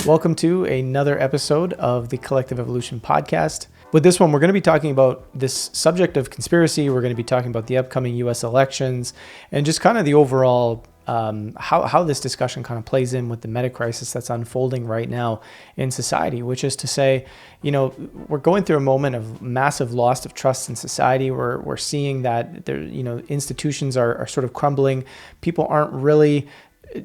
Welcome to another episode of the Collective Evolution podcast. With this one, we're going to be talking about this subject of conspiracy. We're going to be talking about the upcoming U.S. elections and just kind of the overall how this discussion kind of plays in with the meta crisis that's unfolding right now in society, which is to say, we're going through a moment of massive loss of trust in society. We're seeing that institutions are sort of crumbling. People aren't really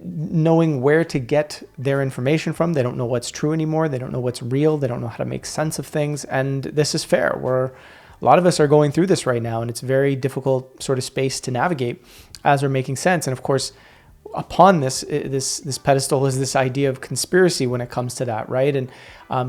knowing where to get their information from. They don't know what's true anymore. They don't know what's real. They don't know how to make sense of things. And this is fair. A lot of us are going through this right now, and it's a very difficult sort of space to navigate as we're making sense. And of course, upon this pedestal is this idea of conspiracy when it comes to that, right? And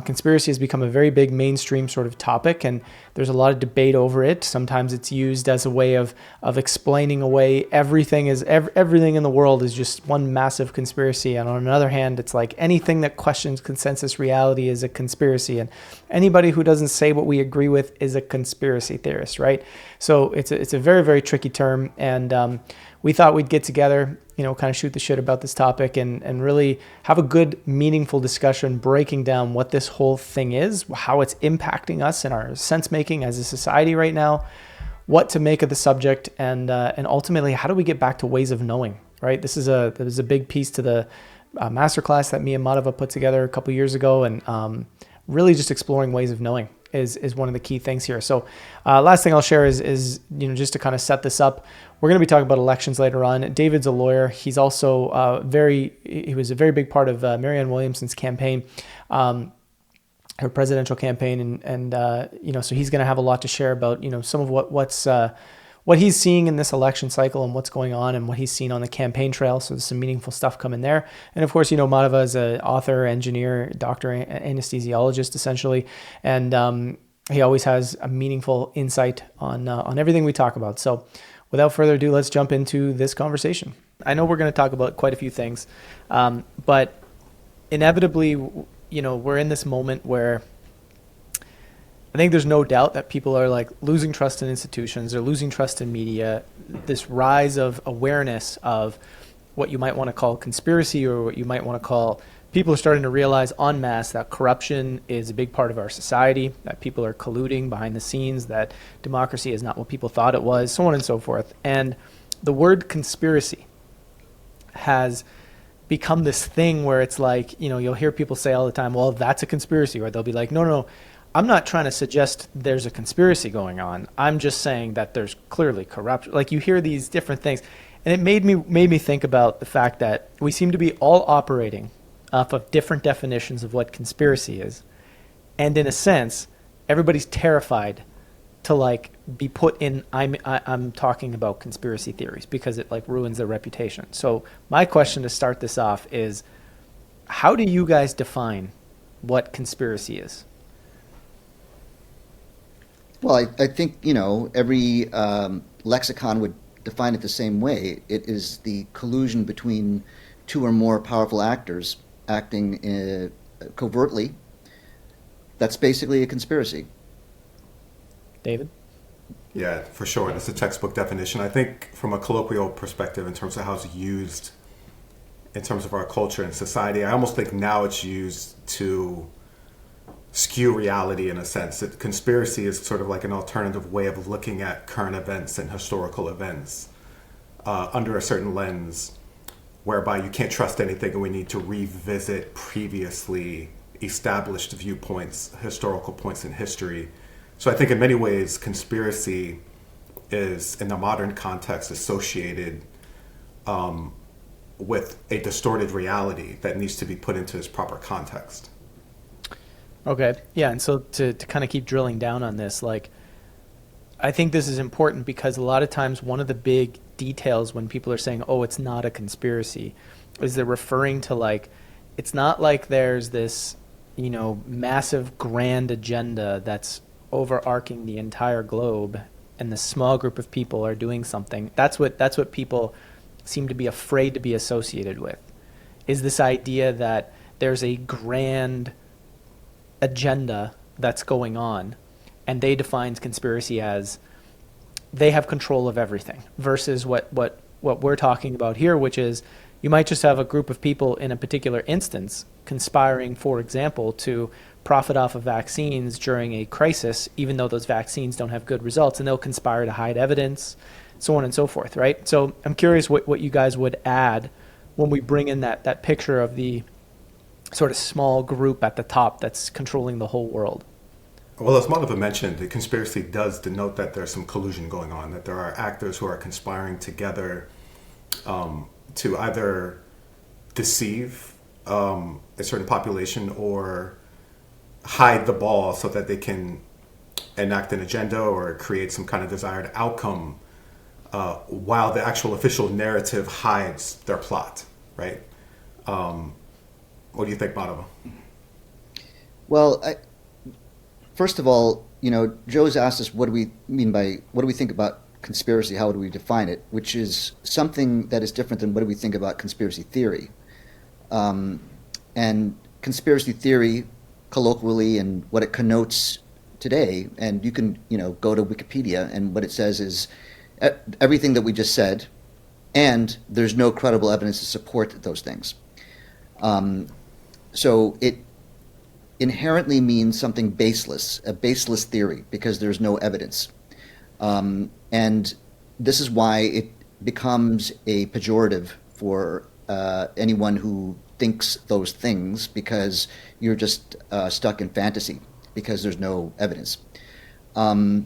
conspiracy has become a very big mainstream sort of topic, and there's a lot of debate over it. Sometimes it's used as a way of explaining away everything in the world is just one massive conspiracy. And on the other hand, it's like anything that questions consensus reality is a conspiracy, and anybody who doesn't say what we agree with is a conspiracy theorist, right? So it's a very, very tricky term, and we thought we'd get together, kind of shoot the shit about this topic and really have a good, meaningful discussion breaking down what this whole thing is, how it's impacting us in our sense making as a society right now, what to make of the subject, and ultimately, how do we get back to ways of knowing, right? This is a big piece to the masterclass that me and Madhava put together a couple years ago, and really just exploring ways of knowing is one of the key things here. So last thing I'll share is just to kind of set this up, we're going to be talking about elections later on. David's a lawyer. He's also he was a very big part of Marianne Williamson's campaign, her presidential campaign. And so he's going to have a lot to share about, some of what he's seeing in this election cycle and what's going on and what he's seen on the campaign trail. So there's some meaningful stuff coming there. And of course, Madhava is an author, engineer, doctor, anesthesiologist, essentially. And he always has a meaningful insight on everything we talk about. So without further ado, let's jump into this conversation. I know we're going to talk about quite a few things, but inevitably, we're in this moment where I think there's no doubt that people are like losing trust in institutions, they're losing trust in media, this rise of awareness of what you might want to call conspiracy, or what you might want to call, people are starting to realize en masse that corruption is a big part of our society, that people are colluding behind the scenes, that democracy is not what people thought it was, so on and so forth. And the word conspiracy has become this thing where it's like, you'll hear people say all the time, well, that's a conspiracy, or they'll be like, no, I'm not trying to suggest there's a conspiracy going on. I'm just saying that there's clearly corruption. Like, you hear these different things, and it made me think about the fact that we seem to be all operating off of different definitions of what conspiracy is, and in a sense, everybody's terrified to be put in. I'm talking about conspiracy theories because it ruins their reputation. So my question to start this off is, how do you guys define what conspiracy is? Well, I think, every lexicon would define it the same way. It is the collusion between two or more powerful actors acting covertly. That's basically a conspiracy. David? Yeah, for sure. It's a textbook definition. I think from a colloquial perspective, in terms of how it's used in terms of our culture and society, I almost think now it's used to skew reality in a sense. Conspiracy is sort of like an alternative way of looking at current events and historical events under a certain lens, whereby you can't trust anything and we need to revisit previously established viewpoints, historical points in history. So I think in many ways, conspiracy is, in the modern context, associated with a distorted reality that needs to be put into its proper context. Okay. Yeah. And so to kind of keep drilling down on this, I think this is important because a lot of times one of the big details when people are saying, oh, it's not a conspiracy, is they're referring to it's not like there's this, massive grand agenda that's overarching the entire globe and the small group of people are doing something. That's what people seem to be afraid to be associated with, is this idea that there's a grand agenda that's going on, and they define conspiracy as they have control of everything, versus what what we're talking about here, which is you might just have a group of people in a particular instance conspiring, for example, to profit off of vaccines during a crisis, even though those vaccines don't have good results, and they'll conspire to hide evidence, so on and so forth, right? So I'm curious what you guys would add when we bring in that picture of the sort of small group at the top that's controlling the whole world. Well, as Madhava mentioned, the conspiracy does denote that there's some collusion going on, that there are actors who are conspiring together to either deceive a certain population or hide the ball so that they can enact an agenda or create some kind of desired outcome while the actual official narrative hides their plot, right? What do you think, Madhava? Well, first of all, Joe's asked us what do we think about conspiracy? How do we define it? Which is something that is different than what do we think about conspiracy theory. And conspiracy theory, colloquially, and what it connotes today, and you can go to Wikipedia, and what it says is everything that we just said, and there's no credible evidence to support those things. So it inherently means something baseless, a baseless theory, because there's no evidence. And this is why it becomes a pejorative for anyone who thinks those things, because you're just stuck in fantasy, because there's no evidence. And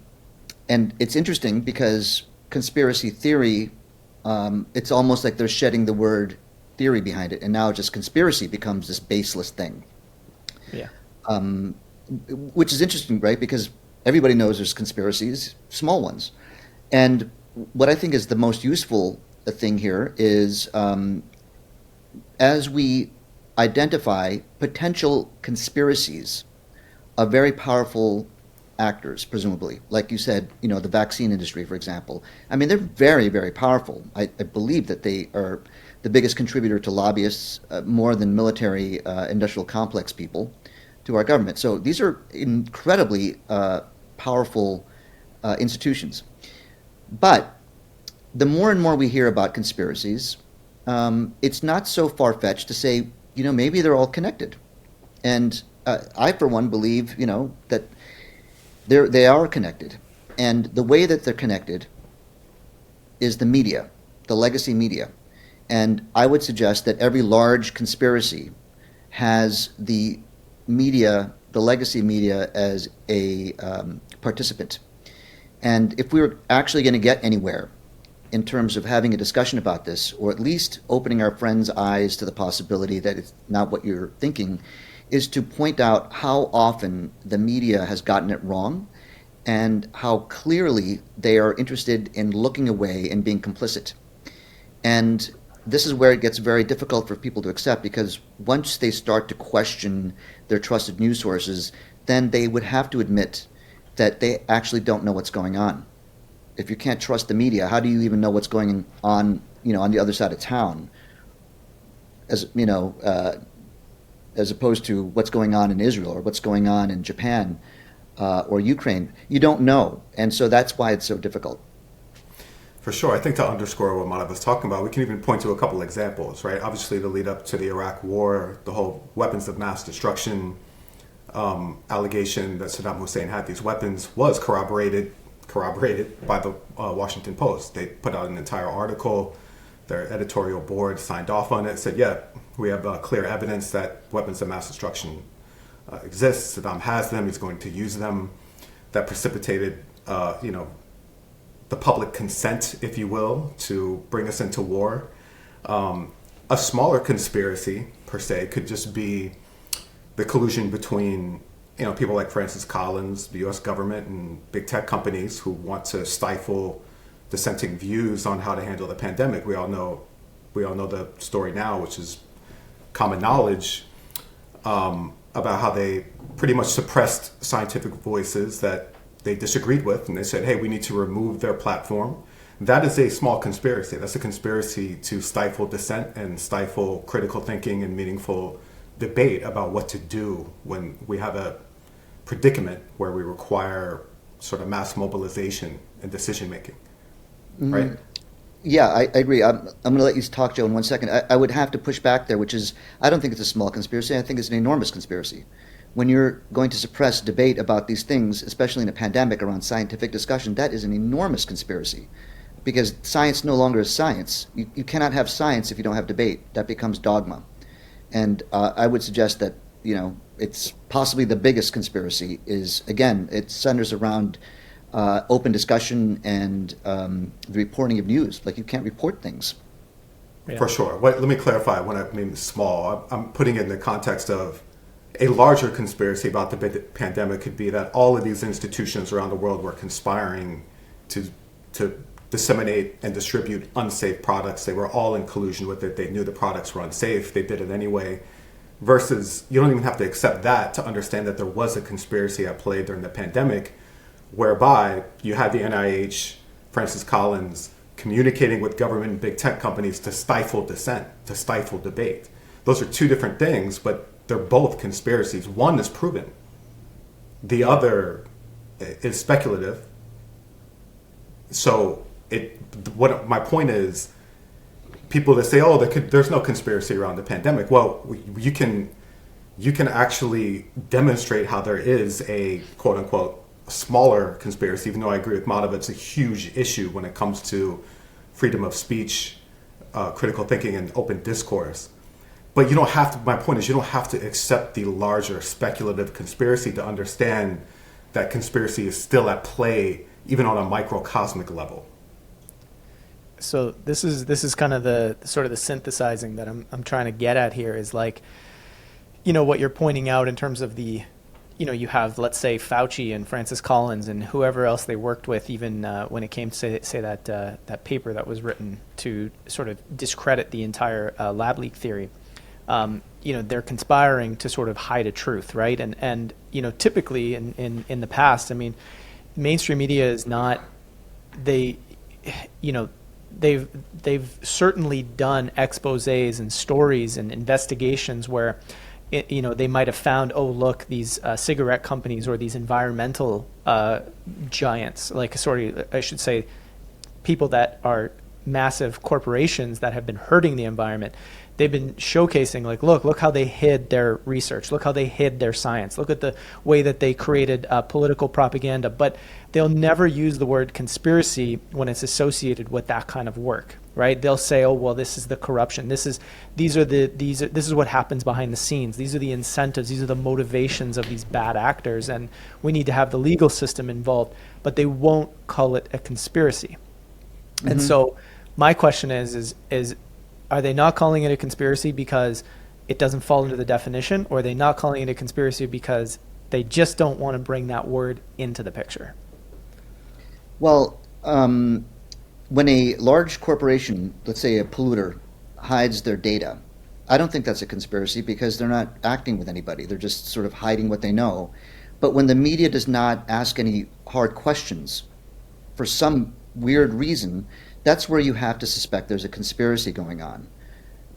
it's interesting because conspiracy theory, it's almost like they're shedding the word theory behind it, and now just conspiracy becomes this baseless thing. Yeah. Which is interesting, right? Because everybody knows there's conspiracies, small ones. And what I think is the most useful thing here is as we identify potential conspiracies of very powerful actors, presumably, like you said, the vaccine industry, for example. I mean, they're very, very powerful. I believe that they are the biggest contributor to lobbyists, more than military industrial complex people, to our government. So these are incredibly powerful institutions. But the more and more we hear about conspiracies, it's not so far-fetched to say, maybe they're all connected. And I, for one, believe, that they are connected. And the way that they're connected is the media, the legacy media. And I would suggest that every large conspiracy has the media, the legacy media, as a participant. And if we were actually going to get anywhere in terms of having a discussion about this, or at least opening our friends' eyes to the possibility that it's not what you're thinking, is to point out how often the media has gotten it wrong and how clearly they are interested in looking away and being complicit. And this is where it gets very difficult for people to accept, because once they start to question their trusted news sources, then they would have to admit that they actually don't know what's going on. If you can't trust the media, how do you even know what's going on, on the other side of town? As opposed to what's going on in Israel or what's going on in Japan or Ukraine. You don't know. And so that's why it's so difficult. For sure. I think to underscore what Madhava was talking about, we can even point to a couple examples, right? Obviously, the lead up to the Iraq War, the whole weapons of mass destruction allegation that Saddam Hussein had these weapons was corroborated by the Washington Post. They put out an entire article. Their editorial board signed off on it, said, yeah, we have clear evidence that weapons of mass destruction exist. Saddam has them. He's going to use them. That precipitated, the public consent, if you will, to bring us into war. A smaller conspiracy, per se, could just be the collusion between people like Francis Collins, the U.S. government, and big tech companies who want to stifle dissenting views on how to handle the pandemic. We all know the story now, which is common knowledge, about how they pretty much suppressed scientific voices that they disagreed with, and they said, hey, we need to remove their platform. That is a small conspiracy. That's a conspiracy to stifle dissent and stifle critical thinking and meaningful debate about what to do when we have a predicament where we require sort of mass mobilization and decision making, right? Yeah, I agree. I'm going to let you talk, Joe, in 1 second. I would have to push back there, which is, I don't think it's a small conspiracy. I think it's an enormous conspiracy. When you're going to suppress debate about these things, especially in a pandemic around scientific discussion, that is an enormous conspiracy. Because science no longer is science. You cannot have science if you don't have debate. That becomes dogma. And I would suggest that, it's possibly the biggest conspiracy is, again, it centers around open discussion and the reporting of news. Like, you can't report things. Yeah. For sure. Let me clarify when I mean small. I'm putting it in the context of a larger conspiracy about the pandemic could be that all of these institutions around the world were conspiring to disseminate and distribute unsafe products. They were all in collusion with it. They knew the products were unsafe. They did it anyway. Versus, you don't even have to accept that to understand that there was a conspiracy at play during the pandemic, whereby you had the NIH, Francis Collins, communicating with government and big tech companies to stifle dissent, to stifle debate. Those are two different things, but they're both conspiracies. One is proven. The other is speculative. So what my point is, people that say, "Oh, there's no conspiracy around the pandemic." Well, you can actually demonstrate how there is a quote unquote smaller conspiracy. Even though I agree with Madhava, it's a huge issue when it comes to freedom of speech, critical thinking, and open discourse. But you don't have to. My point is, you don't have to accept the larger speculative conspiracy to understand that conspiracy is still at play, even on a microcosmic level. So this is kind of the sort of the synthesizing that I'm trying to get at here is like, what you're pointing out in terms of the, you have, let's say, Fauci and Francis Collins and whoever else they worked with, even when it came to say that paper that was written to sort of discredit the entire lab leak theory. They're conspiring to sort of hide a truth, right? And typically in the past, I mean, mainstream media is not, they've certainly done exposés and stories and investigations where they might have found, oh look, these cigarette companies or these environmental giants, I should say people that are massive corporations that have been hurting the environment. They've been showcasing, like, look how they hid their research. Look how they hid their science. Look at the way that they created political propaganda. But they'll never use the word conspiracy when it's associated with that kind of work, right? They'll say, oh, well, this is the corruption. This is what happens behind the scenes. These are the incentives. These are the motivations of these bad actors, and we need to have the legal system involved. But they won't call it a conspiracy. Mm-hmm. And so my question is are they not calling it a conspiracy because it doesn't fall into the definition, or are they not calling it a conspiracy because they just don't want to bring that word into the picture? Well, when a large corporation, let's say a polluter, hides their data, I don't think that's a conspiracy because they're not acting with anybody. They're just sort of hiding what they know. But when the media does not ask any hard questions for some weird reason, that's where you have to suspect there's a conspiracy going on.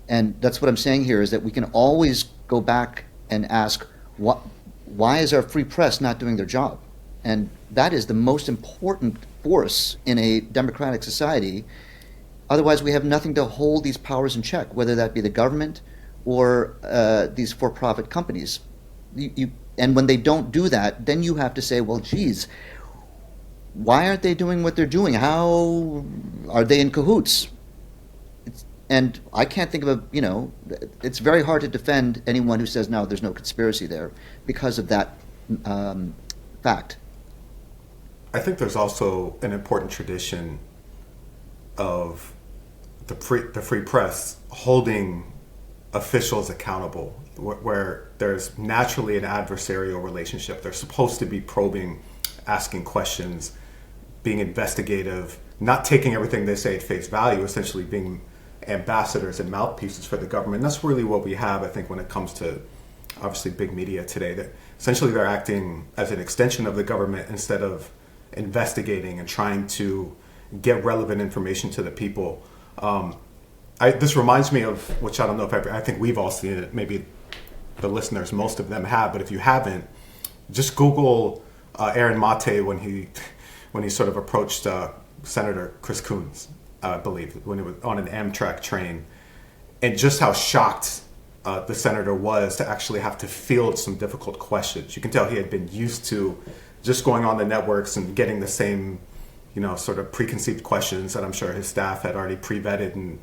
And that's what I'm saying here, is that we can always go back and ask, why is our free press not doing their job? And that is the most important force in a democratic society. Otherwise, we have nothing to hold these powers in check, whether that be the government or these for-profit companies. And when they don't do that, then you have to say, well, geez, why aren't they doing what they're doing? How are they in cahoots? And I can't think of it's very hard to defend anyone who says, no, there's no conspiracy there because of that fact. I think there's also an important tradition of the free press holding officials accountable, where there's naturally an adversarial relationship. They're supposed to be probing, asking questions, being investigative, not taking everything they say at face value, essentially being ambassadors and mouthpieces for the government. And that's really what we have, I think, when it comes to obviously big media today, that essentially they're acting as an extension of the government instead of investigating and trying to get relevant information to the people. This reminds me of, which I don't know if I think we've all seen it, maybe the listeners, most of them have, but if you haven't, just Google Aaron Mate when he sort of approached Senator Chris Coons. I believe, when it was on an Amtrak train, and just how shocked the senator was to actually have to field some difficult questions. You can tell he had been used to just going on the networks and getting the same, sort of preconceived questions that I'm sure his staff had already pre-vetted, and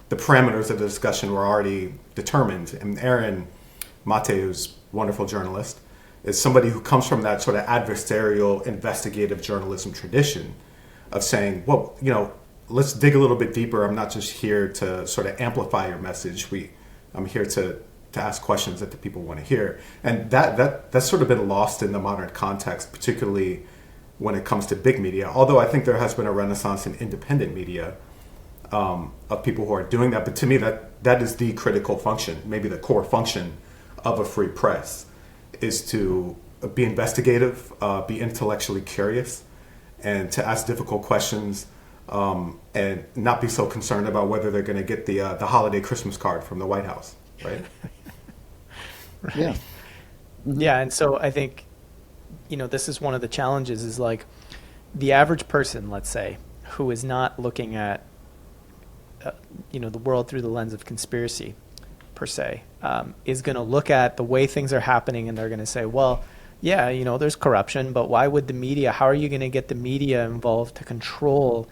the parameters of the discussion were already determined. And Aaron Mate, who's a wonderful journalist, is somebody who comes from that sort of adversarial investigative journalism tradition of saying, well, let's dig a little bit deeper. I'm not just here to sort of amplify your message. I'm here to ask questions that the people want to hear. And that's sort of been lost in the modern context, particularly when it comes to big media. Although I think there has been a renaissance in independent media of people who are doing that. But to me, that is the critical function, maybe the core function of a free press, is to be investigative, be intellectually curious, and to ask difficult questions, and not be so concerned about whether they're going to get the holiday Christmas card from the White House, right? Right. Yeah. Yeah, and so I think, this is one of the challenges, is like the average person, let's say, who is not looking at, the world through the lens of conspiracy, per se, is going to look at the way things are happening, and they're going to say, well, yeah, there's corruption, but why would the media, how are you going to get the media involved to control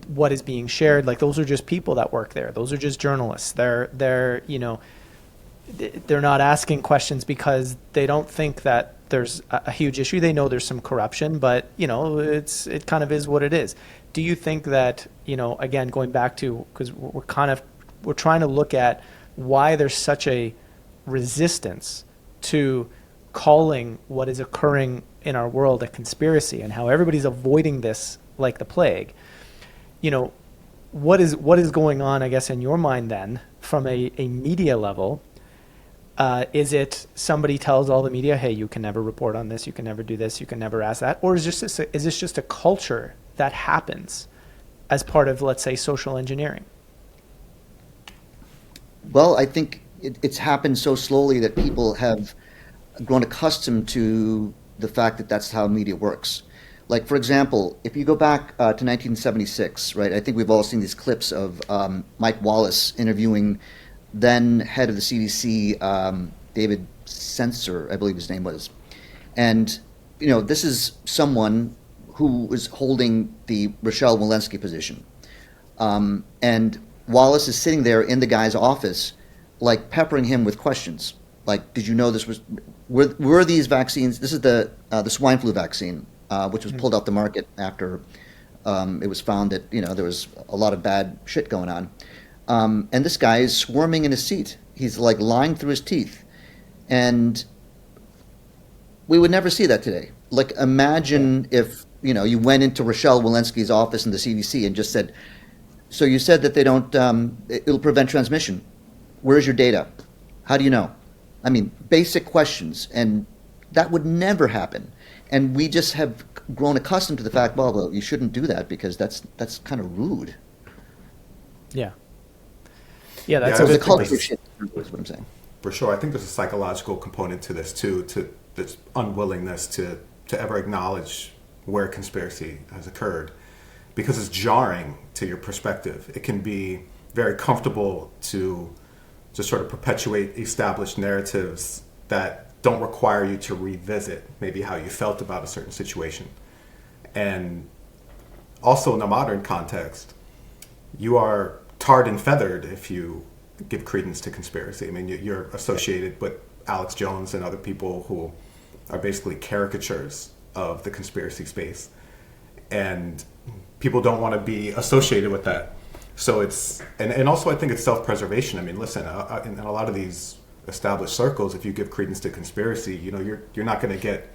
what is being shared? Like, those are just people that work there. Those are just journalists. They're not asking questions because they don't think that there's a huge issue. They know there's some corruption, but it kind of is what it is. Do you think that, again, going back to, because we're trying to look at why there's such a resistance to calling what is occurring in our world a conspiracy, and how everybody's avoiding this like the plague. What is going on, I guess, in your mind then, from a media level? Is it somebody tells all the media, hey, you can never report on this, you can never do this, you can never ask that? Or is this just a culture that happens as part of, let's say, social engineering? Well, I think it's happened so slowly that people have grown accustomed to the fact that that's how media works. Like, for example, if you go back to 1976, right, I think we've all seen these clips of Mike Wallace interviewing then head of the CDC, David Sensor, I believe his name was. And, this is someone who was holding the Rochelle Walensky position. And Wallace is sitting there in the guy's office, like peppering him with questions. Like, did you know this was, were these vaccines, this is the swine flu vaccine, which was pulled off the market after it was found that, there was a lot of bad shit going on. And this guy is squirming in his seat. He's like lying through his teeth. And we would never see that today. Like, imagine if, you went into Rochelle Walensky's office in the CDC and just said, so you said that they don't, it'll prevent transmission. Where's your data? How do you know? I mean, basic questions. And that would never happen. And we just have grown accustomed to the fact, well, you shouldn't do that because that's kind of rude. Yeah. Yeah, that's So a the good culture point. shift is what I'm saying. For sure. I think there's a psychological component to this too, to this unwillingness to ever acknowledge where conspiracy has occurred, because it's jarring to your perspective. It can be very comfortable to just sort of perpetuate established narratives that don't require you to revisit maybe how you felt about a certain situation. And also in the modern context, you are tarred and feathered if you give credence to conspiracy. I mean, you're associated with Alex Jones and other people who are basically caricatures of the conspiracy space. And people don't want to be associated with that. So it's, and also I think it's self-preservation. I mean, listen, in a lot of these established circles, if you give credence to conspiracy, you're not going to get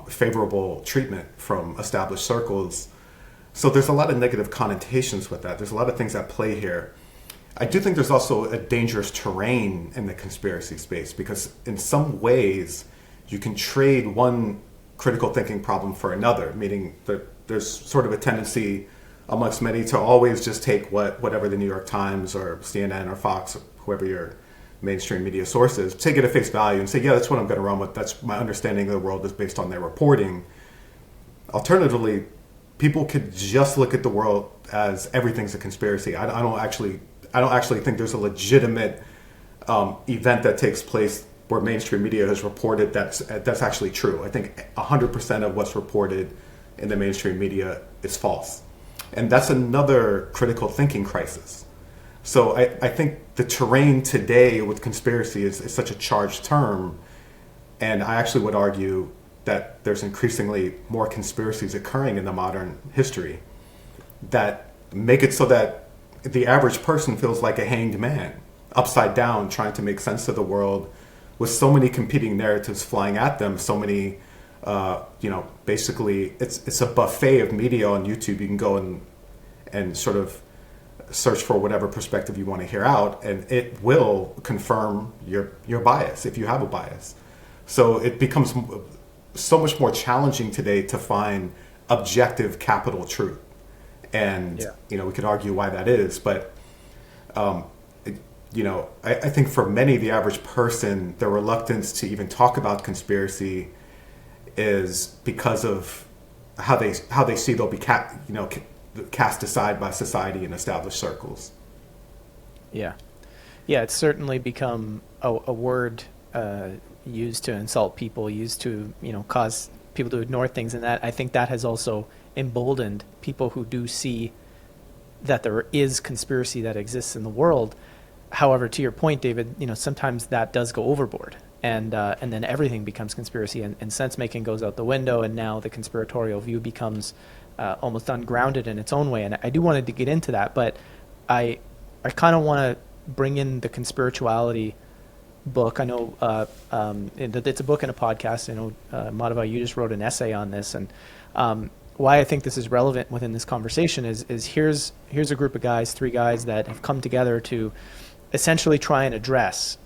favorable treatment from established circles. So there's a lot of negative connotations with that. There's a lot of things at play here. I do think there's also a dangerous terrain in the conspiracy space, because in some ways you can trade one critical thinking problem for another, meaning that there's sort of a tendency amongst many to always just take whatever the New York Times or CNN or Fox or whoever your mainstream media source is, take it at face value and say, yeah, that's what I'm going to run with. That's my understanding of the world is based on their reporting. Alternatively, people could just look at the world as everything's a conspiracy. I don't actually think there's a legitimate event that takes place where mainstream media has reported that's actually true. I think 100% of what's reported in the mainstream media is false. And that's another critical thinking crisis. So I think the terrain today with conspiracy is such a charged term. And I actually would argue that there's increasingly more conspiracies occurring in the modern history that make it so that the average person feels like a hanged man, upside down, trying to make sense of the world with so many competing narratives flying at them, so many, basically it's a buffet of media on YouTube. You can go and sort of search for whatever perspective you want to hear out, and it will confirm your bias if you have a bias. So it becomes so much more challenging today to find objective capital truth. And, we could argue why that is, but, I think for many, the average person, the reluctance to even talk about conspiracy is because of how they see they'll be cast aside by society and established circles. Yeah. It's certainly become a word used to insult people, used to, cause people to ignore things. And that, I think that has also emboldened people who do see that there is conspiracy that exists in the world. However, to your point, David, sometimes that does go overboard, and then everything becomes conspiracy, and sense making goes out the window, and now the conspiratorial view becomes almost ungrounded in its own way. And I do wanted to get into that, but I kind of want to bring in the conspirituality book. I know it's a book and a podcast. I know, Madhava, you just wrote an essay on this, and why I think this is relevant within this conversation is here's a group of guys, 3 guys that have come together to essentially try and address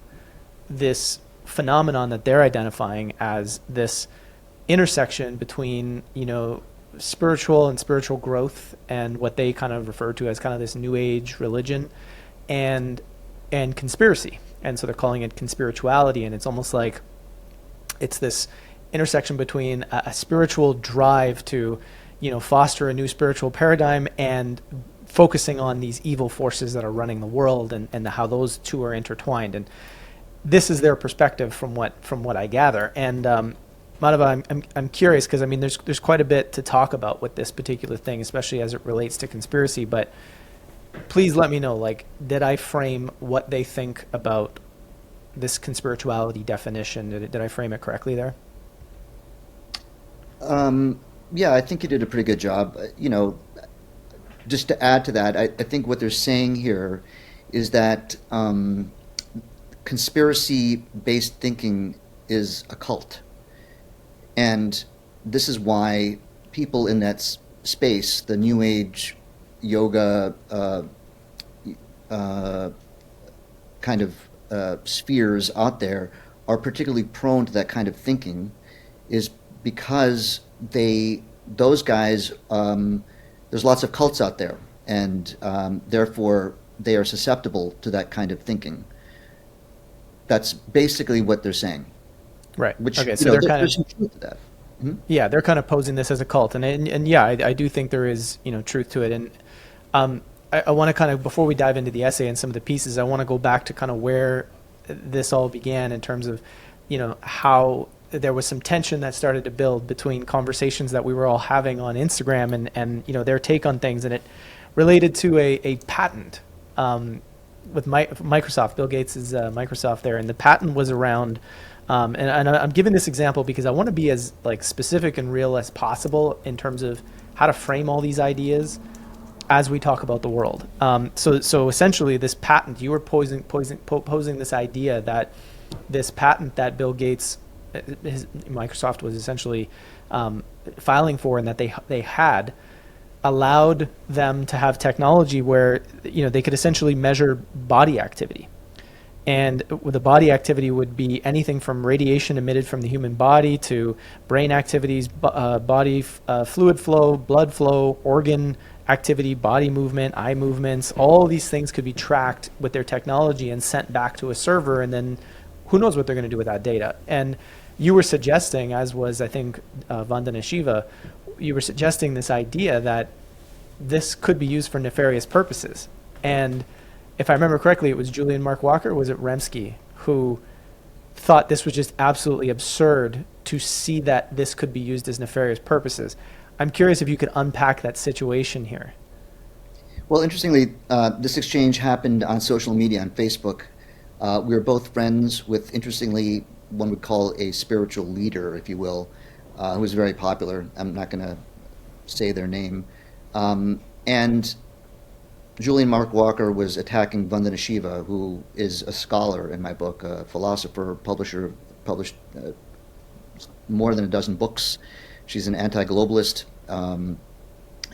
this phenomenon that they're identifying as this intersection between, spiritual and spiritual growth, and what they kind of refer to as kind of this new age religion, and conspiracy. And so they're calling it conspirituality, and it's almost like it's this intersection between a spiritual drive to, foster a new spiritual paradigm, and focusing on these evil forces that are running the world, and how those two are intertwined. And this is their perspective from what I gather. And Madhava, I'm curious, because there's quite a bit to talk about with this particular thing, especially as it relates to conspiracy. But please let me know, did I frame what they think about this conspirituality definition? Did I frame it correctly there? Yeah, I think you did a pretty good job. Just to add to that, I think what they're saying here is that conspiracy-based thinking is a cult. And this is why people in that space, the New Age yoga kind of spheres out there, are particularly prone to that kind of thinking, is because those guys, there's lots of cults out there, and therefore they are susceptible to that kind of thinking. That's basically what they're saying. Right. Which, okay, so there's some truth to that. Mm-hmm. Yeah, they're kind of posing this as a cult, and yeah, I do think there is truth to it. And I want to kind of, before we dive into the essay and some of the pieces, I want to go back to kind of where this all began in terms of how there was some tension that started to build between conversations that we were all having on Instagram and their take on things, and it related to a patent with Microsoft. Bill Gates is Microsoft there, and the patent was around. And I'm giving this example because I want to be as specific and real as possible in terms of how to frame all these ideas as we talk about the world. So essentially, this patent, you were posing this idea that this patent that Bill Gates, Microsoft was essentially filing for, and that they had, allowed them to have technology where they could essentially measure body activity. And the body activity would be anything from radiation emitted from the human body to brain activities, body fluid flow, blood flow, organ activity, body movement, eye movements. All these things could be tracked with their technology and sent back to a server, and then who knows what they're going to do with that data. And you were suggesting, as was, I think, Vandana Shiva, you were suggesting this idea that this could be used for nefarious purposes. And if I remember correctly, it was Julian Mark Walker, was it Remsky, who thought this was just absolutely absurd to see that this could be used as nefarious purposes. I'm curious if you could unpack that situation here. Well, interestingly, this exchange happened on social media, on Facebook. We were both friends with, interestingly, one would call a spiritual leader, if you will, who was very popular. I'm not going to say their name. And Julian Mark Walker was attacking Vandana Shiva, who is a scholar in my book, a philosopher, published more than a dozen books. She's an anti-globalist.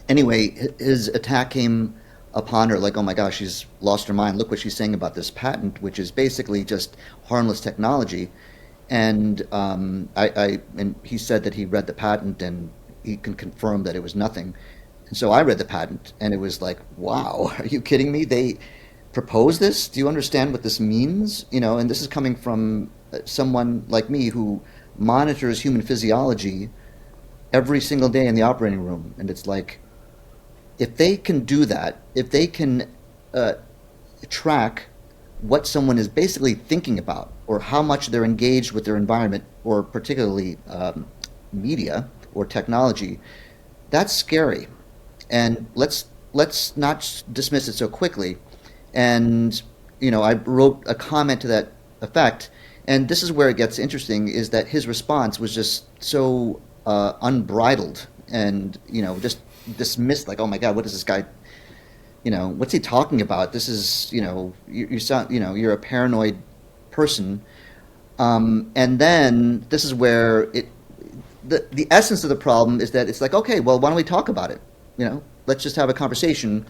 Anyway, his attack came upon her like, oh my gosh, she's lost her mind. Look what she's saying about this patent, which is basically just harmless technology. And and he said that he read the patent and he can confirm that it was nothing. And so I read the patent and it was like, wow, are you kidding me? They proposed this? Do you understand what this means? And this is coming from someone like me who monitors human physiology every single day in the operating room. And it's like, if they can do that, if they can track what someone is basically thinking about or how much they're engaged with their environment, or particularly media or technology, that's scary. And let's not dismiss it so quickly. And I wrote a comment to that effect. And this is where it gets interesting: is that his response was just so unbridled and just dismissed, like, oh my God, what is this guy? What's he talking about? This is you sound you're a paranoid person. And then this is where the essence of the problem is that it's like, okay, well, why don't we talk about it? Let's just have a conversation.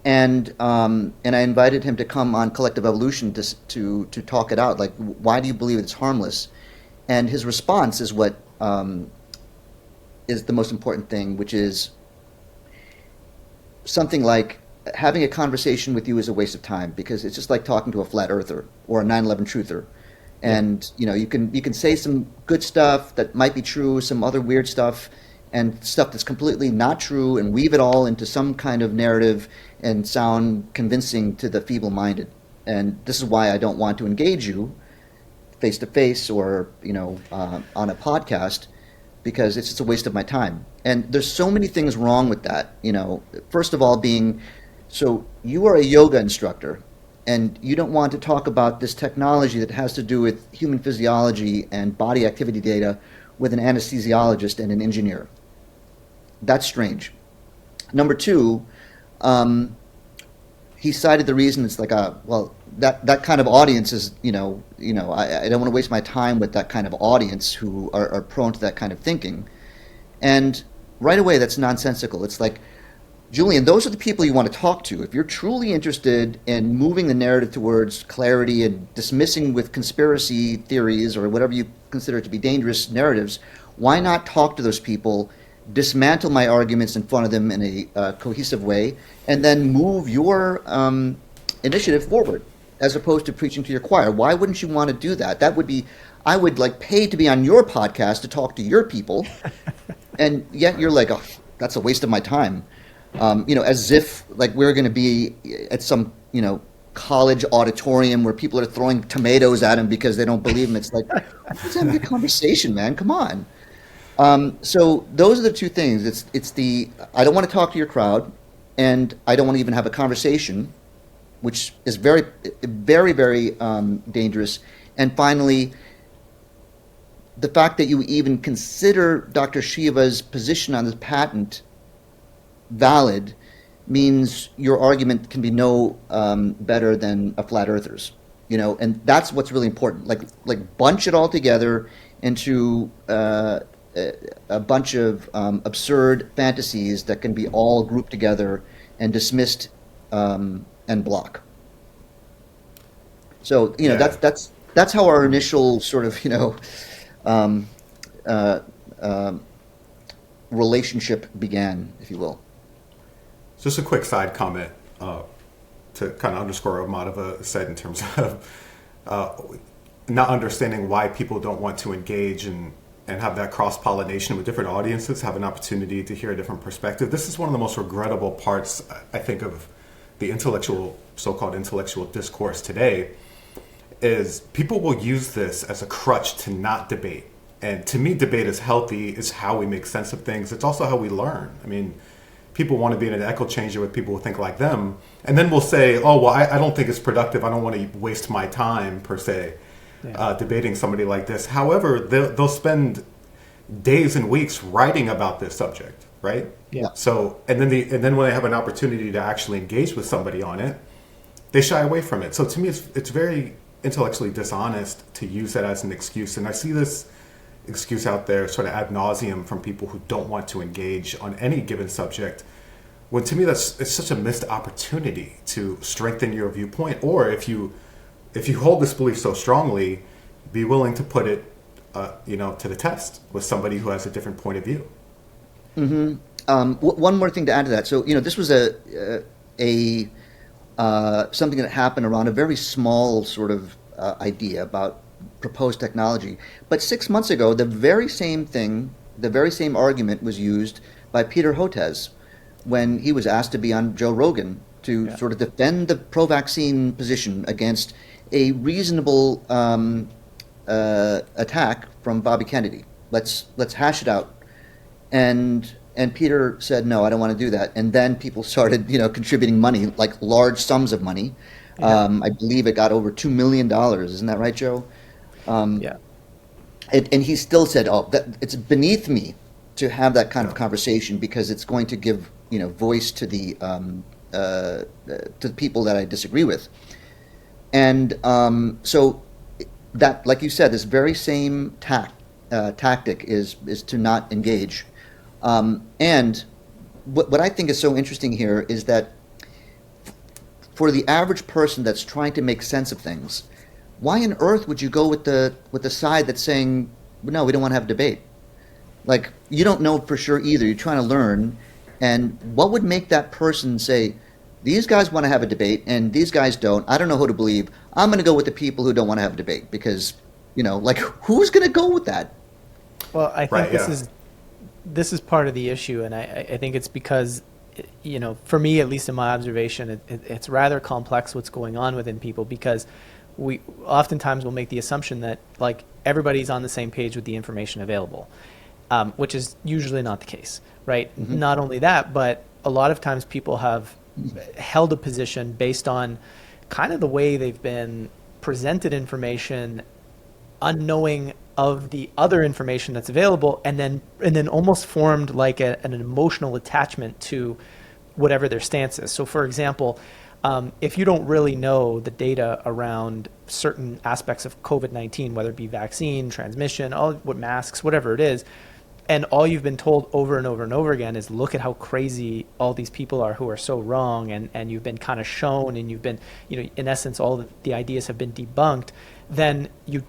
And I invited him to come on Collective Evolution to talk it out. Like, why do you believe it's harmless? And his response is what is the most important thing, which is something like, having a conversation with you is a waste of time, because it's just like talking to a flat earther or a 9/11 truther. And you can say some good stuff that might be true, some other weird stuff, and stuff that's completely not true, and weave it all into some kind of narrative and sound convincing to the feeble-minded. And this is why I don't want to engage you face to face or on a podcast, because it's just a waste of my time. And there's so many things wrong with that. First of all, being, so you are a yoga instructor and you don't want to talk about this technology that has to do with human physiology and body activity data with an anesthesiologist and an engineer. That's strange. Number two, he cited the reason, it's like, well, that kind of audience is, I don't want to waste my time with that kind of audience who are prone to that kind of thinking. And right away, that's nonsensical. It's like, Julian, those are the people you want to talk to. If you're truly interested in moving the narrative towards clarity and dismissing with conspiracy theories or whatever you consider to be dangerous narratives, why not talk to those people, dismantle my arguments in front of them in a cohesive way, and then move your initiative forward, as opposed to preaching to your choir? Why wouldn't you want to do that? That would be, I would pay to be on your podcast to talk to your people, and yet you're like, oh, that's a waste of my time. As if we're going to be at some, college auditorium where people are throwing tomatoes at him because they don't believe him. It's like, let's have a conversation, man. Come on. So those are the two things. It's the, I don't want to talk to your crowd, and I don't want to even have a conversation, which is very, very, very dangerous. And finally, the fact that you even consider Dr. Shiva's position on this patent valid means your argument can be no better than a flat earther's, and that's what's really important. Like bunch it all together into a bunch of absurd fantasies that can be all grouped together and dismissed and block. So that's how our initial sort of relationship began, if you will. Just a quick side comment to kind of underscore what Madhava said in terms of not understanding why people don't want to engage in and have that cross-pollination with different audiences, have an opportunity to hear a different perspective. This is one of the most regrettable parts, I think, of the so-called intellectual discourse today, is people will use this as a crutch to not debate. And to me, debate is healthy. It's how we make sense of things. It's also how we learn. I mean, people want to be in an echo changer with people who think like them. And then we'll say, oh, well, I don't think it's productive. I don't want to waste my time, per se, debating somebody like this. However, they'll spend days and weeks writing about this subject, right? Yeah. So, and then when they have an opportunity to actually engage with somebody on it, they shy away from it. So to me, it's very intellectually dishonest to use that as an excuse. And I see this excuse out there sort of ad nauseum from people who don't want to engage on any given subject, when to me it's such a missed opportunity to strengthen your viewpoint. Or if you hold this belief so strongly, be willing to put it to the test with somebody who has a different point of view. One more thing to add to that. So this was a something that happened around a very small sort of idea about proposed technology. But 6 months ago, the very same argument was used by Peter Hotez when he was asked to be on Joe Rogan to sort of defend the pro-vaccine position against a reasonable attack from Bobby Kennedy. Let's hash it out. And Peter said, no, I don't want to do that. And then people started, contributing money, like large sums of money. Yeah. I believe it got over $2 million. Isn't that right, Joe? And he still said, it's beneath me to have that kind of conversation because it's going to give, voice to the people that I disagree with. And so that, like you said, this very same tactic is to not engage. And what I think is so interesting here is that for the average person that's trying to make sense of things, why on earth would you go with the side that's saying, no, we don't want to have a debate? Like, you don't know for sure either. You're trying to learn. And what would make that person say, these guys want to have a debate and these guys don't? I don't know who to believe. I'm going to go with the people who don't want to have a debate because, who's going to go with that? Well, I think this is part of the issue. And I think it's because, for me, at least in my observation, it's rather complex what's going on within people because we oftentimes will make the assumption that like everybody's on the same page with the information available, which is usually not the case, right? Mm-hmm. Not only that, but a lot of times people have held a position based on kind of the way they've been presented information, unknowing of the other information that's available, and then almost formed like an emotional attachment to whatever their stance is. So for example, if you don't really know the data around certain aspects of COVID-19, whether it be vaccine, transmission, masks, whatever it is, and all you've been told over and over and over again is look at how crazy all these people are who are so wrong, and you've been kind of shown, and you've been, in essence, all the ideas have been debunked, then you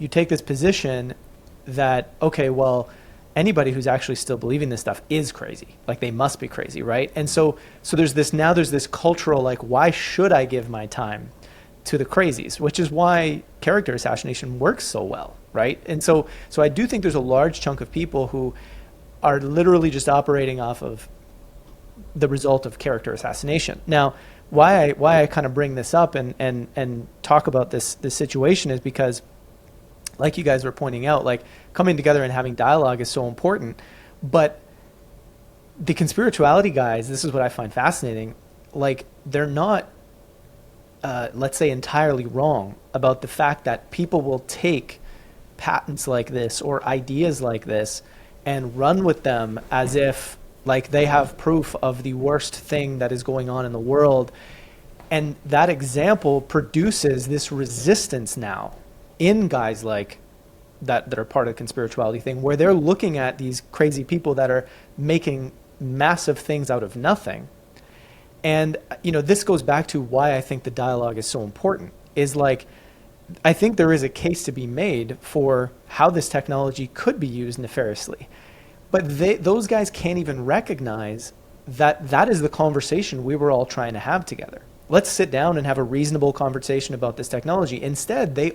take this position that, okay, well, anybody who's actually still believing this stuff is crazy. Like they must be crazy, right? And so there's this cultural, like, why should I give my time to the crazies? Which is why character assassination works so well, right? And so I do think there's a large chunk of people who are literally just operating off of the result of character assassination. Now, why I kind of bring this up and talk about this situation is because, like you guys were pointing out, like coming together and having dialogue is so important. But the conspirituality guys, this is what I find fascinating. Like they're not, let's say, entirely wrong about the fact that people will take patents like this or ideas like this and run with them as if like they have proof of the worst thing that is going on in the world. And that example produces this resistance now in guys like that are part of the conspirituality thing, where they're looking at these crazy people that are making massive things out of nothing. And, this goes back to why I think the dialogue is so important, is like, I think there is a case to be made for how this technology could be used nefariously. But those guys can't even recognize that is the conversation we were all trying to have together. Let's sit down and have a reasonable conversation about this technology. Instead, they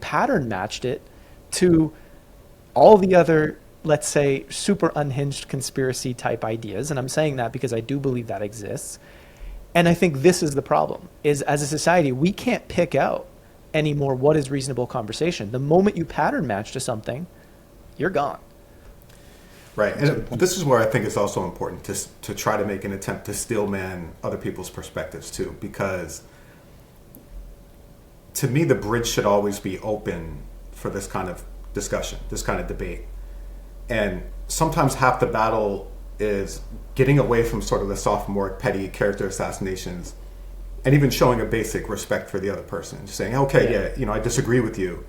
pattern matched it to all the other, let's say, super unhinged conspiracy type ideas. And I'm saying that because I do believe that exists. And I think this is the problem, is as a society, we can't pick out anymore what is reasonable conversation. The moment you pattern match to something, you're gone. Right. And this is where I think it's also important to try to make an attempt to stillman other people's perspectives too, because to me, the bridge should always be open for this kind of discussion, this kind of debate. And sometimes half the battle is getting away from sort of the sophomore petty character assassinations and even showing a basic respect for the other person. Just saying, okay, yeah, I disagree with you,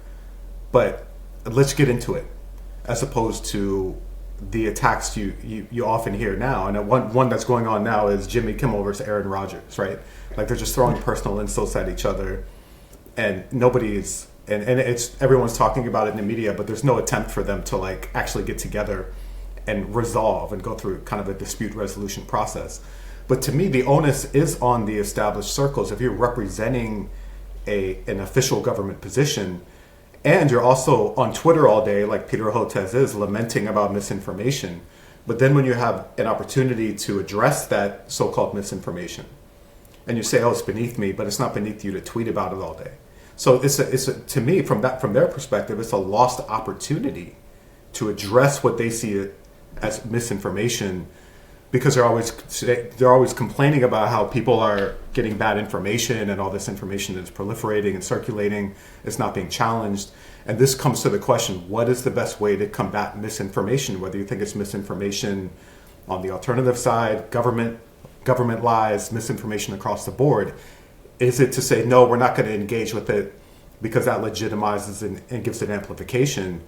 but let's get into it, as opposed to the attacks you often hear now. And one that's going on now is Jimmy Kimmel versus Aaron Rodgers, right? Like they're just throwing personal insults at each other, and nobody's and it's everyone's talking about it in the media, but there's no attempt for them to like actually get together and resolve and go through kind of a dispute resolution process. But to me, the onus is on the established circles. If you're representing an official government position, and you're also on Twitter all day, like Peter Hotez is, lamenting about misinformation, but then when you have an opportunity to address that so-called misinformation, and you say, "Oh, it's beneath me," but it's not beneath you to tweet about it all day. So it's to me, from their perspective, it's a lost opportunity to address what they see as misinformation, because they're always complaining about how people are getting bad information and all this information is proliferating and circulating. It's not being challenged. And this comes to the question, what is the best way to combat misinformation? Whether you think it's misinformation on the alternative side, government lies, misinformation across the board. Is it to say, no, we're not going to engage with it because that legitimizes and gives it amplification?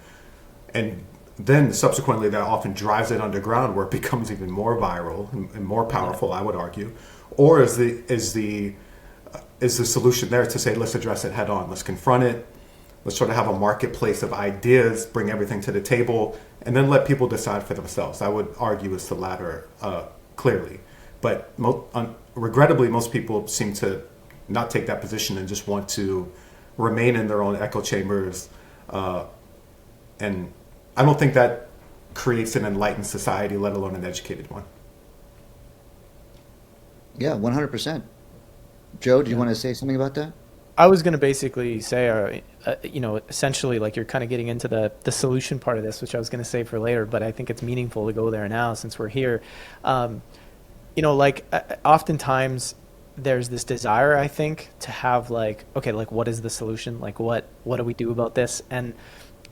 And then subsequently that often drives it underground where it becomes even more viral and more powerful, I would argue. Or is the solution there to say, let's address it head on, let's confront it, let's sort of have a marketplace of ideas, bring everything to the table, and then let people decide for themselves? I would argue it's the latter clearly. But regrettably, most people seem to not take that position and just want to remain in their own echo chambers. And I don't think that creates an enlightened society, let alone an educated one. Yeah, 100%. Joe, do you want to say something about that? I was going to basically say, essentially, like you're kind of getting into the solution part of this, which I was going to say for later, but I think it's meaningful to go there now since we're here. Oftentimes there's this desire, I think, to have like, okay, like what is the solution? Like what do we do about this? And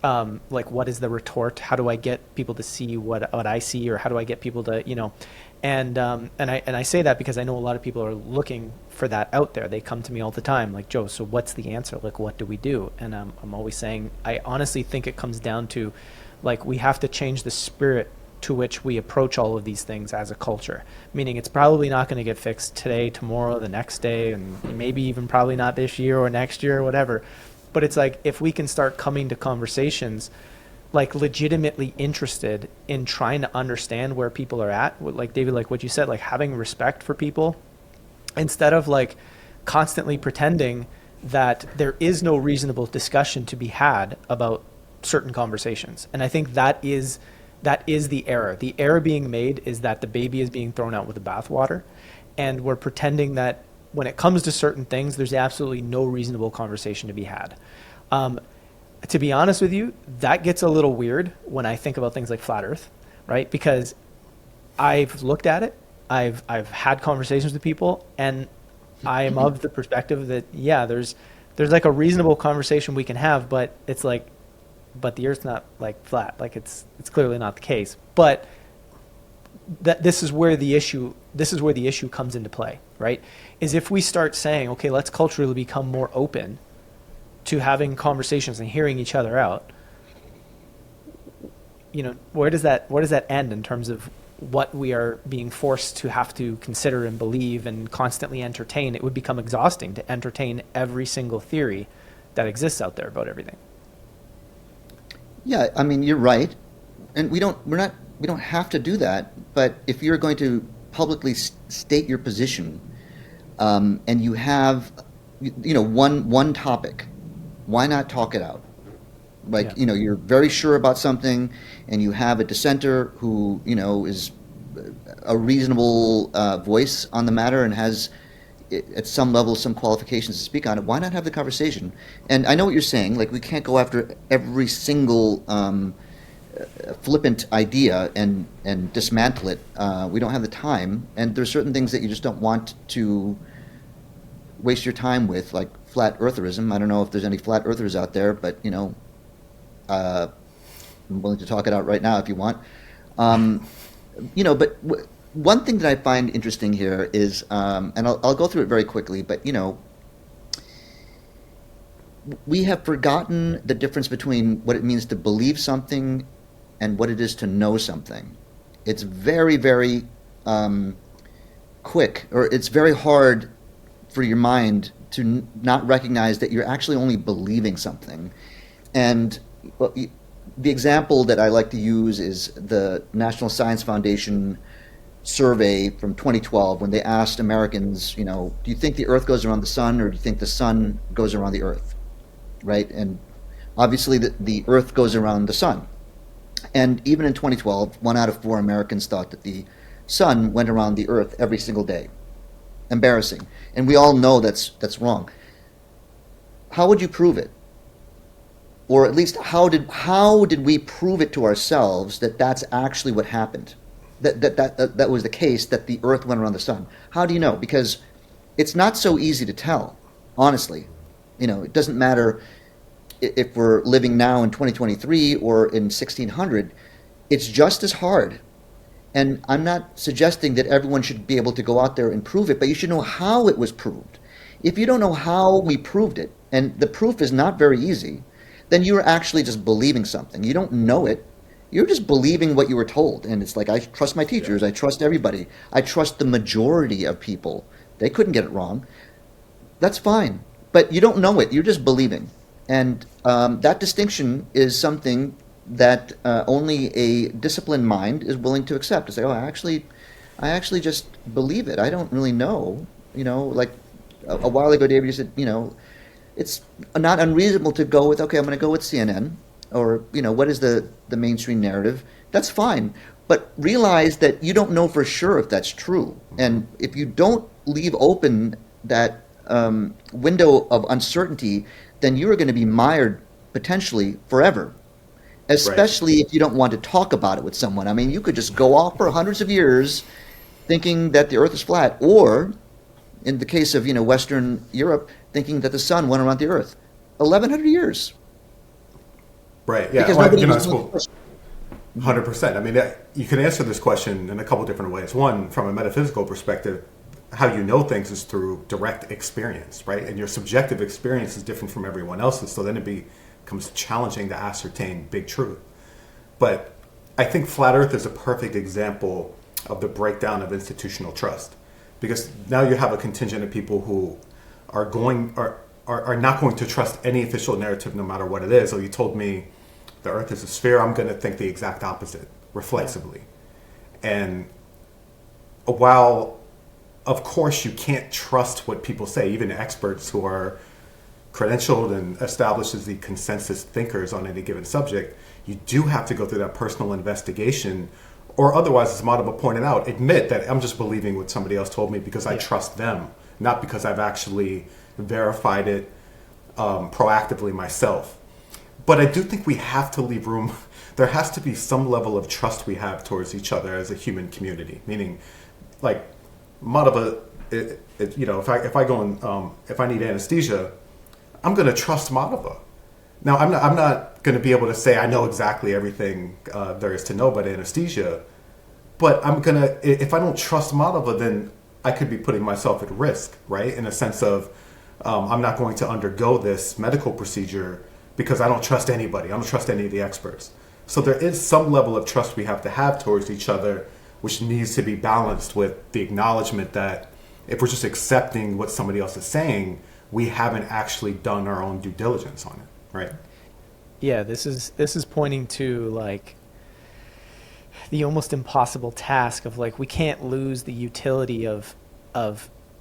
like what is the retort? How do I get people to see what I see, or how do I get people to, and I say that because I know a lot of people are looking for that out there. They come to me all the time like, Joe, so what's the answer? Like, what do we do? And I'm always saying, I honestly think it comes down to like, we have to change the spirit to which we approach all of these things as a culture, meaning it's probably not going to get fixed today, tomorrow, the next day, and maybe even probably not this year or next year or whatever. But it's like, if we can start coming to conversations like legitimately interested in trying to understand where people are at, like David, like what you said, like having respect for people instead of like constantly pretending that there is no reasonable discussion to be had about certain conversations. And I think that is the error. The error being made is that the baby is being thrown out with the bathwater, and we're pretending that when it comes to certain things, there's absolutely no reasonable conversation to be had. To be honest with you, that gets a little weird when I think about things like flat Earth, right? Because I've looked at it, I've had conversations with people, and I am of the perspective that there's like a reasonable conversation we can have, but it's like, but the Earth's not like flat. Like it's clearly not the case. But this is where the issue comes into play, right? Is if we start saying, okay, let's culturally become more open to having conversations and hearing each other out. Where does that end in terms of what we are being forced to have to consider and believe and constantly entertain? It would become exhausting to entertain every single theory that exists out there about everything. Yeah, I mean, you're right, and we don't have to do that. But if you're going to publicly state your position, and you have, one topic, why not talk it out? Like, Yeah. you're very sure about something, and you have a dissenter who, is a reasonable voice on the matter and has, at some level, some qualifications to speak on it. Why not have the conversation? And I know what you're saying. Like, we can't go after every single flippant idea and dismantle it. We don't have the time, and there's certain things that you just don't want to waste your time with, like flat eartherism. I don't know if there's any flat earthers out there, but I'm willing to talk it out right now if you want. But one thing that I find interesting here is, and I'll go through it very quickly, but we have forgotten the difference between what it means to believe something and what it is to know something. It's very, very quick, or it's very hard for your mind to not recognize that you're actually only believing something. And the example that I like to use is the National Science Foundation survey from 2012, when they asked Americans, do you think the Earth goes around the sun, or do you think the sun goes around the Earth? Right? And obviously the Earth goes around the sun. And even in 2012, 1 out of 4 Americans thought that the sun went around the Earth every single day. Embarrassing. And we all know that's wrong. How would you prove it? Or at least how did we prove it to ourselves that that's actually what happened? That was the case, that the Earth went around the sun. How do you know? Because it's not so easy to tell, honestly. It doesn't matter if we're living now in 2023 or in 1600. It's just as hard. And I'm not suggesting that everyone should be able to go out there and prove it, but you should know how it was proved. If you don't know how we proved it, and the proof is not very easy, then you're actually just believing something. You don't know it. You're just believing what you were told. And it's like, I trust my teachers. I trust everybody. I trust the majority of people. They couldn't get it wrong. That's fine. But you don't know it. You're just believing. And that distinction is something that only a disciplined mind is willing to accept. To say, I actually just believe it. I don't really know. Like a while ago, David, you said, it's not unreasonable to go with, okay, I'm going to go with CNN, or, what is the mainstream narrative? That's fine. But realize that you don't know for sure if that's true. And if you don't leave open that window of uncertainty, then you are going to be mired potentially forever. Especially if you don't want to talk about it with someone. I mean, you could just go off for hundreds of years thinking that the Earth is flat, or in the case of Western Europe, thinking that the sun went around the Earth. 1,100 years. Right. Yeah. Because Well, nobody I was suppose 100%. I mean, you can answer this question in a couple different ways. One, from a metaphysical perspective, how you know things is through direct experience, right? And your subjective experience is different from everyone else's, so then it becomes challenging to ascertain big truth. But I think flat Earth is a perfect example of the breakdown of institutional trust, because now you have a contingent of people who are not going to trust any official narrative, no matter what it is. So you told me the Earth is a sphere, I'm going to think the exact opposite reflexively. And while, of course, you can't trust what people say, even experts who are credentialed and established as the consensus thinkers on any given subject, you do have to go through that personal investigation, or otherwise, as Madhava pointed out, admit that I'm just believing what somebody else told me because I trust them, not because I've actually verified it proactively myself. But I do think we have to leave room. There has to be some level of trust we have towards each other as a human community. Meaning, like Madhava, if I go and if I need anesthesia, I'm going to trust Madhava. Now, I'm not going to be able to say I know exactly everything there is to know about anesthesia, but if I don't trust Madhava, then I could be putting myself at risk, right? In a sense of I'm not going to undergo this medical procedure because I don't trust anybody. I don't trust any of the experts. So there is some level of trust we have to have towards each other, which needs to be balanced with the acknowledgement that if we're just accepting what somebody else is saying, we haven't actually done our own due diligence on it, right? Yeah, this is pointing to like the almost impossible task of like we can't lose the utility of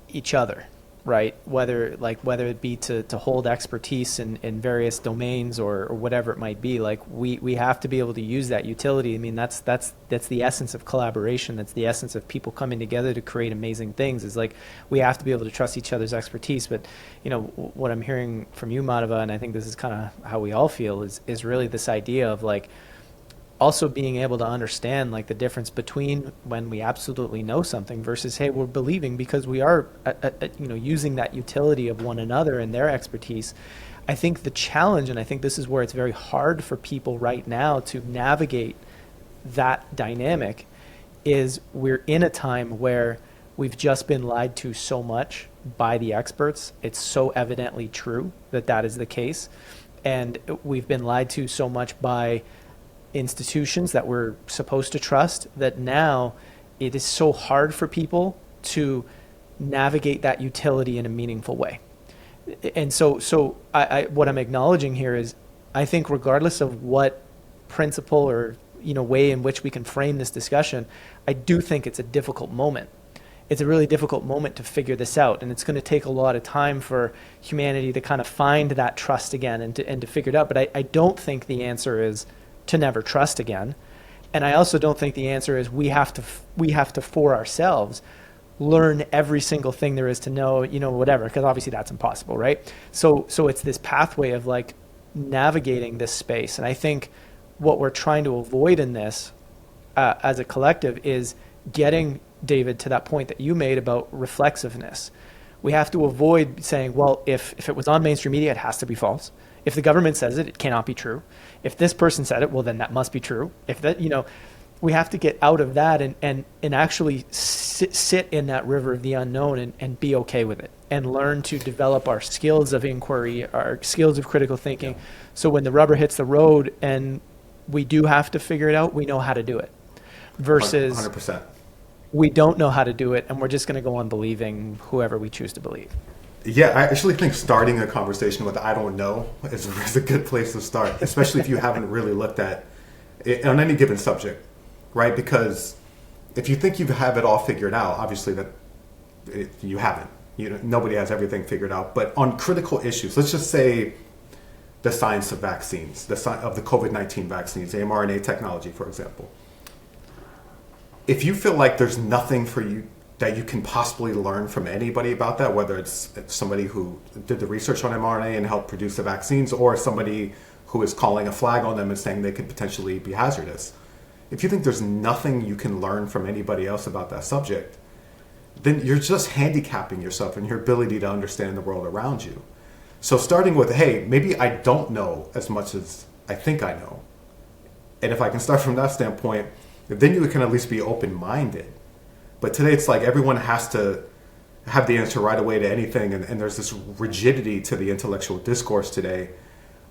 each other, right? Whether it be to hold expertise in various domains or whatever it might be, like we have to be able to use that utility. I mean, that's the essence of collaboration. That's the essence of people coming together to create amazing things, is like we have to be able to trust each other's expertise. But what I'm hearing from you, Madhava, and I think this is kind of how we all feel, is really this idea of like also being able to understand like the difference between when we absolutely know something versus, hey, we're believing because we are using that utility of one another and their expertise. I think the challenge, and I think this is where it's very hard for people right now to navigate that dynamic, is we're in a time where we've just been lied to so much by the experts. It's so evidently true that is the case. And we've been lied to so much by institutions that we're supposed to trust that now it is so hard for people to navigate that utility in a meaningful way. And so I what I'm acknowledging here is, I think regardless of what principle or way in which we can frame this discussion, I do think it's a difficult moment. It's a really difficult moment to figure this out, and it's going to take a lot of time for humanity to kind of find that trust again and to figure it out. But I don't think the answer is to never trust again. And I also don't think the answer is we have to for ourselves learn every single thing there is to know, whatever, because obviously that's impossible, right? So it's this pathway of like navigating this space. And I think what we're trying to avoid in this as a collective is getting, David, to that point that you made about reflexiveness. We have to avoid saying, well, if it was on mainstream media, it has to be false. If the government says it, it cannot be true. If this person said it, well, then that must be true. If that, we have to get out of that and actually sit in that river of the unknown and be okay with it and learn to develop our skills of inquiry, our skills of critical thinking. Yeah. So when the rubber hits the road and we do have to figure it out, we know how to do it. Versus 100%. We don't know how to do it and we're just going to go on believing whoever we choose to believe. Yeah, I actually think starting a conversation with "I don't know" is a good place to start, especially if you haven't really looked at it on any given subject, right? Because if you think you have it all figured out, obviously you haven't. Nobody has everything figured out. But on critical issues, let's just say the science of vaccines, of the COVID-19 vaccines, the mRNA technology, for example. If you feel like there's nothing for you that you can possibly learn from anybody about that, whether it's somebody who did the research on mRNA and helped produce the vaccines, or somebody who is calling a flag on them and saying they could potentially be hazardous. If you think there's nothing you can learn from anybody else about that subject, then you're just handicapping yourself in your ability to understand the world around you. So starting with, hey, maybe I don't know as much as I think I know. And if I can start from that standpoint, then you can at least be open-minded. But today it's like everyone has to have the answer right away to anything, and there's this rigidity to the intellectual discourse today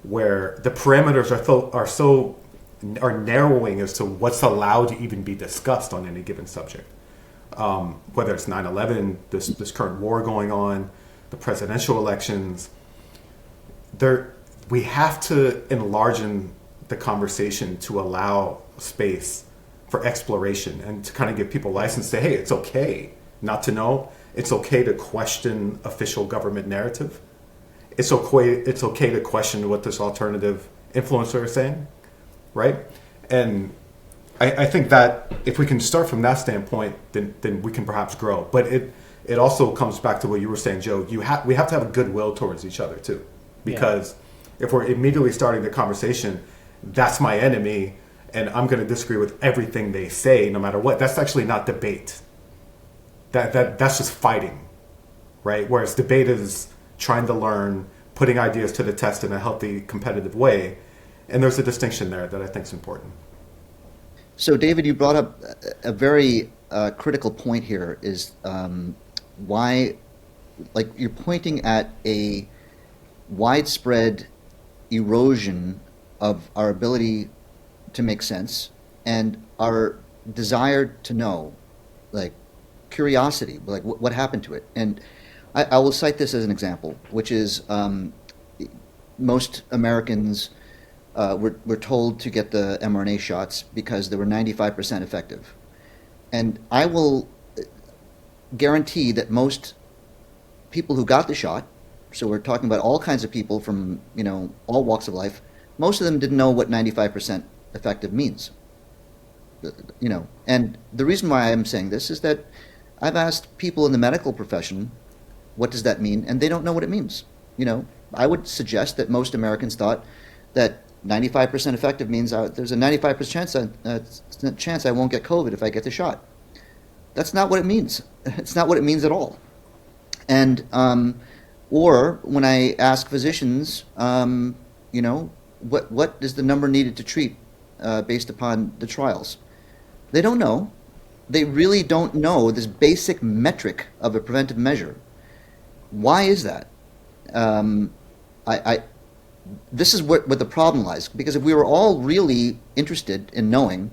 where the parameters are narrowing as to what's allowed to even be discussed on any given subject. Whether it's 9/11, this current war going on, the presidential elections, we have to enlarge the conversation to allow space for exploration and to kind of give people license to say, hey, it's okay not to know. It's okay to question official government narrative. It's okay to question what this alternative influencer is saying, right? And I think that if we can start from that standpoint, then we can perhaps grow. But it also comes back to what you were saying, Joe. We have to have a goodwill towards each other too, because if we're immediately starting the conversation, that's my enemy, and I'm going to disagree with everything they say, no matter what. That's actually not debate. That's just fighting, right? Whereas debate is trying to learn, putting ideas to the test in a healthy, competitive way, and there's a distinction there that I think is important. So, David, you brought up a very critical point here. Is why, like, you're pointing at a widespread erosion of our ability to make sense and our desire to know, like curiosity, like what happened to it. And I will cite this as an example, which is most Americans were told to get the mRNA shots because they were 95% effective. And I will guarantee that most people who got the shot, so we're talking about all kinds of people from, all walks of life, most of them didn't know what 95% effective means. And the reason why I'm saying this is that I've asked people in the medical profession, what does that mean? And they don't know what it means. I would suggest that most Americans thought that 95% effective means there's a 95% chance I won't get COVID if I get the shot. That's not what it means. It's not what it means at all. And or when I ask physicians, what is the number needed to treat based upon the trials? They don't know. They really don't know this basic metric of a preventive measure. Why is that? This is what the problem lies. Because if we were all really interested in knowing,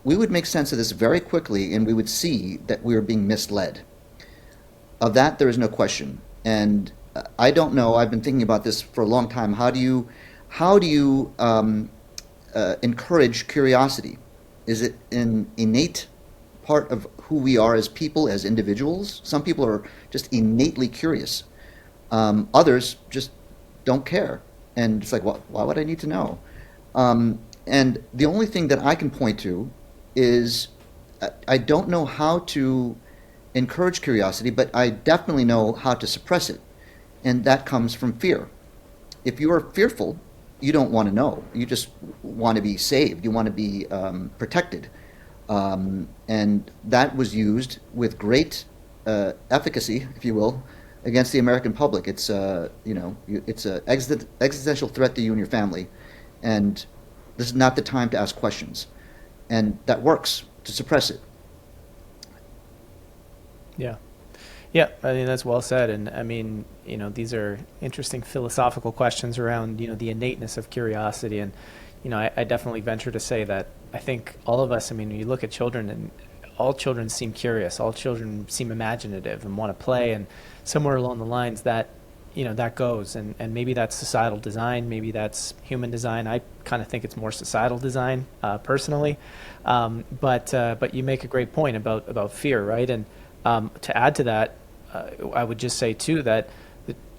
we would make sense of this very quickly, and we would see that we are being misled. Of that, there is no question. And I don't know. I've been thinking about this for a long time. How do you encourage curiosity? Is it an innate part of who we are as people, as individuals? Some people are just innately curious. Others just don't care. And it's like, why would I need to know? And the only thing that I can point to is I don't know how to encourage curiosity, but I definitely know how to suppress it. And that comes from fear. If you are fearful, you don't want to know. You just want to be saved. You want to be protected. And that was used with great efficacy, if you will, against the American public. It's it's an existential threat to you and your family, and this is not the time to ask questions. And that works to suppress it. Yeah. Yeah, I mean, that's well said. And I mean, these are interesting philosophical questions around, the innateness of curiosity. And, I definitely venture to say that I think all of us, when you look at children, and all children seem curious, all children seem imaginative and want to play. And somewhere along the lines that, that goes. And maybe that's societal design, maybe that's human design. I kind of think it's more societal design, personally. But you make a great point about fear, right? And to add to that, I would just say too that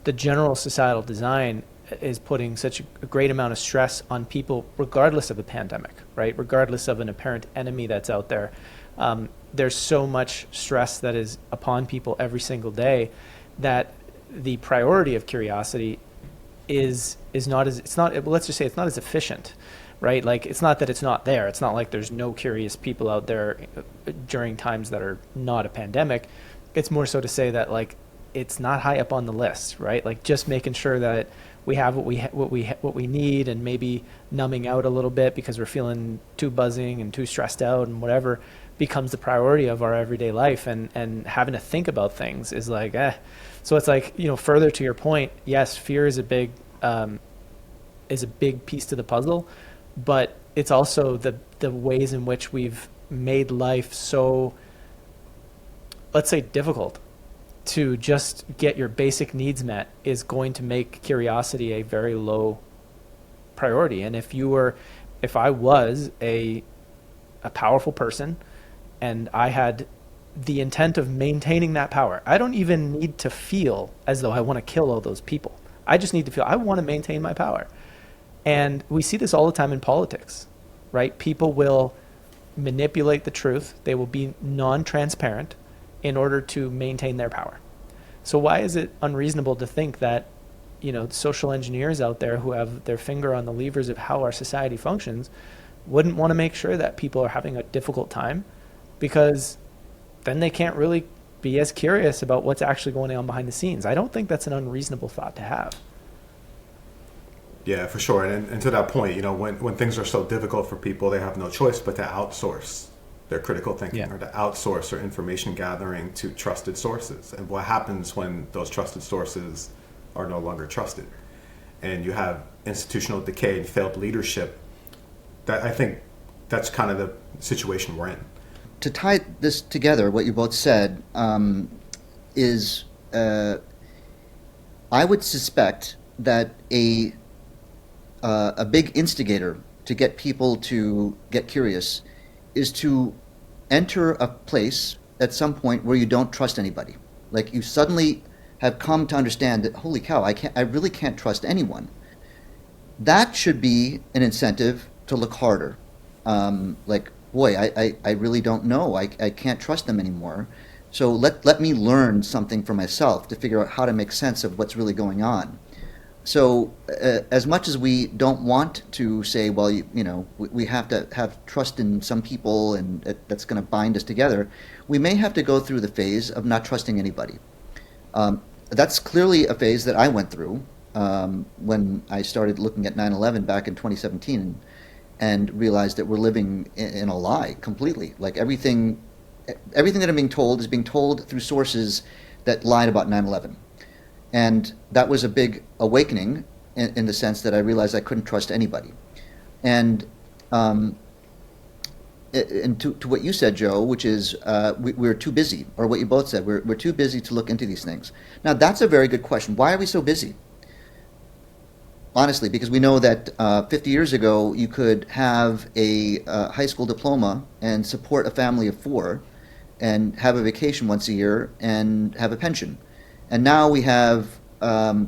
the general societal design is putting such a great amount of stress on people, regardless of the pandemic, right? Regardless of an apparent enemy that's out there. There's so much stress that is upon people every single day that the priority of curiosity is not as, let's just say it's not as efficient, right? Like, it's not that it's not there. It's not like there's no curious people out there during times that are not a pandemic. It's more so to say that, like, it's not high up on the list, right? Like, just making sure that we have what we need, and maybe numbing out a little bit because we're feeling too buzzing and too stressed out and whatever becomes the priority of our everyday life, and having to think about things is like, So it's like, further to your point, yes, fear is a big piece to the puzzle, but it's also the ways in which we've made life so, let's say, difficult to just get your basic needs met is going to make curiosity a very low priority. And if I was a powerful person and I had the intent of maintaining that power, I don't even need to feel as though I want to kill all those people. I just need to feel I want to maintain my power. And we see this all the time in politics, right? People will manipulate the truth. They will be non-transparent in order to maintain their power. So why is it unreasonable to think that, social engineers out there who have their finger on the levers of how our society functions wouldn't want to make sure that people are having a difficult time, because then they can't really be as curious about what's actually going on behind the scenes. I don't think that's an unreasonable thought to have. Yeah, for sure. And to that point, when things are so difficult for people, they have no choice but to outsource their critical thinking, or to outsource their information gathering to trusted sources. And what happens when those trusted sources are no longer trusted, and you have institutional decay and failed leadership? That, I think, that's kind of the situation we're in. To tie this together, what you both said is I would suspect that a big instigator to get people to get curious is to enter a place at some point where you don't trust anybody. Like, you suddenly have come to understand that, holy cow, I really can't trust anyone. That should be an incentive to look harder. Like, boy, I really don't know. I can't trust them anymore. So let me learn something for myself to figure out how to make sense of what's really going on. So as much as we don't want to say, well, we have to have trust in some people and that's going to bind us together, we may have to go through the phase of not trusting anybody. That's clearly a phase that I went through when I started looking at 9/11 back in 2017 and realized that we're living in a lie completely. Like everything that I'm being told is being told through sources that lied about 9/11. And that was a big awakening in the sense that I realized I couldn't trust anybody. And to what you said, Joe, which is we're too busy, or what you both said, we're too busy to look into these things. Now, that's a very good question. Why are we so busy? Honestly, because we know that 50 years ago, you could have a high school diploma and support a family of 4 and have a vacation once a year and have a pension. And now we have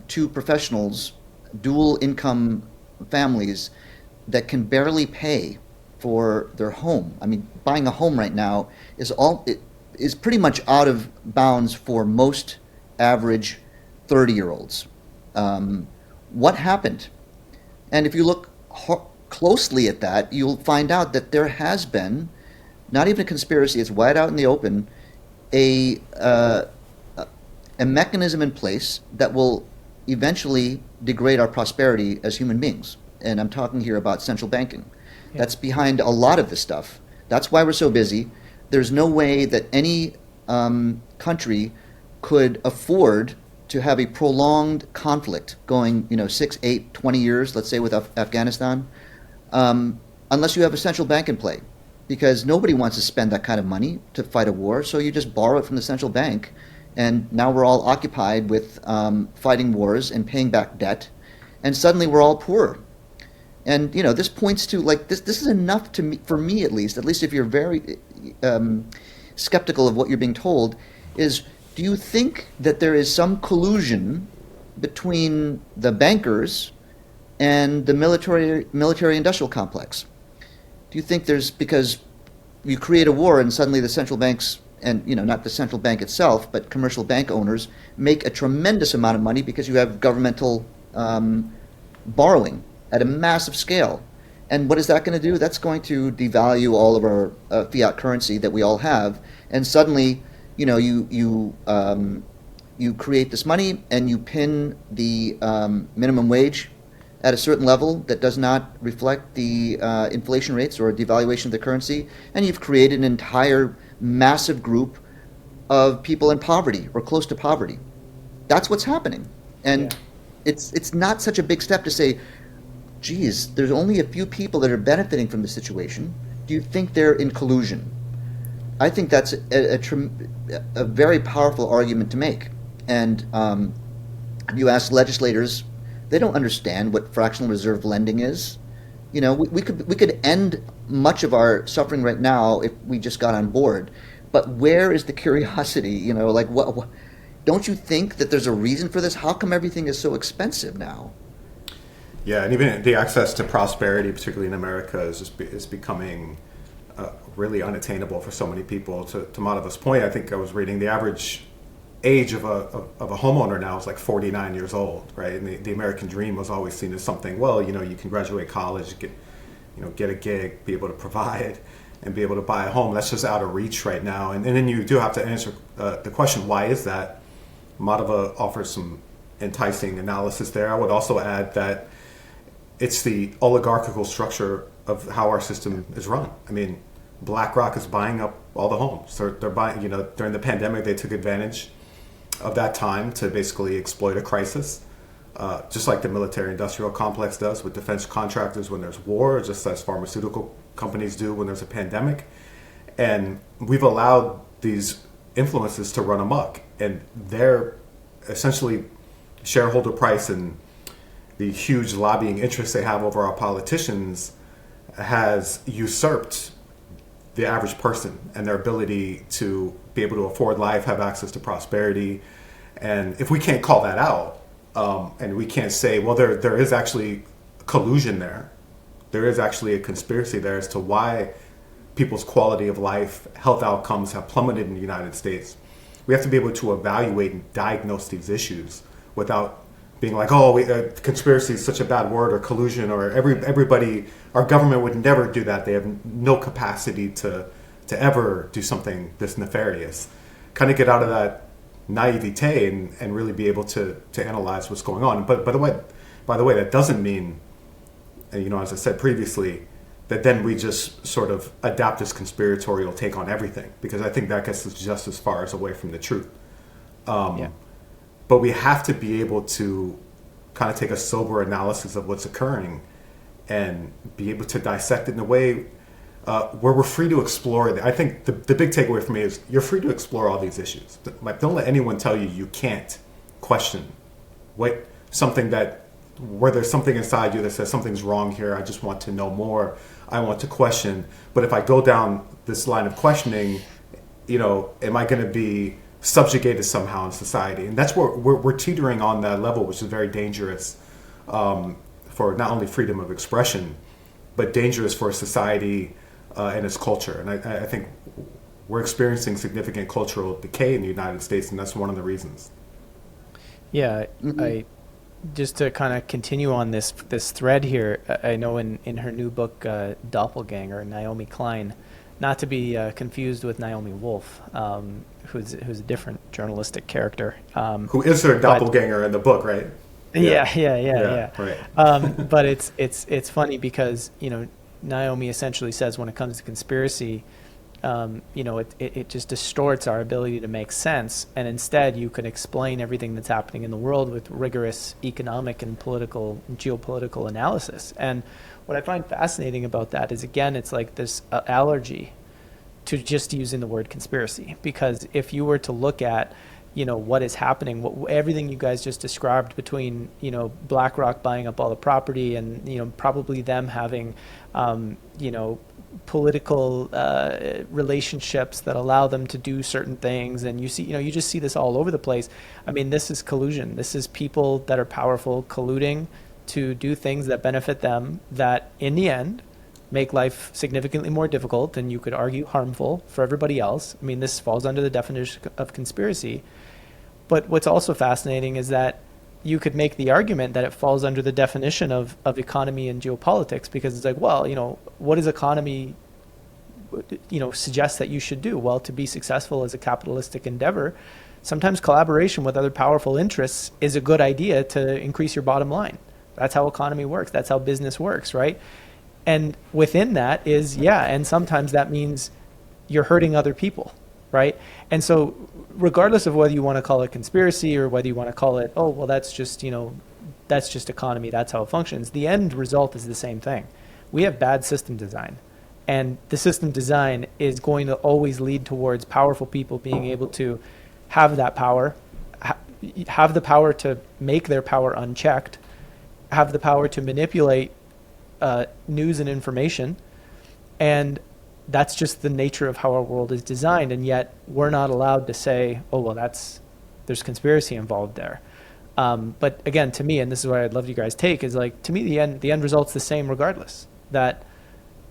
2 professionals, dual income families that can barely pay for their home. I mean, buying a home right now is pretty much out of bounds for most average 30-year-olds. What happened? And if you look closely at that, you'll find out that there has been, not even a conspiracy, it's wide out in the open, a mechanism in place that will eventually degrade our prosperity as human beings. And I'm talking here about central banking. Yeah. That's behind a lot of this stuff. That's why we're so busy. There's no way that any country could afford to have a prolonged conflict going, 6, 8, 20 years, let's say with Afghanistan, unless you have a central bank in play. Because nobody wants to spend that kind of money to fight a war, so you just borrow it from the central bank. And now we're all occupied with fighting wars and paying back debt, and suddenly we're all poorer. And this points to this is enough to me, for me at least if you're very skeptical of what you're being told, is do you think that there is some collusion between the bankers and the military industrial complex? Do you think there's, because you create a war and suddenly the central banks, and not the central bank itself, but commercial bank owners make a tremendous amount of money because you have governmental borrowing at a massive scale. And what is that going to do? That's going to devalue all of our fiat currency that we all have. And suddenly, you create this money and you pin the minimum wage at a certain level that does not reflect the inflation rates or devaluation of the currency, and you've created an entire massive group of people in poverty or close to poverty. That's what's happening. And it's not such a big step to say, geez, there's only a few people that are benefiting from the situation. Do you think they're in collusion? I think that's a very powerful argument to make. And you ask legislators, they don't understand what fractional reserve lending is. We could end much of our suffering right now if we just got on board. But where is the curiosity? What? Don't you think that there's a reason for this? How come everything is so expensive now? Yeah, and even the access to prosperity, particularly in America, is becoming really unattainable for so many people. To Madhava's point, I think I was reading the average age of a homeowner now is like 49 years old, right? And the American dream was always seen as something, well, you can graduate college, get a gig, be able to provide, and be able to buy a home. That's just out of reach right now. And then you do have to answer the question, why is that? Madhava offers some enticing analysis there. I would also add that it's the oligarchical structure of how our system is run. I mean, BlackRock is buying up all the homes. They're buying, during the pandemic, they took advantage of that time to basically exploit a crisis, just like the military-industrial complex does with defense contractors when there's war, just as pharmaceutical companies do when there's a pandemic. And we've allowed these influences to run amok, and their essentially shareholder price and the huge lobbying interests they have over our politicians has usurped the average person and their ability to be able to afford life, have access to prosperity, And if we can't call that out, and we can't say, well, there is actually collusion there, there is actually a conspiracy there as to why people's quality of life, health outcomes have plummeted in the United States. We have to be able to evaluate and diagnose these issues without being like, oh, conspiracy is such a bad word, or collusion, or everybody, our government would never do that. They have no capacity to ever do something this nefarious. Kind of get out of that naivete and really be able to analyze what's going on. But by the way, that doesn't mean, as I said previously, that then we just sort of adapt this conspiratorial take on everything, because I think that gets us just as far as away from the truth. But we have to be able to kind of take a sober analysis of what's occurring and be able to dissect it in a way where we're free to explore it. I think the big takeaway for me is you're free to explore all these issues. Like, don't let anyone tell you can't question where there's something inside you that says something's wrong here. I just want to know more. I want to question. But if I go down this line of questioning, am I going to be subjugated somehow in society? And that's where we're teetering on that level, which is very dangerous for not only freedom of expression, but dangerous for society and its culture. And I think we're experiencing significant cultural decay in the United States, and that's one of the reasons. Yeah, I just to kind of continue on this thread here, I know in her new book, Doppelganger, Naomi Klein, not to be confused with Naomi Wolf, who's a different journalistic character. Who is her doppelganger in the book, right? Yeah. Right. But it's funny because, Naomi essentially says when it comes to conspiracy, it just distorts our ability to make sense. And instead, you can explain everything that's happening in the world with rigorous economic and geopolitical analysis. And what I find fascinating about that is, again, it's like this allergy to just using the word conspiracy. Because if you were to look at, what is happening, everything you guys just described between, BlackRock buying up all the property and, probably them having, political relationships that allow them to do certain things. And you see, you just see this all over the place. I mean, this is collusion. This is people that are powerful colluding to do things that benefit them, that in the end make life significantly more difficult, and you could argue harmful for everybody else. I mean, this falls under the definition of conspiracy. But what's also fascinating is that you could make the argument that it falls under the definition of economy and geopolitics, because it's like, well, what does economy, suggest that you should do? Well, to be successful as a capitalistic endeavor, sometimes collaboration with other powerful interests is a good idea to increase your bottom line. That's how economy works. That's how business works, right? And within that is, and sometimes that means you're hurting other people, right? And so regardless of whether you want to call it conspiracy or whether you want to call it, oh, well, that's just economy, that's how it functions, the end result is the same thing. We have bad system design. And the system design is going to always lead towards powerful people being able to have that power, have the power to make their power unchecked, have the power to manipulate news and information. And that's just the nature of how our world is designed. And yet we're not allowed to say, oh, well, there's conspiracy involved there. But again, to me, and this is what I'd love you guys take, is like, to me, the end result's the same regardless, that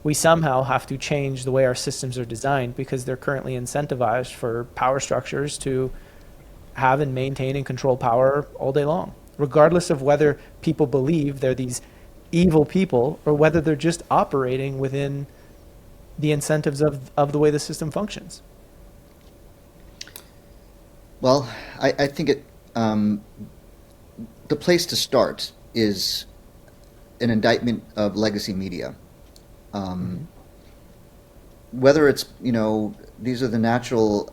we somehow have to change the way our systems are designed, because they're currently incentivized for power structures to have and maintain and control power all day long, regardless of whether people believe they're these evil people or whether they're just operating within the incentives of the way the system functions. Well, I think the place to start is an indictment of legacy media. Whether it's, these are the natural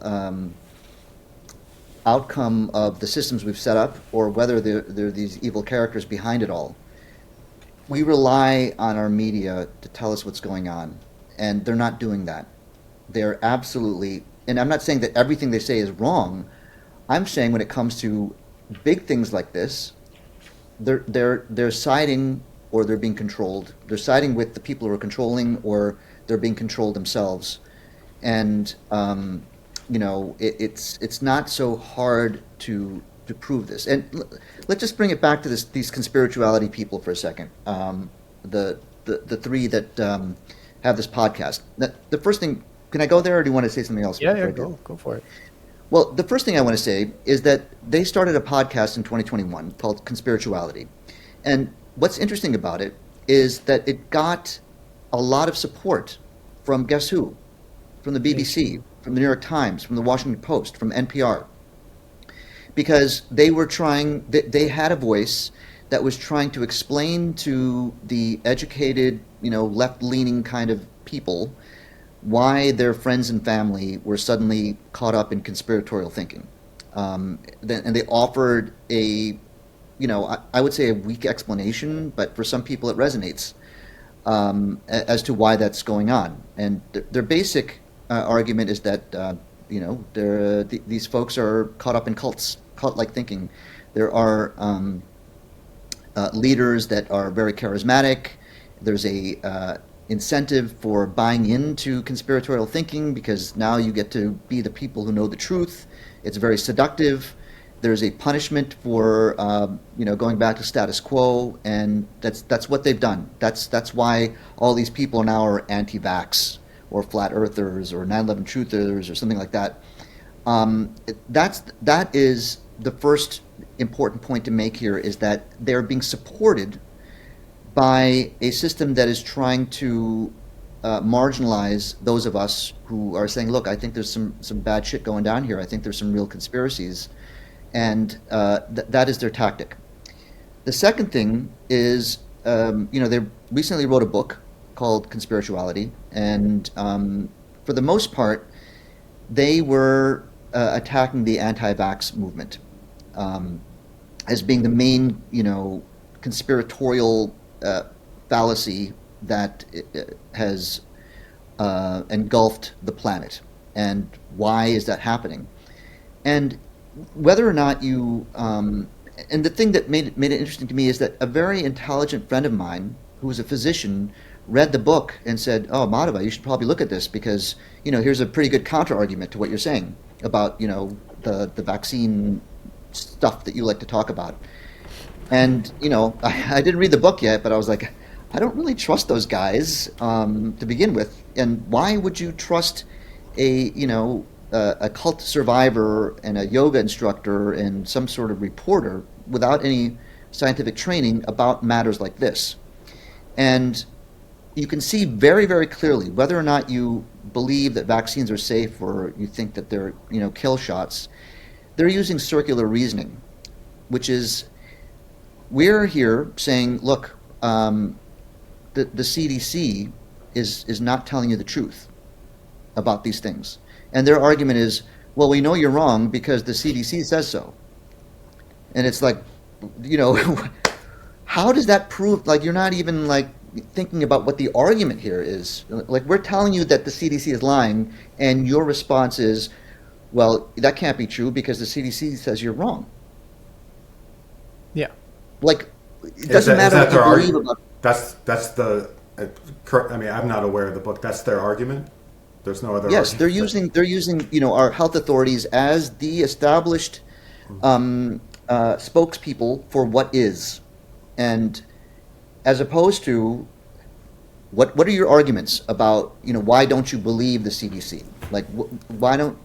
outcome of the systems we've set up, or whether there are these evil characters behind it all. We rely on our media to tell us what's going on, and they're not doing that. They're absolutely, and I'm not saying that everything they say is wrong. I'm saying when it comes to big things like this, they're siding, or they're being controlled. They're siding with the people who are controlling, or they're being controlled themselves. And it's not so hard to to prove this. And let's just bring it back to these conspirituality people for a second. The three that have this podcast. The first thing, can I go there, or do you want to say something else? Yeah, go for it. Well, the first thing I want to say is that they started a podcast in 2021 called Conspirituality. And what's interesting about it is that it got a lot of support from guess who? From the BBC, from the New York Times, from the Washington Post, from NPR. Because they were trying, they had a voice that was trying to explain to the educated, left-leaning kind of people why their friends and family were suddenly caught up in conspiratorial thinking. And they offered I would say a weak explanation, but for some people it resonates as to why that's going on. And their basic argument is that, these folks are caught up in cult-like thinking. There are leaders that are very charismatic. There's a incentive for buying into conspiratorial thinking because now you get to be the people who know the truth. It's very seductive. There's a punishment for going back to status quo, and that's what they've done. That's why all these people now are anti-vax or flat earthers or 9/11 truthers or something like that. That is the first important point to make here, is that they're being supported by a system that is trying to marginalize those of us who are saying, look, I think there's some bad shit going down here. I think there's some real conspiracies. And that is their tactic. The second thing is, they recently wrote a book called Conspirituality. And for the most part, they were attacking the anti-vax movement as being the main, conspiratorial fallacy that has engulfed the planet. And why is that happening? And whether or not you, and the thing that made it interesting to me is that a very intelligent friend of mine, who was a physician, read the book and said, "Oh, Madhava, you should probably look at this because here's a pretty good counter argument to what you're saying about the vaccine stuff that you like to talk about." And I didn't read the book yet, but I was like, I don't really trust those guys to begin with. And why would you trust a cult survivor and a yoga instructor and some sort of reporter without any scientific training about matters like this? And you can see very, very clearly whether or not you believe that vaccines are safe or you think that they're, kill shots. They're using circular reasoning, which is, we're here saying, look, the CDC is not telling you the truth about these things. And their argument is, well, we know you're wrong because the CDC says so. And it's like, how does that prove, you're not even thinking about what the argument here is. We're telling you that the CDC is lying, and your response is, well, that can't be true because the CDC says you're wrong. Yeah. It doesn't matter what you believe about. That's the. I mean, I'm not aware of the book. That's their argument. There's no other. Yes, argument. they're using our health authorities as the established spokespeople for what is, and as opposed to what are your arguments about why don't you believe the CDC? Why don't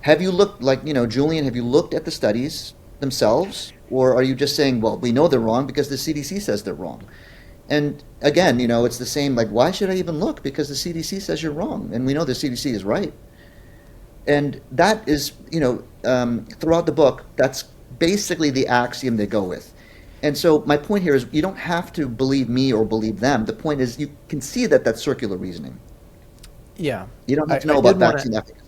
have you looked Julian? Have you looked at the studies themselves, or are you just saying, well, we know they're wrong because the CDC says they're wrong? And again, it's the same, why should I even look? Because the CDC says you're wrong, and we know the CDC is right. And that is, throughout the book, that's basically the axiom they go with. And so my point here is you don't have to believe me or believe them. The point is you can see that that's circular reasoning. Yeah. You don't have to know about vaccine ethics.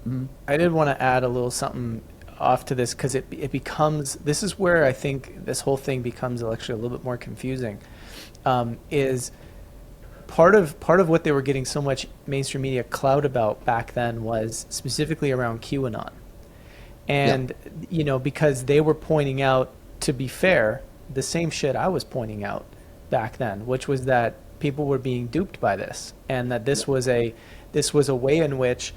Mm-hmm. I did want to add a little something off to this because it becomes, this is where I think this whole thing becomes actually a little bit more confusing. Is part of what they were getting so much mainstream media clout about back then was specifically around QAnon. And, because they were pointing out, to be fair, the same shit I was pointing out back then, which was that people were being duped by this, and that this was a way in which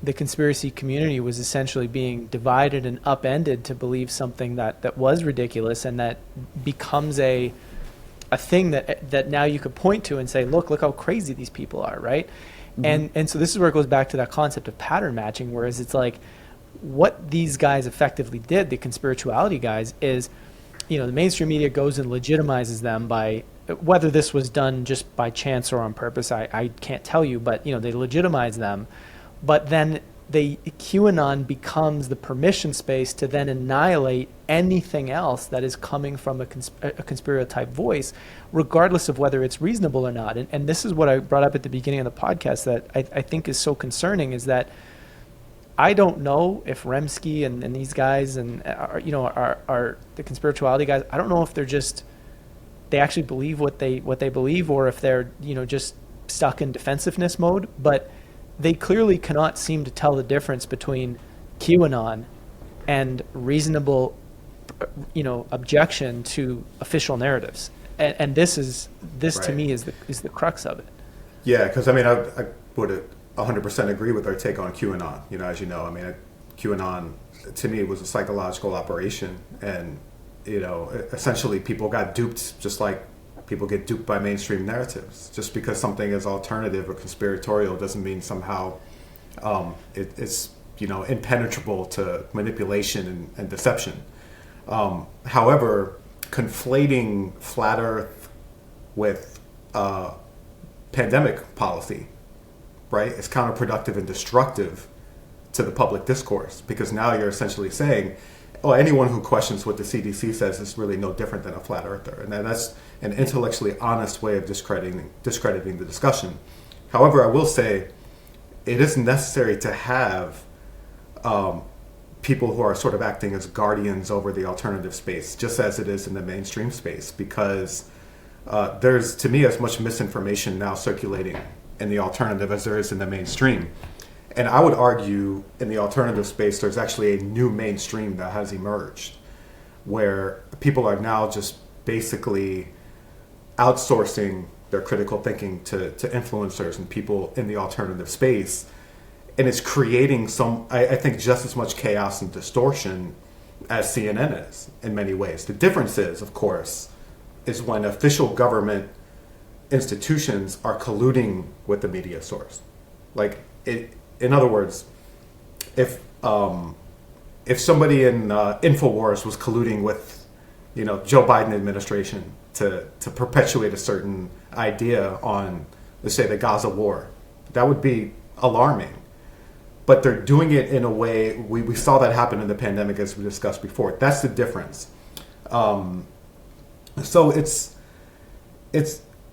the conspiracy community was essentially being divided and upended to believe something that was ridiculous, and that becomes a thing that now you could point to and say, look how crazy these people are, right? And so this is where it goes back to that concept of pattern matching, whereas it's like what these guys effectively did, the conspirituality guys, is, the mainstream media goes and legitimizes them by, whether this was done just by chance or on purpose, I can't tell you, but they legitimize them. But then QAnon becomes the permission space to then annihilate anything else that is coming from a conspiratorial type voice, regardless of whether it's reasonable or not. And this is what I brought up at the beginning of the podcast that I think is so concerning, is that I don't know if Remsky and these guys and are the conspirituality guys. I don't know if they actually believe what they believe, or if they're just stuck in defensiveness mode. But they clearly cannot seem to tell the difference between QAnon and reasonable, objection to official narratives. And this right. To me is the crux of it. Yeah, because I would 100% agree with our take on QAnon. As you know, QAnon to me was a psychological operation, and essentially people got duped, just like people get duped by mainstream narratives. Just because something is alternative or conspiratorial doesn't mean somehow it's impenetrable to manipulation and deception. However, conflating flat Earth with pandemic policy, right, is counterproductive and destructive to the public discourse, because now you're essentially saying, anyone who questions what the CDC says is really no different than a flat earther. And that's an intellectually honest way of discrediting the discussion. However, I will say it isn't necessary to have people who are sort of acting as guardians over the alternative space, just as it is in the mainstream space, because there's, to me, as much misinformation now circulating in the alternative as there is in the mainstream. And I would argue in the alternative space, there's actually a new mainstream that has emerged, where people are now just basically outsourcing their critical thinking to influencers and people in the alternative space. And it's creating I think, just as much chaos and distortion as CNN is in many ways. The difference is, of course, is when official government institutions are colluding with the media source. In other words, if somebody in InfoWars was colluding with, Joe Biden administration to perpetuate a certain idea on, let's say, the Gaza war, that would be alarming. But they're doing it in a way, we saw that happen in the pandemic, as we discussed before. That's the difference. So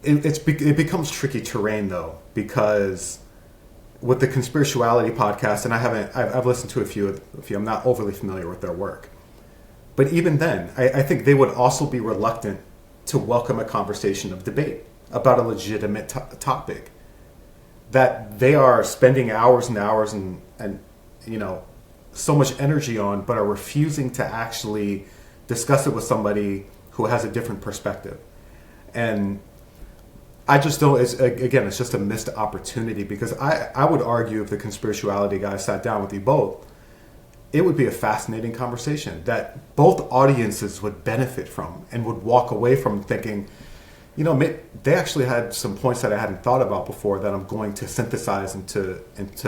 it becomes tricky terrain, though, because with the Conspirituality podcast, and I've listened to a few. I'm not overly familiar with their work, but even then, I think they would also be reluctant to welcome a conversation of debate about a legitimate topic that they are spending hours and hours and so much energy on, but are refusing to actually discuss it with somebody who has a different perspective. And I just don't, it's just a missed opportunity, because I would argue if the Conspirituality guys sat down with you both, it would be a fascinating conversation that both audiences would benefit from and would walk away from thinking, they actually had some points that I hadn't thought about before that I'm going to synthesize into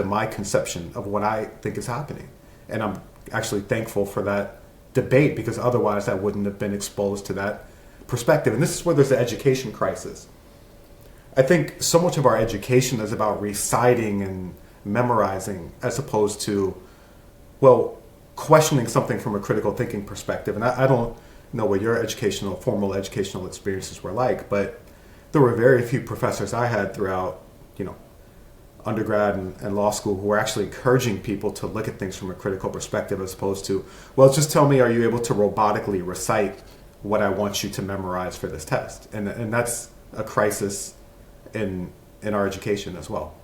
my conception of what I think is happening. And I'm actually thankful for that debate, because otherwise I wouldn't have been exposed to that perspective. And this is where there's an education crisis. I think so much of our education is about reciting and memorizing, as opposed to, questioning something from a critical thinking perspective. And I don't know what your formal educational experiences were like, but there were very few professors I had throughout, undergrad and law school who were actually encouraging people to look at things from a critical perspective, as opposed to, just tell me, are you able to robotically recite what I want you to memorize for this test? And that's a crisis in our education as well.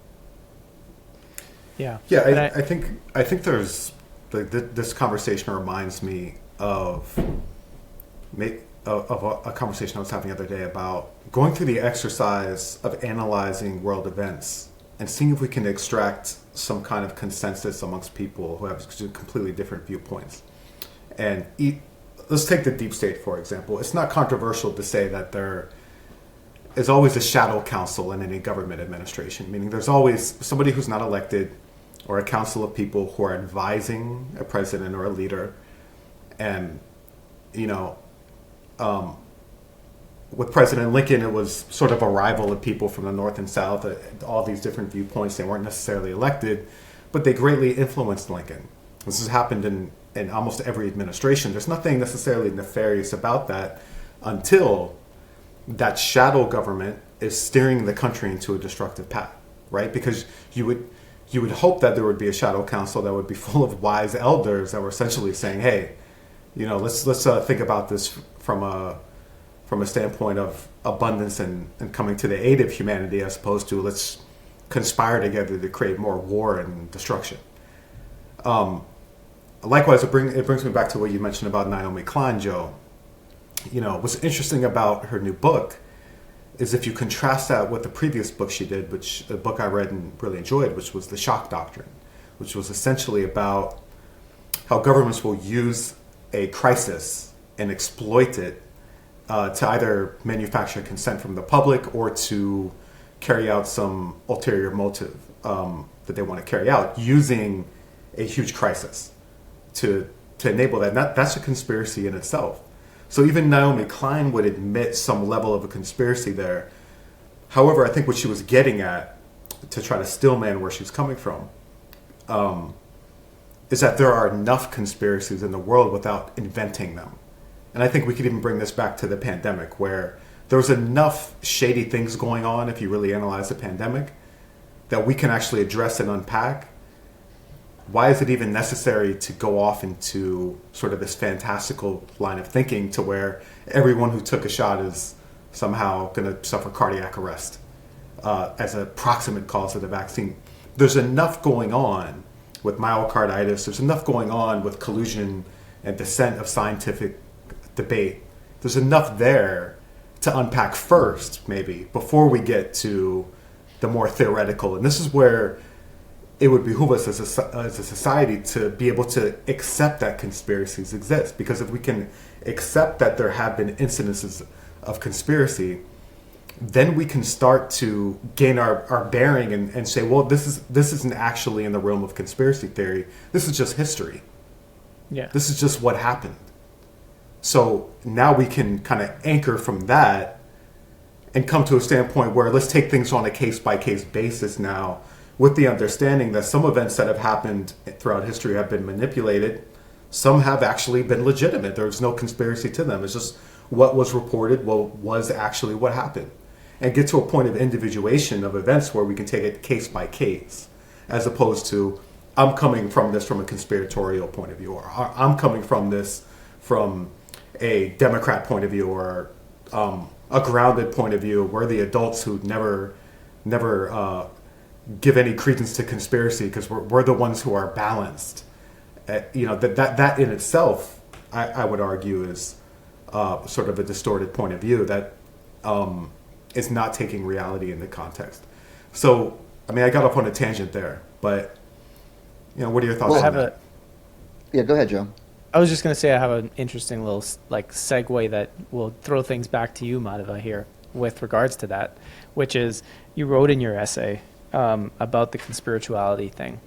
Yeah. Yeah, I think there's this conversation reminds me of a conversation I was having the other day about going through the exercise of analyzing world events and seeing if we can extract some kind of consensus amongst people who have completely different viewpoints. And let's take the deep state, for example. It's not controversial to say that there is always a shadow council in any government administration, meaning there's always somebody who's not elected or a council of people who are advising a president or a leader. And, with President Lincoln, it was sort of a rival of people from the North and South, all these different viewpoints. They weren't necessarily elected, but they greatly influenced Lincoln. This has happened in almost every administration. There's nothing necessarily nefarious about that until that shadow government is steering the country into a destructive path, right? Because you would hope that there would be a shadow council that would be full of wise elders that were essentially saying, hey, let's think about this from a standpoint of abundance and coming to the aid of humanity, as opposed to let's conspire together to create more war and destruction. Likewise, it brings me back to what you mentioned about Naomi Klein, Joe. What's interesting about her new book is if you contrast that with the previous book she did, which a book I read and really enjoyed, which was The Shock Doctrine, which was essentially about how governments will use a crisis and exploit it to either manufacture consent from the public or to carry out some ulterior motive that they want to carry out using a huge crisis to enable that. And that's a conspiracy in itself. So even Naomi Klein would admit some level of a conspiracy there. However, I think what she was getting at, to try to stillman where she's coming from, is that there are enough conspiracies in the world without inventing them. And I think we could even bring this back to the pandemic, where there was enough shady things going on, if you really analyze the pandemic, that we can actually address and unpack. Why is it even necessary to go off into sort of this fantastical line of thinking to where everyone who took a shot is somehow going to suffer cardiac arrest as a proximate cause of the vaccine? There's enough going on with myocarditis. There's enough going on with collusion and dissent of scientific debate. There's enough there to unpack first, maybe, before we get to the more theoretical. And this is where it would behoove us as a society to be able to accept that conspiracies exist. Because if we can accept that there have been incidences of conspiracy, then we can start to gain our bearing and say, well, this isn't actually in the realm of conspiracy theory. This is just history. Yeah. This is just what happened. So now we can kind of anchor from that and come to a standpoint where let's take things on a case-by-case basis now, with the understanding that some events that have happened throughout history have been manipulated. Some have actually been legitimate. There's no conspiracy to them. It's just what was reported, what was actually what happened. And get to a point of individuation of events where we can take it case by case, as opposed to, I'm coming from this from a conspiratorial point of view, or I'm coming from this from a Democrat point of view, or a grounded point of view. We're the adults who never give any credence to conspiracy because we're the ones who are balanced. That in itself, I would argue, is sort of a distorted point of view that is not taking reality into context. So, I mean, I got off on a tangent there, but what are your thoughts on that? Yeah, go ahead, Joe. I was just going to say I have an interesting little segue that will throw things back to you, Madhava, here with regards to that, which is you wrote in your essay about the conspirituality thing.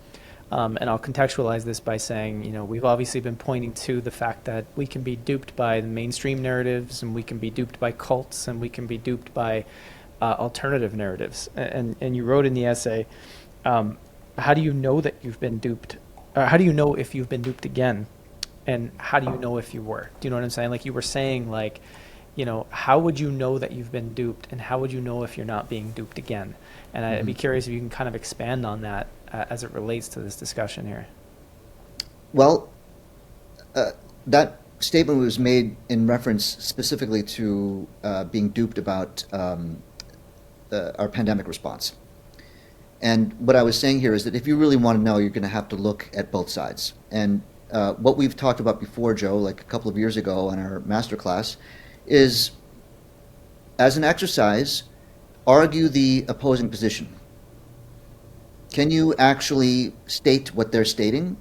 And I'll contextualize this by saying, we've obviously been pointing to the fact that we can be duped by the mainstream narratives, and we can be duped by cults, and we can be duped by alternative narratives. And you wrote in the essay, how do you know that you've been duped? How do you know if you've been duped again? And how do you know if you were? Do you know what I'm saying? Like you were saying, how would you know that you've been duped, and how would you know if you're not being duped again? And I'd be curious if you can kind of expand on that as it relates to this discussion here. Well, that statement was made in reference specifically to being duped about our pandemic response. And what I was saying here is that if you really want to know, you're going to have to look at both sides. And what we've talked about before, Joe, like a couple of years ago in our masterclass, is as an exercise, argue the opposing position. Can you actually state what they're stating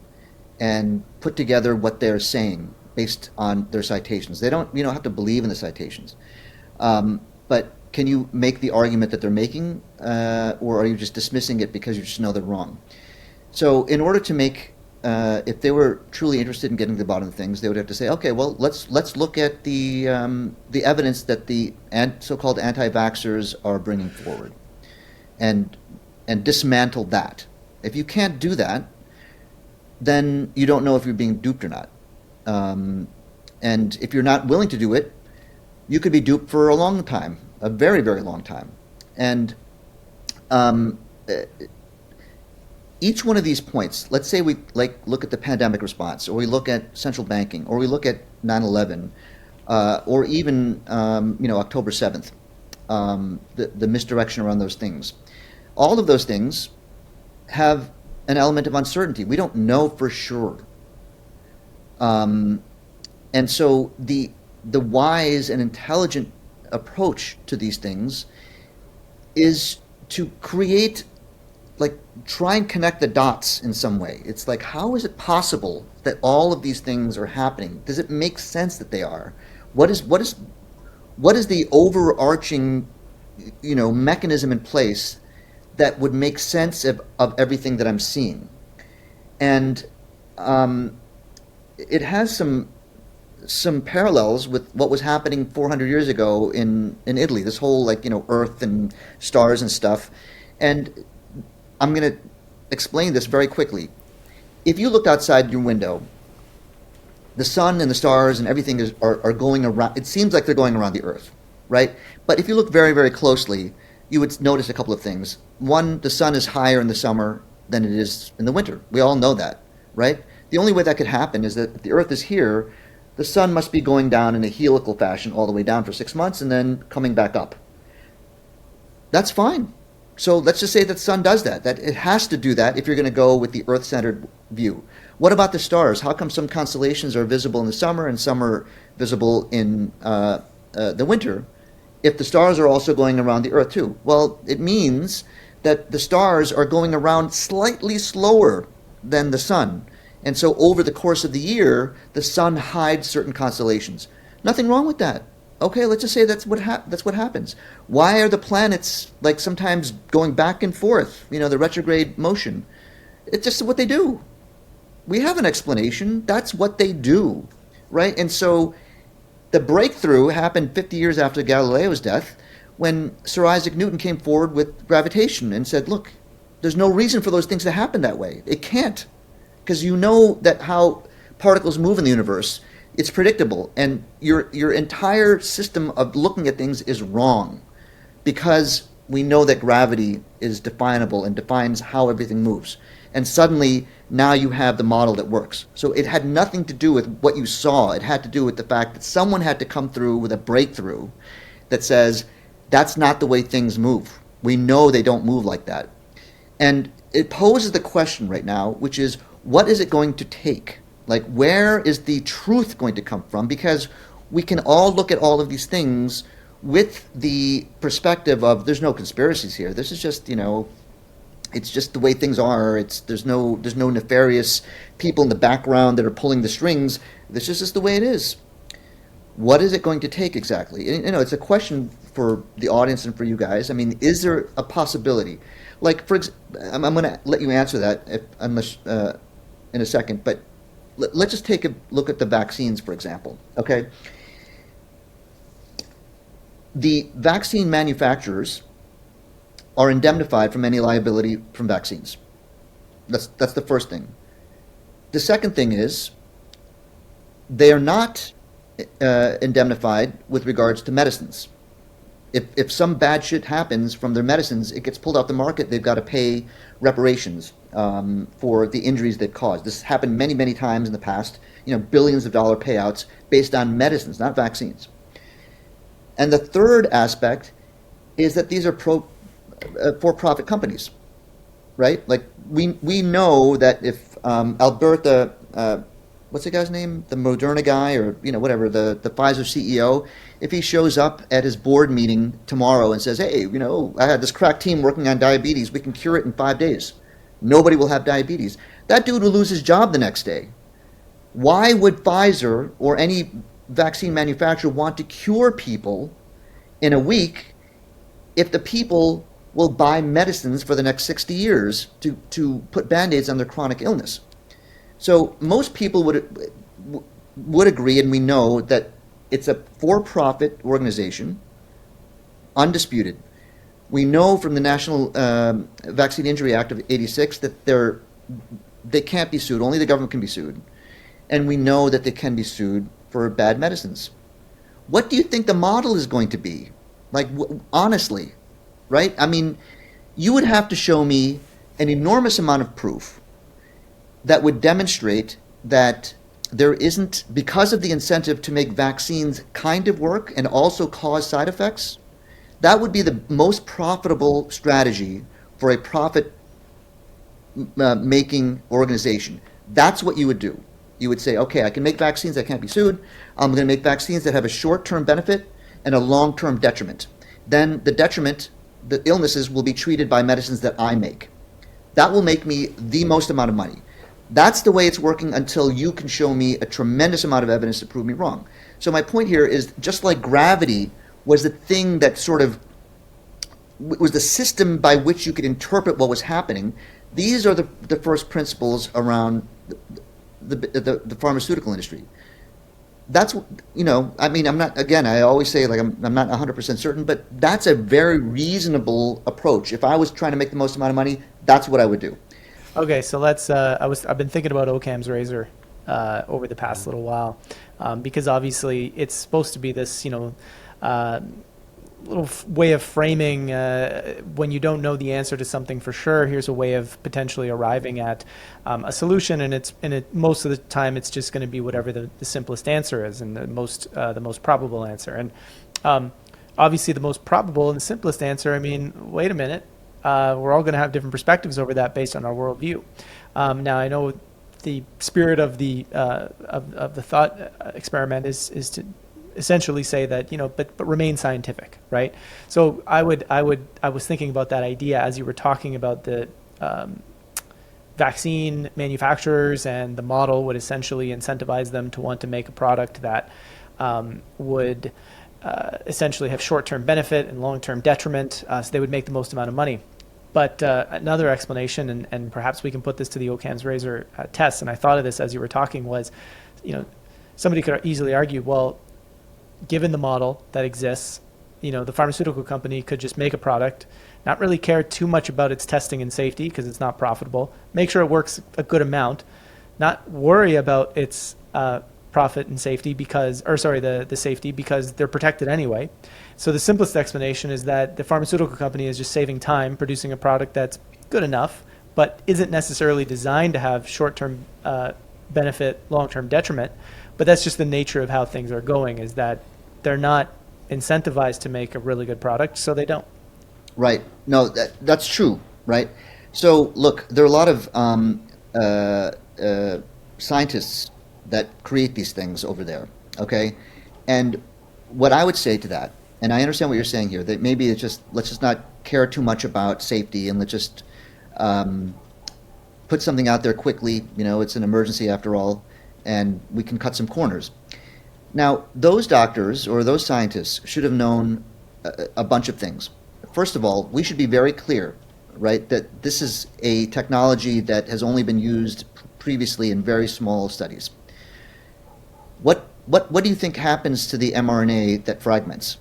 and put together what they're saying based on their citations? They don't, you don't have to believe in the citations, but can you make the argument that they're making, or are you just dismissing it because you just know they're wrong? So, in order to make, if they were truly interested in getting to the bottom of things, they would have to say, okay, well, let's look at the evidence that the so-called anti-vaxxers are bringing forward, and dismantle that. If you can't do that, then you don't know if you're being duped or not. And if you're not willing to do it, you could be duped for a long time, a very, very long time. And each one of these points, let's say we look at the pandemic response, or we look at central banking, or we look at 9/11, or even October 7th, the misdirection around those things. All of those things have an element of uncertainty. We don't know for sure. And so the wise and intelligent approach to these things is to create, try and connect the dots in some way. It's like, how is it possible that all of these things are happening? Does it make sense that they are? What is the overarching, mechanism in place that would make sense of everything that I'm seeing? And it has some parallels with what was happening 400 years ago in Italy. This whole Earth and stars and stuff. And I'm going to explain this very quickly. If you looked outside your window, the sun and the stars and everything are going around. It seems like they're going around the Earth, right? But if you look very, very closely, you would notice a couple of things. One, the sun is higher in the summer than it is in the winter. We all know that, right? The only way that could happen is that if the Earth is here, the sun must be going down in a helical fashion all the way down for 6 months and then coming back up. That's fine. So let's just say that the sun does that it has to do that if you're going to go with the Earth-centered view. What about the stars? How come some constellations are visible in the summer and some are visible in the winter, if the stars are also going around the Earth too? Well, it means that the stars are going around slightly slower than the sun. And so over the course of the year, the sun hides certain constellations. Nothing wrong with that. Okay, let's just say that's what happens. Why are the planets sometimes going back and forth? The retrograde motion. It's just what they do. We have an explanation. That's what they do, right? And so the breakthrough happened 50 years after Galileo's death, when Sir Isaac Newton came forward with gravitation and said, look, there's no reason for those things to happen that way. It can't. Because you know that how particles move in the universe, it's predictable, and your entire system of looking at things is wrong, because we know that gravity is definable and defines how everything moves. And suddenly, now you have the model that works. So it had nothing to do with what you saw. It had to do with the fact that someone had to come through with a breakthrough that says, that's not the way things move. We know they don't move like that. And it poses the question right now, which is, what is it going to take? Where is the truth going to come from? Because we can all look at all of these things with the perspective of, there's no conspiracies here. This is just, it's just the way things are. There's no nefarious people in the background that are pulling the strings. This is just the way it is. What is it going to take exactly? It's a question for the audience and for you guys. I mean, is there a possibility? I'm going to let you answer that in a second, but let's just take a look at the vaccines, for example, okay? The vaccine manufacturers are indemnified from any liability from vaccines. That's the first thing. The second thing is, they are not indemnified with regards to medicines. If some bad shit happens from their medicines, it gets pulled off the market, they've got to pay reparations for the injuries they've caused. This happened many, many times in the past, billions of dollar payouts based on medicines, not vaccines. And the third aspect is that these are for-profit companies, right? We know that if Alberta, what's the guy's name? The Moderna guy, or whatever, the Pfizer CEO, if he shows up at his board meeting tomorrow and says, hey, I had this crack team working on diabetes, we can cure it in 5 days. Nobody will have diabetes. That dude will lose his job the next day. Why would Pfizer or any vaccine manufacturer want to cure people in a week if the people will buy medicines for the next 60 years to put band-aids on their chronic illness? So most people would agree, and we know that it's a for-profit organization, undisputed. We know from the National Vaccine Injury Act of '86 that they can't be sued. Only the government can be sued. And we know that they can be sued for bad medicines. What do you think the model is going to be? Like, honestly, right? I mean, you would have to show me an enormous amount of proof that would demonstrate that there isn't, because of the incentive to make vaccines kind of work and also cause side effects, that would be the most profitable strategy for a profit making organization. That's what you would do. You would say, okay, I can make vaccines that can't be sued. I'm going to make vaccines that have a short-term benefit and a long-term detriment. Then the detriment, the illnesses, will be treated by medicines that I make. That will make me the most amount of money. That's the way it's working until you can show me a tremendous amount of evidence to prove me wrong. So my point here is, just like gravity was the thing that sort of was the system by which you could interpret what was happening, these are the first principles around the pharmaceutical industry. That's, I mean, I'm not, again, I always say, like, I'm not 100% certain, but that's a very reasonable approach. If I was trying to make the most amount of money, that's what I would do. Okay, so let's. I've been thinking about Occam's razor over the past little while, because obviously it's supposed to be this, little way of framing when you don't know the answer to something for sure. Here's a way of potentially arriving at a solution, and most of the time it's just going to be whatever the simplest answer is and the most probable answer. And obviously, the most probable and the simplest answer. I mean, wait a minute. We're all going to have different perspectives over that based on our worldview. Now, I know the spirit of the thought experiment is to essentially say that, but remain scientific, right? So I was thinking about that idea as you were talking about the vaccine manufacturers, and the model would essentially incentivize them to want to make a product that would essentially have short-term benefit and long-term detriment, so they would make the most amount of money. But another explanation, and perhaps we can put this to the Occam's razor test, and I thought of this as you were talking, was, somebody could easily argue, well, given the model that exists, the pharmaceutical company could just make a product, not really care too much about its testing and safety because it's not profitable, make sure it works a good amount, not worry about its profit and safety the safety, because they're protected anyway. So the simplest explanation is that the pharmaceutical company is just saving time producing a product that's good enough, but isn't necessarily designed to have short-term benefit, long-term detriment. But that's just the nature of how things are going, is that they're not incentivized to make a really good product, so they don't. Right. No, that's true, right? So look, there are a lot of scientists that create these things over there, okay? And what I would say to that, and I understand what you're saying here, that maybe it's just, let's just not care too much about safety, and let's just put something out there quickly. It's an emergency after all, and we can cut some corners. Now, those doctors or those scientists should have known a bunch of things. First of all, we should be very clear, right, that this is a technology that has only been used previously in very small studies. What do you think happens to the mRNA that fragments?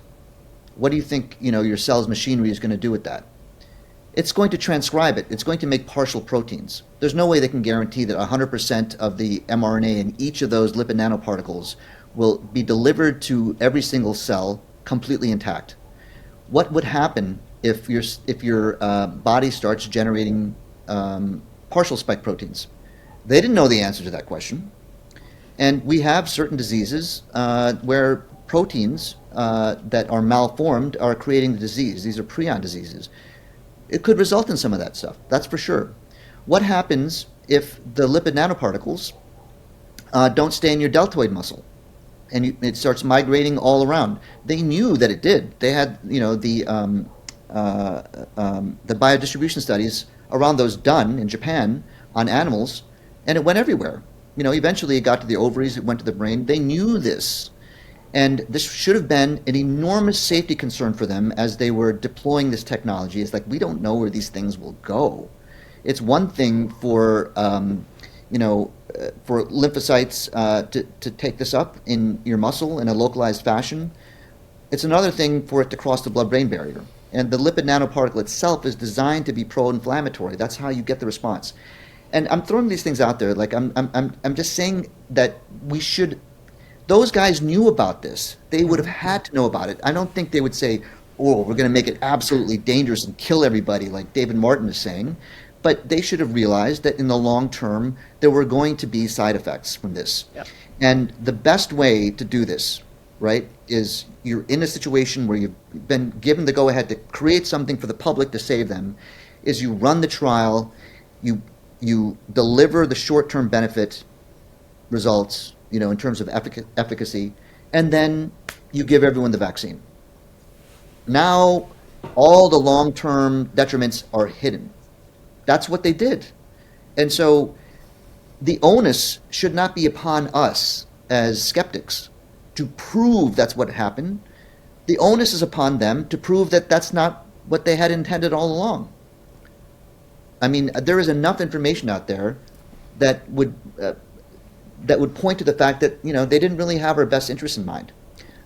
What do you think, your cell's machinery is going to do with that? It's going to transcribe it. It's going to make partial proteins. There's no way they can guarantee that 100% of the mRNA in each of those lipid nanoparticles will be delivered to every single cell completely intact. What would happen if your body starts generating partial spike proteins? They didn't know the answer to that question. And we have certain diseases where proteins that are malformed are creating the disease. These are prion diseases. It could result in some of that stuff, that's for sure. What happens if the lipid nanoparticles don't stay in your deltoid muscle and it starts migrating all around? They knew that it did. They had, the biodistribution studies around those done in Japan on animals, and it went everywhere. Eventually it got to the ovaries, it went to the brain. They knew this. And this should have been an enormous safety concern for them as they were deploying this technology. It's like, we don't know where these things will go. It's one thing for, for lymphocytes to take this up in your muscle in a localized fashion. It's another thing for it to cross the blood-brain barrier. And the lipid nanoparticle itself is designed to be pro-inflammatory. That's how you get the response. And I'm throwing these things out there. Like I'm just saying that we should. Those guys knew about this. They would have had to know about it. I don't think they would say, "Oh, we're going to make it absolutely dangerous and kill everybody," like David Martin is saying. But they should have realized that in the long term, there were going to be side effects from this. Yep. And the best way to do this, right, is you're in a situation where you've been given the go-ahead to create something for the public to save them, is you run the trial, you deliver the short-term benefit results, in terms of efficacy, and then you give everyone the vaccine. Now, all the long-term detriments are hidden. That's what they did. And so the onus should not be upon us as skeptics to prove that's what happened. The onus is upon them to prove that that's not what they had intended all along. I mean, there is enough information out there that would point to the fact that they didn't really have our best interests in mind,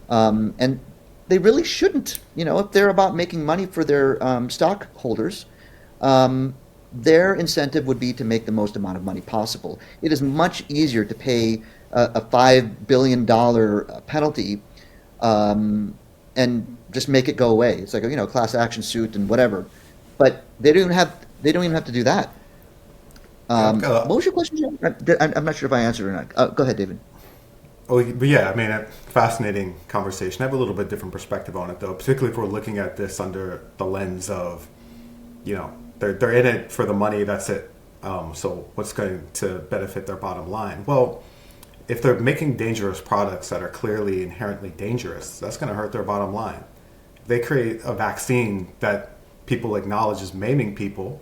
and they really shouldn't. If they're about making money for their stockholders, their incentive would be to make the most amount of money possible. It is much easier to pay a $5 billion penalty and just make it go away. It's like a class action suit and whatever, but they don't even have to do that. What was your question, Jim? I'm not sure if I answered or not. Go ahead, David. Oh, but yeah, I mean, a fascinating conversation. I have a little bit different perspective on it, though, particularly if we're looking at this under the lens of, they're in it for the money, that's it. So what's going to benefit their bottom line? Well, if they're making dangerous products that are clearly inherently dangerous, that's going to hurt their bottom line. If they create a vaccine that people acknowledge is maiming people,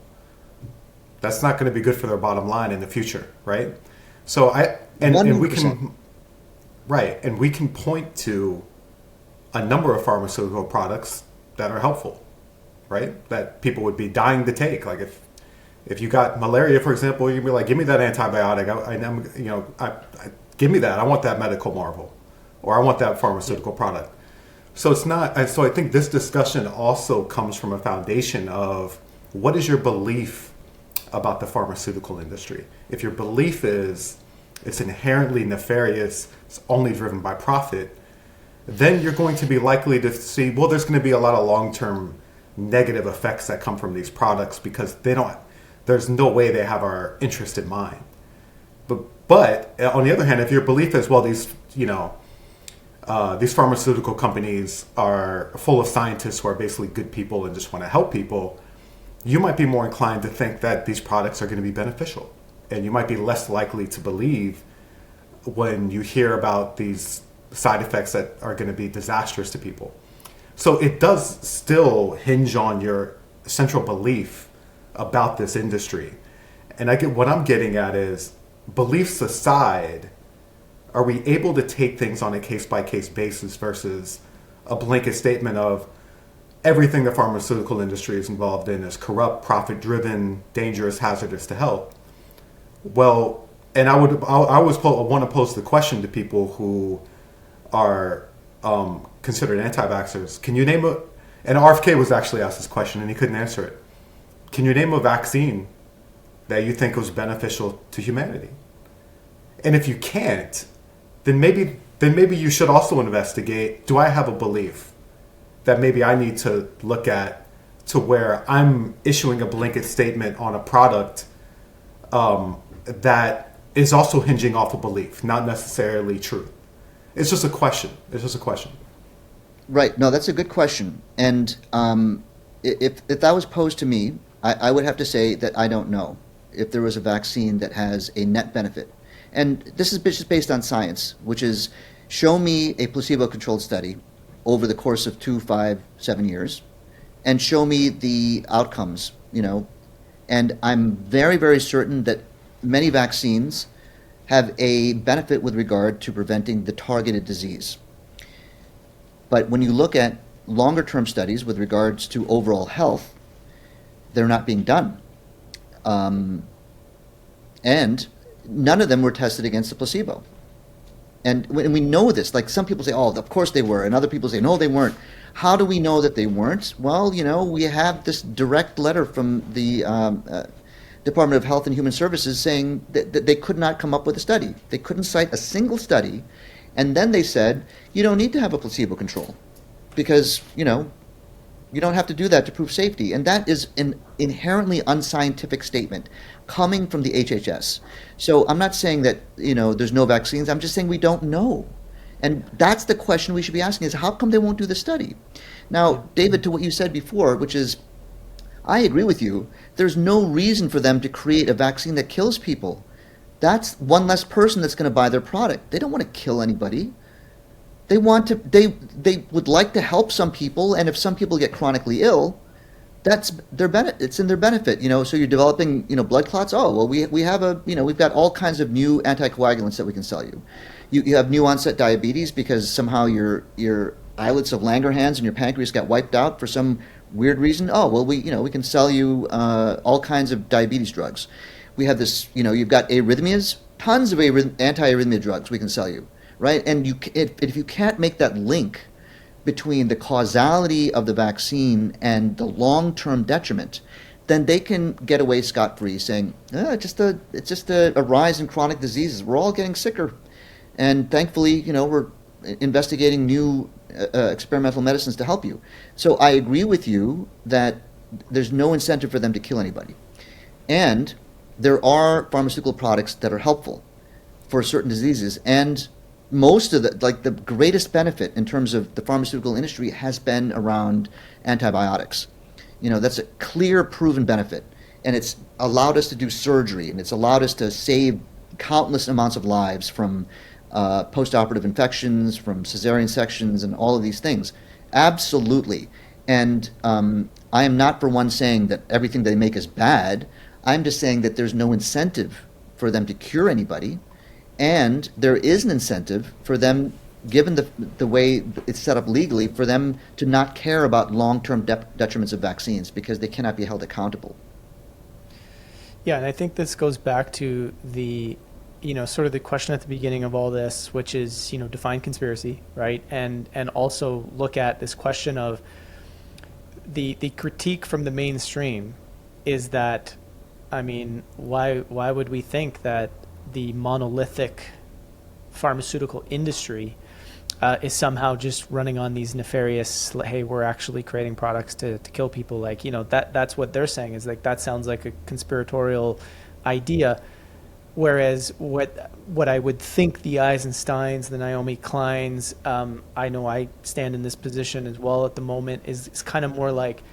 that's not going to be good for their bottom line in the future, right? So we can point to a number of pharmaceutical products that are helpful, right? That people would be dying to take. Like if you got malaria, for example, you'd be like, give me that antibiotic. Give me that. I want that medical marvel, or I want that pharmaceutical product. So it's not. So I think this discussion also comes from a foundation of what is your belief about the pharmaceutical industry. If your belief is it's inherently nefarious, it's only driven by profit, then you're going to be likely to see, well, there's going to be a lot of long-term negative effects that come from these products because there's no way they have our interest in mind. But on the other hand, if your belief is, well, these pharmaceutical companies are full of scientists who are basically good people and just want to help people, you might be more inclined to think that these products are going to be beneficial. And you might be less likely to believe when you hear about these side effects that are going to be disastrous to people. So it does still hinge on your central belief about this industry. And what I'm getting at is, beliefs aside, are we able to take things on a case-by-case basis versus a blanket statement of everything the pharmaceutical industry is involved in is corrupt, profit-driven, dangerous, hazardous to health? Well, and I always want to pose the question to people who are considered anti-vaxxers. Can you name and RFK was actually asked this question and he couldn't answer it. Can you name a vaccine that you think was beneficial to humanity? And if you can't, then maybe you should also investigate, do I have a belief that maybe I need to look at to where I'm issuing a blanket statement on a product that is also hinging off a belief, not necessarily truth. It's just a question. Right. No, that's a good question. And if that was posed to me, I would have to say that I don't know if there was a vaccine that has a net benefit. And this is just based on science, which is show me a placebo-controlled study over the course of 2, 5, 7 years, and show me the outcomes, And I'm very, very certain that many vaccines have a benefit with regard to preventing the targeted disease. But when you look at longer term studies with regards to overall health, they're not being done. And none of them were tested against the placebo. And we know this, like some people say, oh, of course they were, and other people say, no, they weren't. How do we know that they weren't? Well, we have this direct letter from the Department of Health and Human Services saying that they could not come up with a study. They couldn't cite a single study. And then they said, you don't need to have a placebo control because, you don't have to do that to prove safety. And that is an inherently unscientific statement coming from the HHS. So I'm not saying that, there's no vaccines. I'm just saying we don't know. And that's the question we should be asking is how come they won't do the study? Now, David, to what you said before, which is, I agree with you. There's no reason for them to create a vaccine that kills people. That's one less person that's going to buy their product. They don't want to kill anybody. They want to. They would like to help some people, and if some people get chronically ill, that's their benefit. It's in their benefit. So you're developing, blood clots. Oh well, we have we've got all kinds of new anticoagulants that we can sell you. You have new onset diabetes because somehow your islets of Langerhans and your pancreas got wiped out for some weird reason. Oh well, we can sell you all kinds of diabetes drugs. We have this, you've got arrhythmias, tons of anti-arrhythmia drugs we can sell you, right? And if you can't make that link between the causality of the vaccine and the long-term detriment, then they can get away scot-free saying, it's just a rise in chronic diseases. We're all getting sicker. And thankfully, we're investigating new experimental medicines to help you. So I agree with you that there's no incentive for them to kill anybody. And there are pharmaceutical products that are helpful for certain diseases, and most of the greatest benefit in terms of the pharmaceutical industry has been around antibiotics. That's a clear proven benefit, and it's allowed us to do surgery, and it's allowed us to save countless amounts of lives from post-operative infections, from cesarean sections, and all of these things. Absolutely. And I am not for one saying that everything they make is bad. I'm just saying that there's no incentive for them to cure anybody, and there is an incentive for them, given the way it's set up legally, for them to not care about long-term detriments of vaccines because they cannot be held accountable. Yeah, and I think this goes back to the, sort of the question at the beginning of all this, which is, define conspiracy, right? And also look at this question of the critique from the mainstream is that, why would we think that the monolithic pharmaceutical industry is somehow just running on these nefarious, hey, we're actually creating products to kill people? That's what they're saying is that sounds like a conspiratorial idea. Whereas what I would think the Eisensteins, the Naomi Kleins, I know I stand in this position as well at the moment, is kind of more like,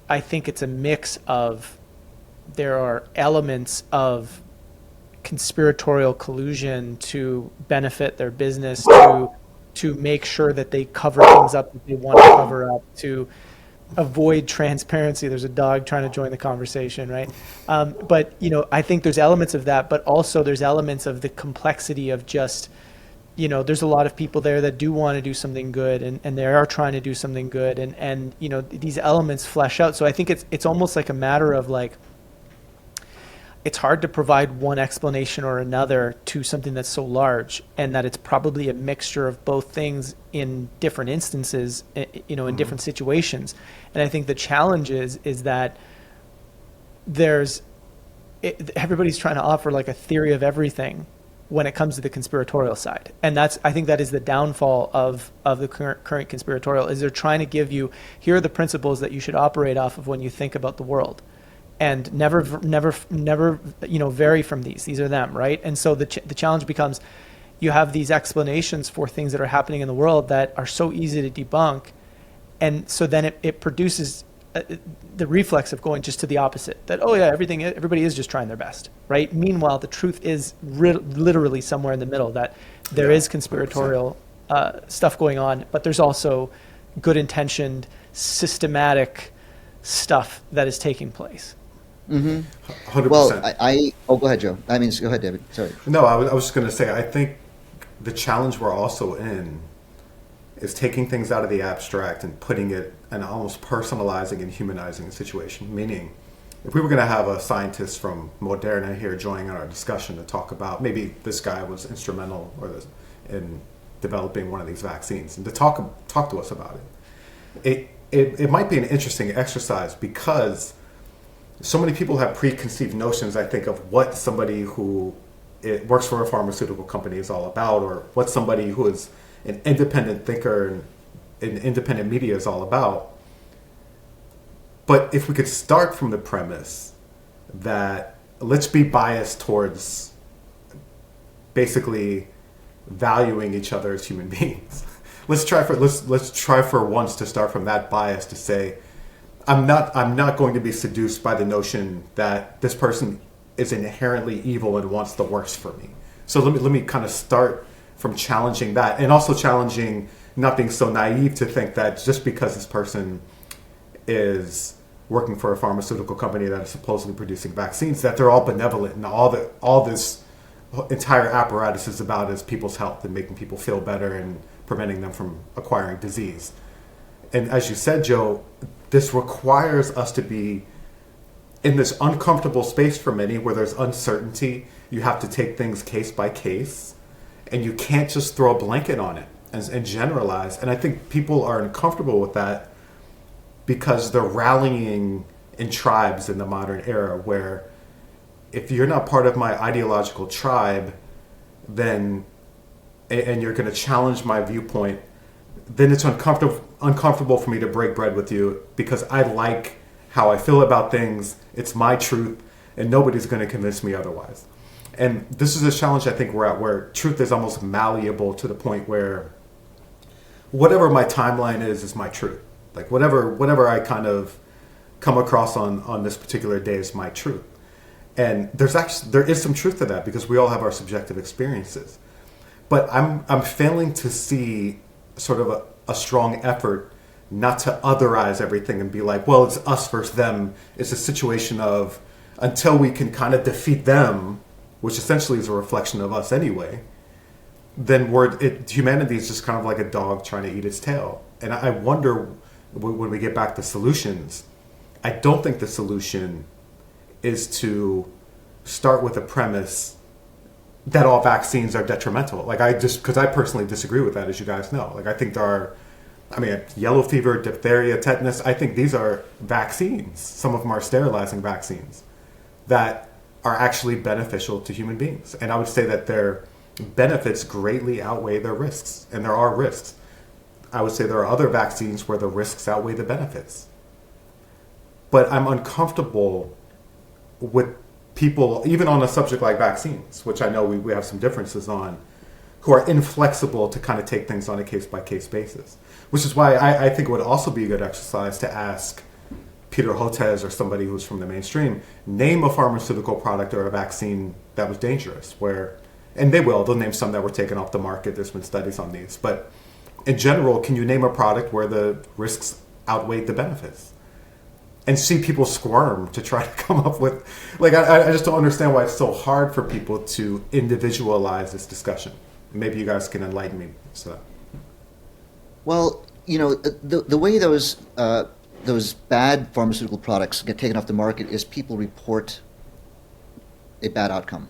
I think it's a mix of, there are elements of conspiratorial collusion to benefit their business, to make sure that they cover things up that they want to cover up, to avoid transparency. There's a dog trying to join the conversation, right? But I think there's elements of that, but also there's elements of the complexity of just, there's a lot of people there that do want to do something good, and they are trying to do something good, and these elements flesh out. So I think it's almost like a matter of it's hard to provide one explanation or another to something that's so large, and that it's probably a mixture of both things in different instances, in different situations. And I think the challenge is that everybody's trying to offer a theory of everything when it comes to the conspiratorial side. And I think that is the downfall of the current conspiratorial, is they're trying to give you, here are the principles that you should operate off of when you think about the world. And never, vary from these. These are them, right? And so the challenge becomes, you have these explanations for things that are happening in the world that are so easy to debunk, and so then it produces the reflex of going just to the opposite. That everybody is just trying their best, right? Meanwhile, the truth is literally somewhere in the middle. That there is conspiratorial stuff going on, but there's also good-intentioned, systematic stuff that is taking place. Well, 100%. oh, go ahead, Joe. I mean, go ahead, David. Sorry. No, I was just going to say, I think the challenge we're also in is taking things out of the abstract and putting it and almost personalizing and humanizing the situation. Meaning, if we were going to have a scientist from Moderna here joining our discussion to talk about maybe this guy was instrumental in developing one of these vaccines and to talk to us about it might be an interesting exercise because so many people have preconceived notions, I think, of what somebody who works for a pharmaceutical company is all about, or what somebody who is an independent thinker and independent media is all about. But if we could start from the premise that let's be biased towards basically valuing each other as human beings. Let's try for once to start from that bias to say, I'm not going to be seduced by the notion that this person is inherently evil and wants the worst for me. So let me kind of start from challenging that, and also challenging not being so naive to think that just because this person is working for a pharmaceutical company that is supposedly producing vaccines, that they're all benevolent and all this entire apparatus is about is people's health and making people feel better and preventing them from acquiring disease. And as you said, Joe, this requires us to be in this uncomfortable space for many where there's uncertainty. You have to take things case by case, and you can't just throw a blanket on it and generalize. And I think people are uncomfortable with that because they're rallying in tribes in the modern era where if you're not part of my ideological tribe, then and you're going to challenge my viewpoint, then it's uncomfortable for me to break bread with you because I like how I feel about things. It's my truth, and nobody's going to convince me otherwise. And this is a challenge I think we're at, where truth is almost malleable to the point where whatever my timeline is my truth. Like whatever I kind of come across on this particular day is my truth. And there is some truth to that because we all have our subjective experiences. But I'm failing to see sort of a strong effort not to otherize everything and be like, well, it's us versus them. It's a situation of until we can kind of defeat them, which essentially is a reflection of us anyway, then humanity is just kind of like a dog trying to eat its tail. And I wonder when we get back to solutions, I don't think the solution is to start with a premise that all vaccines are detrimental. Because I personally disagree with that, as you guys know. Like, I think yellow fever, diphtheria, tetanus, I think these are vaccines. Some of them are sterilizing vaccines that are actually beneficial to human beings. And I would say that their benefits greatly outweigh their risks. And there are risks. I would say there are other vaccines where the risks outweigh the benefits. But I'm uncomfortable with people, even on a subject like vaccines, which I know we have some differences on, who are inflexible to kind of take things on a case-by-case basis. Which is why I think it would also be a good exercise to ask Peter Hotez or somebody who's from the mainstream, name a pharmaceutical product or a vaccine that was dangerous, and they'll name some that were taken off the market. There's been studies on these. But in general, can you name a product where the risks outweighed the benefits? And see people squirm to try to come up with, I just don't understand why it's so hard for people to individualize this discussion. Maybe you guys can enlighten me. So, well, the way those bad pharmaceutical products get taken off the market is people report a bad outcome,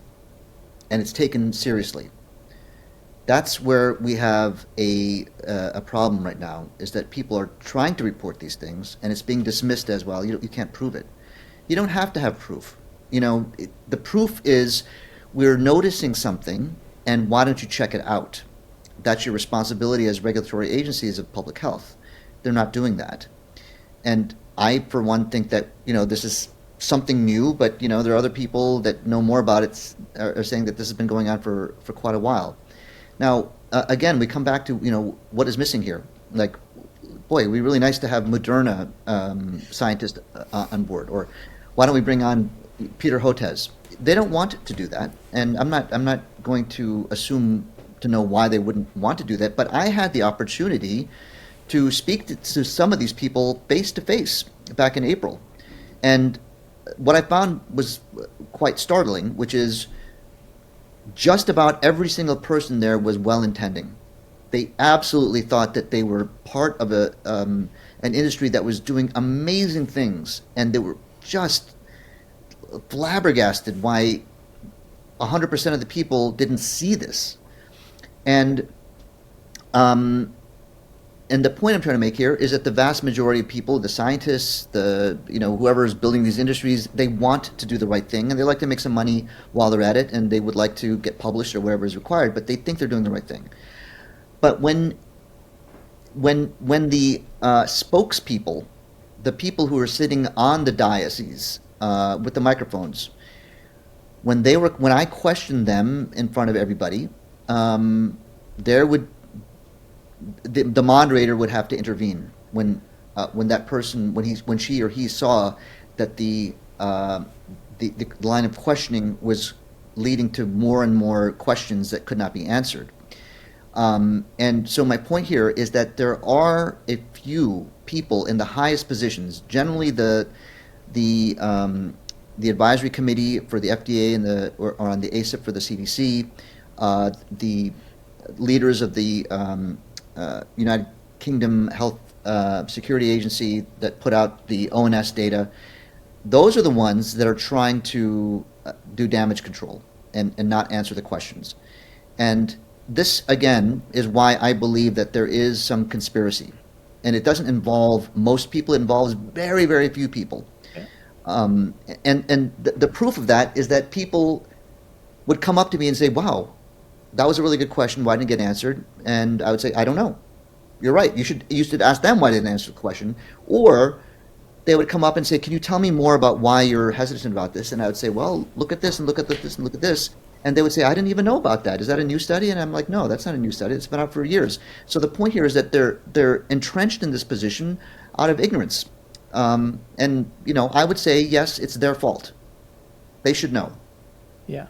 and it's taken seriously. That's where we have a problem right now, is that people are trying to report these things, and it's being dismissed as, well, you can't prove it. You don't have to have proof. The proof is we're noticing something, and why don't you check it out? That's your responsibility as regulatory agencies of public health. They're not doing that. And I, for one, think that, this is something new, but, there are other people that know more about it are saying that this has been going on for quite a while. Now, again, we come back to, what is missing here. Like, boy, it'd be really nice to have Moderna scientists on board. Or why don't we bring on Peter Hotez? They don't want to do that. And I'm not going to assume to know why they wouldn't want to do that. But I had the opportunity to speak to some of these people face to face back in April. And what I found was quite startling, which is just about every single person there was well-intending. They absolutely thought that they were part of an industry that was doing amazing things, and they were just flabbergasted why 100% of the people didn't see this. And and the point I'm trying to make here is that the vast majority of people, the scientists, whoever is building these industries, they want to do the right thing, and they like to make some money while they're at it, and they would like to get published or whatever is required, but they think they're doing the right thing. But when the spokespeople, the people who are sitting on the dioceses with the microphones, when I questioned them in front of everybody, the moderator would have to intervene when that person, when she or he saw that the line of questioning was leading to more and more questions that could not be answered. And so my point here is that there are a few people in the highest positions, generally the advisory committee for the FDA or on the ACIP for the CDC, the leaders of the United Kingdom Health Security Agency that put out the ONS data. Those are the ones that are trying to do damage control and not answer the questions. And this, again, is why I believe that there is some conspiracy. And it doesn't involve most people. It involves very, very few people. Okay. And the proof of that is that people would come up to me and say, wow, that was a really good question. Why didn't it get answered? And I would say, I don't know. You're right. You should ask them why they didn't answer the question. Or they would come up and say, can you tell me more about why you're hesitant about this? And I would say, well, look at this and look at this and look at this. And they would say, I didn't even know about that. Is that a new study? And I'm like, no, that's not a new study. It's been out for years. So the point here is that they're entrenched in this position out of ignorance. And, I would say, yes, it's their fault. They should know. Yeah.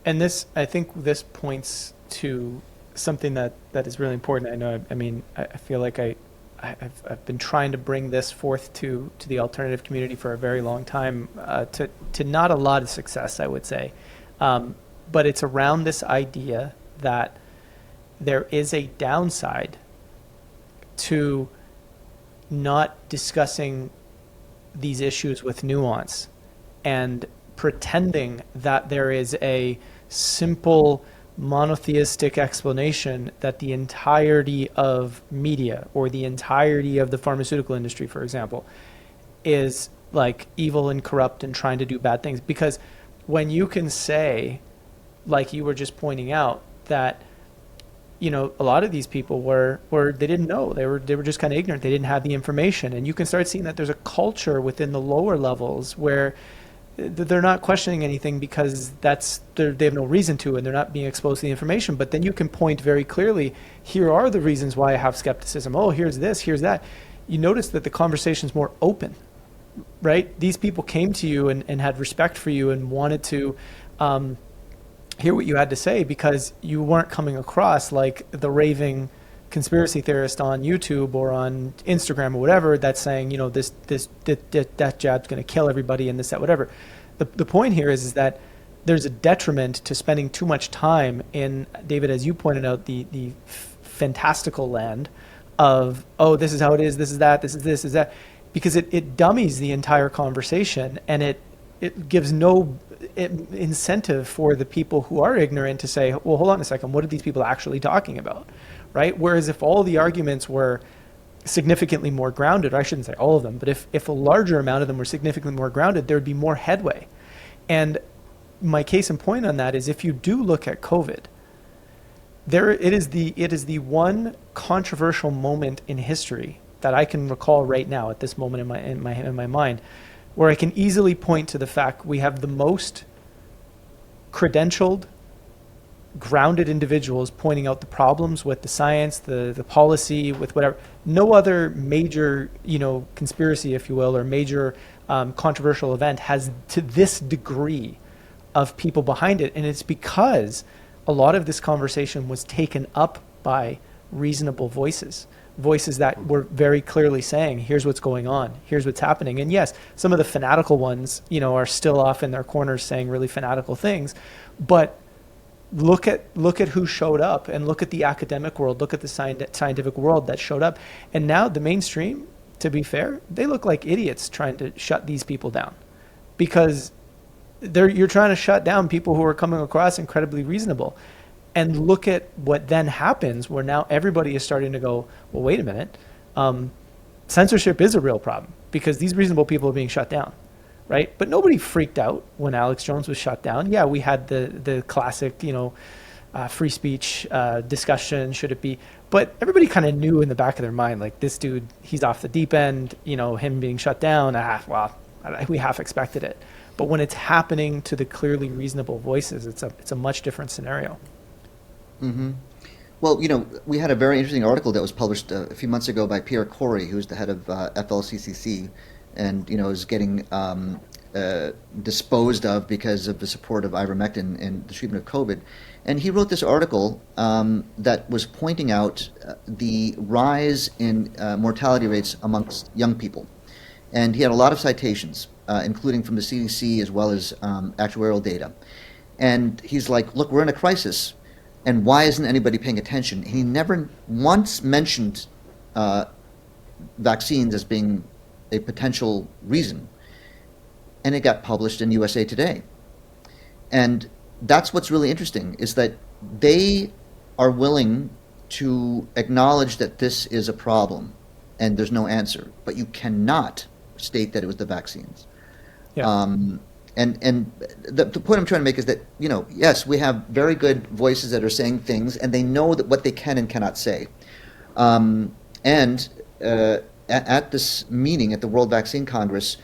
And I think this points to something that is really important. I feel like I've been trying to bring this forth to the alternative community for a very long time, to not a lot of success, I would say. But it's around this idea that there is a downside to not discussing these issues with nuance and pretending that there is a simple monotheistic explanation that the entirety of media or the entirety of the pharmaceutical industry, for example, is like evil and corrupt and trying to do bad things. Because when you can say, like you were just pointing out, that a lot of these people were they didn't know, they were just kind of ignorant, they didn't have the information, and you can start seeing that there's a culture within the lower levels where they're not questioning anything because they have no reason to, and they're not being exposed to the information. But then you can point very clearly, here are the reasons why I have skepticism. Oh, here's this, here's that. You notice that the conversation's more open, right? These people came to you and had respect for you and wanted to hear what you had to say, because you weren't coming across like the raving conspiracy theorist on YouTube or on Instagram or whatever that's saying, that jab's going to kill everybody and this, that, whatever. The point here is that there's a detriment to spending too much time in, David, as you pointed out, the fantastical land of, oh, this is how it is, this is that, this is that, because it dummies the entire conversation, and it gives no incentive for the people who are ignorant to say, well, hold on a second, what are these people actually talking about? Right? Whereas if all the arguments were significantly more grounded, I shouldn't say all of them, but if a larger amount of them were significantly more grounded, there would be more headway. And my case in point on that is, if you do look at COVID, it is the one controversial moment in history that I can recall right now at this moment in my mind, where I can easily point to the fact we have the most credentialed, grounded individuals pointing out the problems with the science, the policy, with whatever. No other major, conspiracy, if you will, or major controversial event has to this degree of people behind it. And it's because a lot of this conversation was taken up by reasonable voices, voices that were very clearly saying, here's what's going on, here's what's happening. And yes, some of the fanatical ones, are still off in their corners saying really fanatical things, but look at who showed up, and look at the academic world, look at the scientific world that showed up. And now the mainstream, to be fair, they look like idiots trying to shut these people down, because you're trying to shut down people who are coming across incredibly reasonable. And look at what then happens, where now everybody is starting to go, well, wait a minute, censorship is a real problem because these reasonable people are being shut down, right? But nobody freaked out when Alex Jones was shut down. Yeah, we had the classic, free speech discussion, should it be? But everybody kind of knew in the back of their mind, like, this dude, he's off the deep end, him being shut down, we half expected it. But when it's happening to the clearly reasonable voices, it's a much different scenario. Mm-hmm. Well, we had a very interesting article that was published a few months ago by Pierre Corey, who's the head of FLCCC, and is getting disposed of because of the support of ivermectin in the treatment of COVID. And he wrote this article that was pointing out the rise in mortality rates amongst young people. And he had a lot of citations, including from the CDC as well as actuarial data. And he's like, look, we're in a crisis. And why isn't anybody paying attention? He never once mentioned vaccines as being a potential reason. And it got published in USA Today. And that's what's really interesting, is that they are willing to acknowledge that this is a problem and there's no answer. But you cannot state that it was the vaccines. Yeah. And the point I'm trying to make is that, yes, we have very good voices that are saying things, and they know that what they can and cannot say. At this meeting at the World Vaccine Congress,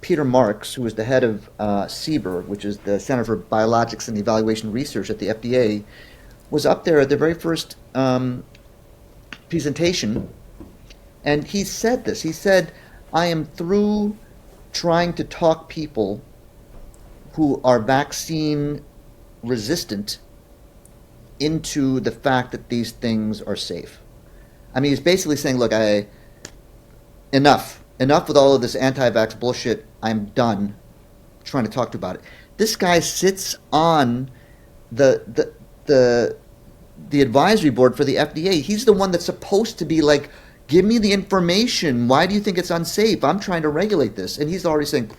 Peter Marks, who is the head of CBER, which is the Center for Biologics and Evaluation Research at the FDA, was up there at the very first presentation, and he said this. He said, I am through trying to talk people who are vaccine resistant into the fact that these things are safe. I mean, he's basically saying, look, enough with all of this anti-vax bullshit. I'm done trying to talk to you about it. This guy sits on the advisory board for the FDA. He's the one that's supposed to be like, give me the information. Why do you think it's unsafe? I'm trying to regulate this. And he's already saying,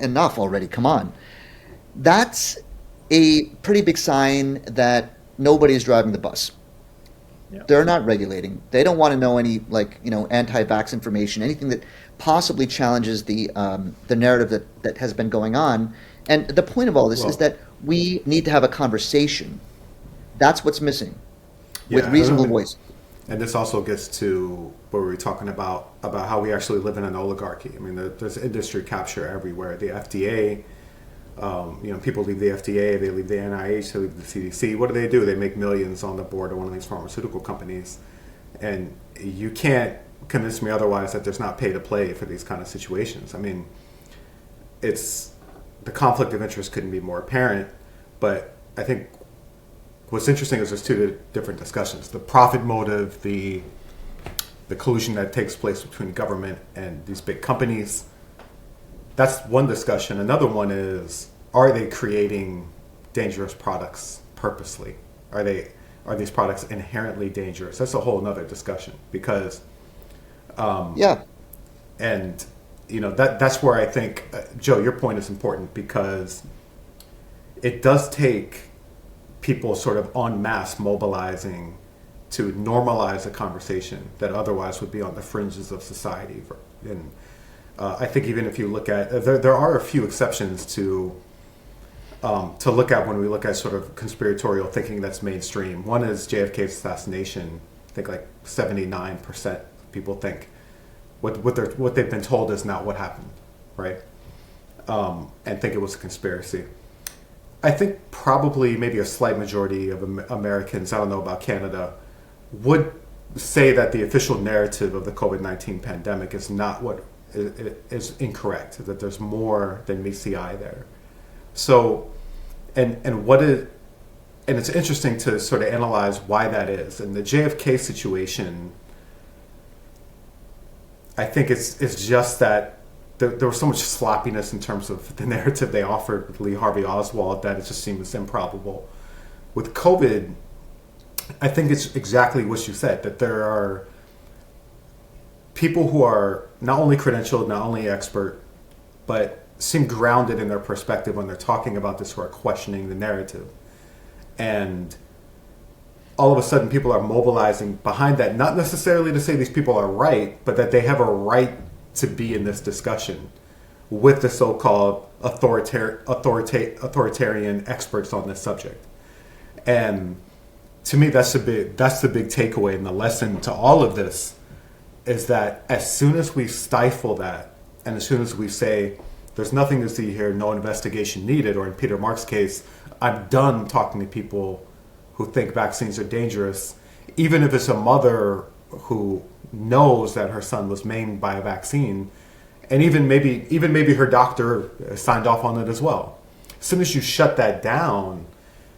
enough already, come on. That's a pretty big sign that nobody's driving the bus. Yeah. They're not regulating. They don't want to know any anti-vax information, anything that possibly challenges the narrative that has been going on. And the point of all this is that we need to have a conversation. That's what's missing, with reasonable voice. And this also gets to what we were talking about how we actually live in an oligarchy. I mean, there's industry capture everywhere. The FDA. People leave the FDA, they leave the NIH, they leave the CDC. What do? They make millions on the board of one of these pharmaceutical companies. And you can't convince me otherwise that there's not pay to play for these kind of situations. I mean, the conflict of interest couldn't be more apparent, but I think what's interesting is there's two different discussions. The profit motive, the collusion that takes place between government and these big companies. That's one discussion. Another one is, are they creating dangerous products purposely? Are these products inherently dangerous? That's a whole other discussion because, and that's where I think, Joe, your point is important because it does take people sort of en masse mobilizing to normalize a conversation that otherwise would be on the fringes of society. And I think even if you look at, there are a few exceptions to look at when we look at sort of conspiratorial thinking that's mainstream. One is JFK's assassination. I think like 79% of people think what they've been told is not what happened, right? And think it was a conspiracy. I think probably maybe a slight majority of Americans, I don't know about Canada, would say that the official narrative of the COVID-19 pandemic is not what is incorrect, that there's more than meets the eye there. So, and it's interesting to sort of analyze why that is. In the JFK situation, I think it's just that there was so much sloppiness in terms of the narrative they offered with Lee Harvey Oswald that it just seems improbable. With COVID, I think it's exactly what you said, that there are people who are not only credentialed, not only expert, but seem grounded in their perspective when they're talking about this, who are questioning the narrative. And all of a sudden people are mobilizing behind that, not necessarily to say these people are right, but that they have a right to be in this discussion with the so-called authoritarian experts on this subject. And to me, that's the big takeaway, and the lesson to all of this is that as soon as we stifle that, and as soon as we say there's nothing to see here, no investigation needed, or in Peter Mark's case, I'm done talking to people who think vaccines are dangerous, even if it's a mother who knows that her son was maimed by a vaccine, and even maybe her doctor signed off on it as well. As soon as you shut that down,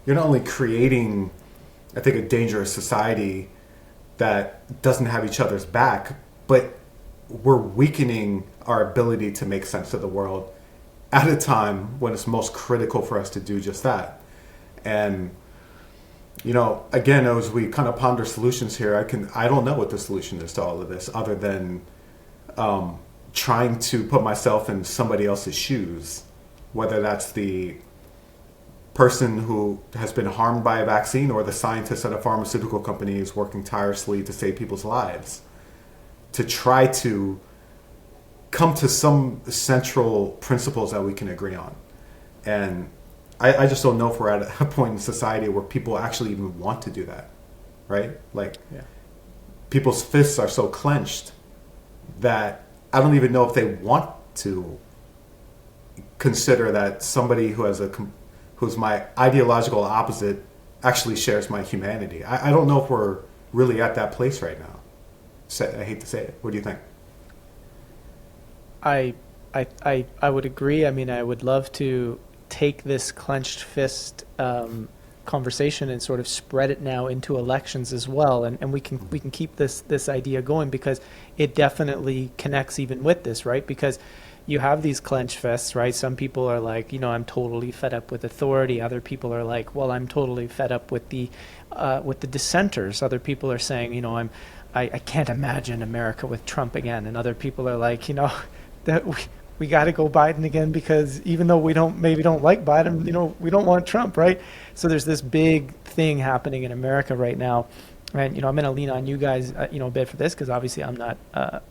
you're not only creating, I think, a dangerous society that doesn't have each other's back, but we're weakening our ability to make sense of the world at a time when it's most critical for us to do just that. And again, as we kind of ponder solutions here, I don't know what the solution is to all of this, other than trying to put myself in somebody else's shoes, whether that's the person who has been harmed by a vaccine or the scientist at a pharmaceutical company who's working tirelessly to save people's lives, to try to come to some central principles that we can agree on. And I just don't know if we're at a point in society where people actually even want to do that, right? People's fists are so clenched that I don't even know if they want to consider that somebody who's my ideological opposite actually shares my humanity. I don't know if we're really at that place right now. I hate to say it. What do you think? I would agree. I mean, I would love to take this clenched fist conversation and sort of spread it now into elections as well, and we can keep this idea going, because it definitely connects even with this, right? Because you have these clenched fists, right? Some people are like, I'm totally fed up with authority. Other people are like, well, I'm totally fed up with the dissenters. Other people are saying, I can't imagine America with Trump again. And other people are like, that we got to go Biden again, because even though we don't like Biden, we don't want Trump, right? So there's this big thing happening in America right now. And, I'm going to lean on you guys, a bit for this, because obviously I'm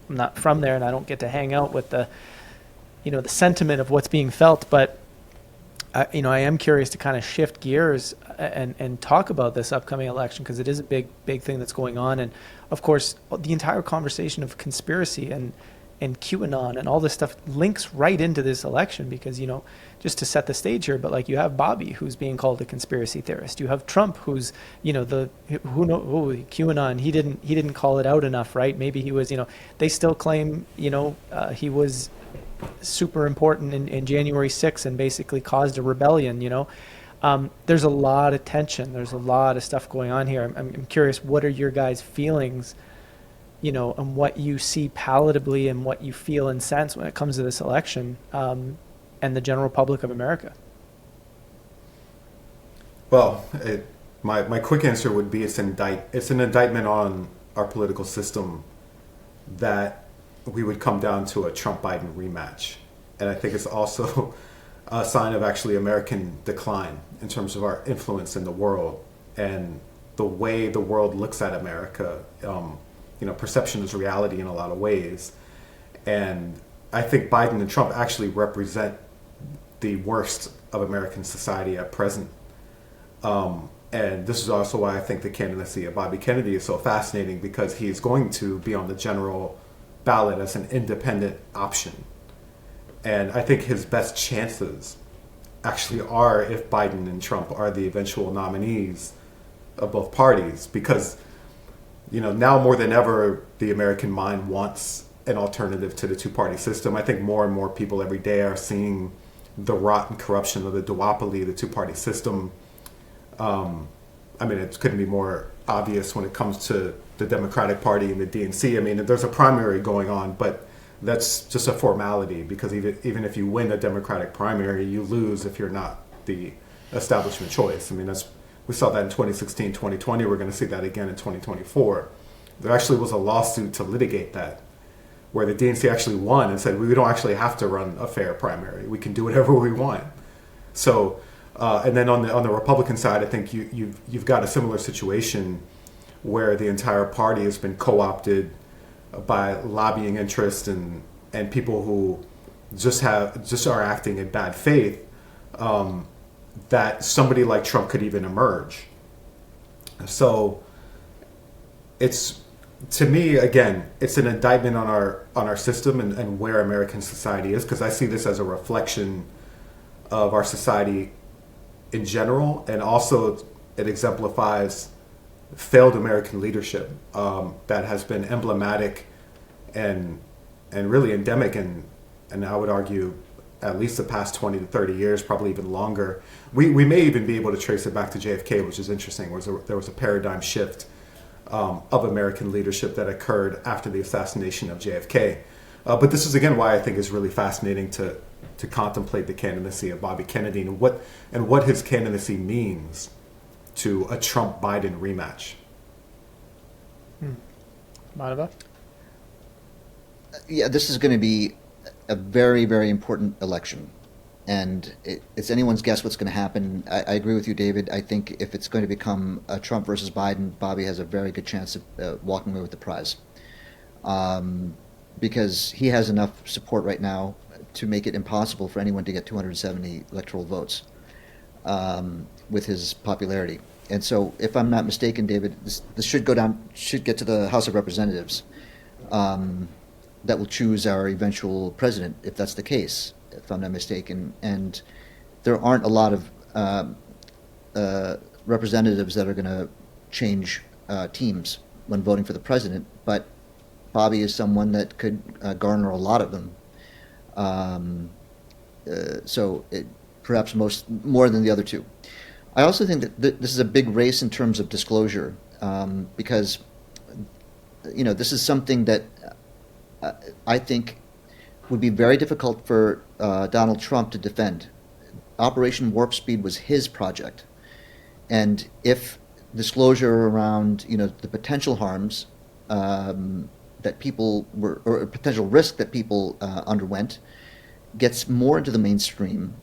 not from there, and I don't get to hang out with the sentiment of what's being felt. But, I am curious to kind of shift gears and talk about this upcoming election, because it is a big thing that's going on. And of course, the entire conversation of conspiracy and QAnon and all this stuff links right into this election, because, just to set the stage here, but you have Bobby, who's being called a conspiracy theorist. You have Trump, who's, QAnon, he didn't call it out enough, right? Maybe he was, they still claim, he was super important in January 6th and basically caused a rebellion, There's a lot of tension. There's a lot of stuff going on here. I'm curious, what are your guys' feelings, and what you see palatably and what you feel and sense when it comes to this election, and the general public of America? Well, my quick answer would be it's an indictment on our political system that we would come down to a Trump-Biden rematch. And I think it's also a sign of actually American decline in terms of our influence in the world and the way the world looks at America. Perception is reality in a lot of ways. And I think Biden and Trump actually represent the worst of American society at present. And this is also why I think the candidacy of Bobby Kennedy is so fascinating, because he is going to be on the general ballot as an independent option. And I think his best chances actually are if Biden and Trump are the eventual nominees of both parties, because now more than ever, the American mind wants an alternative to the two-party system. I think more and more people every day are seeing the rotten corruption of the duopoly, the two-party system. It couldn't be more obvious when it comes to the Democratic Party and the DNC. I mean, there's a primary going on, but that's just a formality, because even if you win a Democratic primary, you lose if you're not the establishment choice. I mean, we saw that in 2016, 2020. We're going to see that again in 2024. There actually was a lawsuit to litigate that, where the DNC actually won and said, we don't actually have to run a fair primary. We can do whatever we want. So, and then on the Republican side, I think you've got a similar situation where the entire party has been co-opted by lobbying interests and people who just are acting in bad faith, that somebody like Trump could even emerge. So it's, to me, again, it's an indictment on our system and where American society is, because I see this as a reflection of our society in general, and also it exemplifies failed American leadership that has been emblematic and really endemic, and I would argue at least the past 20 to 30 years, probably even longer. We may even be able to trace it back to JFK, which is interesting. There was a paradigm shift of American leadership that occurred after the assassination of JFK. But this is, again, why I think is really fascinating to contemplate the candidacy of Bobby Kennedy and what his candidacy means to a Trump-Biden rematch. Madhava? Yeah, this is going to be a very, very important election. And it's anyone's guess what's going to happen. I agree with you, David. I think if it's going to become a Trump versus Biden, Bobby has a very good chance of walking away with the prize. Because he has enough support right now to make it impossible for anyone to get 270 electoral votes with his popularity. And so, if I'm not mistaken, David, this should get to the House of Representatives that will choose our eventual president, if that's the case, if I'm not mistaken. And there aren't a lot of representatives that are going to change teams when voting for the president, but Bobby is someone that could garner a lot of them. Perhaps more than the other two. I also think that this is a big race in terms of disclosure, because this is something that I think would be very difficult for Donald Trump to defend. Operation Warp Speed was his project, and if disclosure around the potential harms that people were, or potential risk that people underwent, gets more into the mainstream,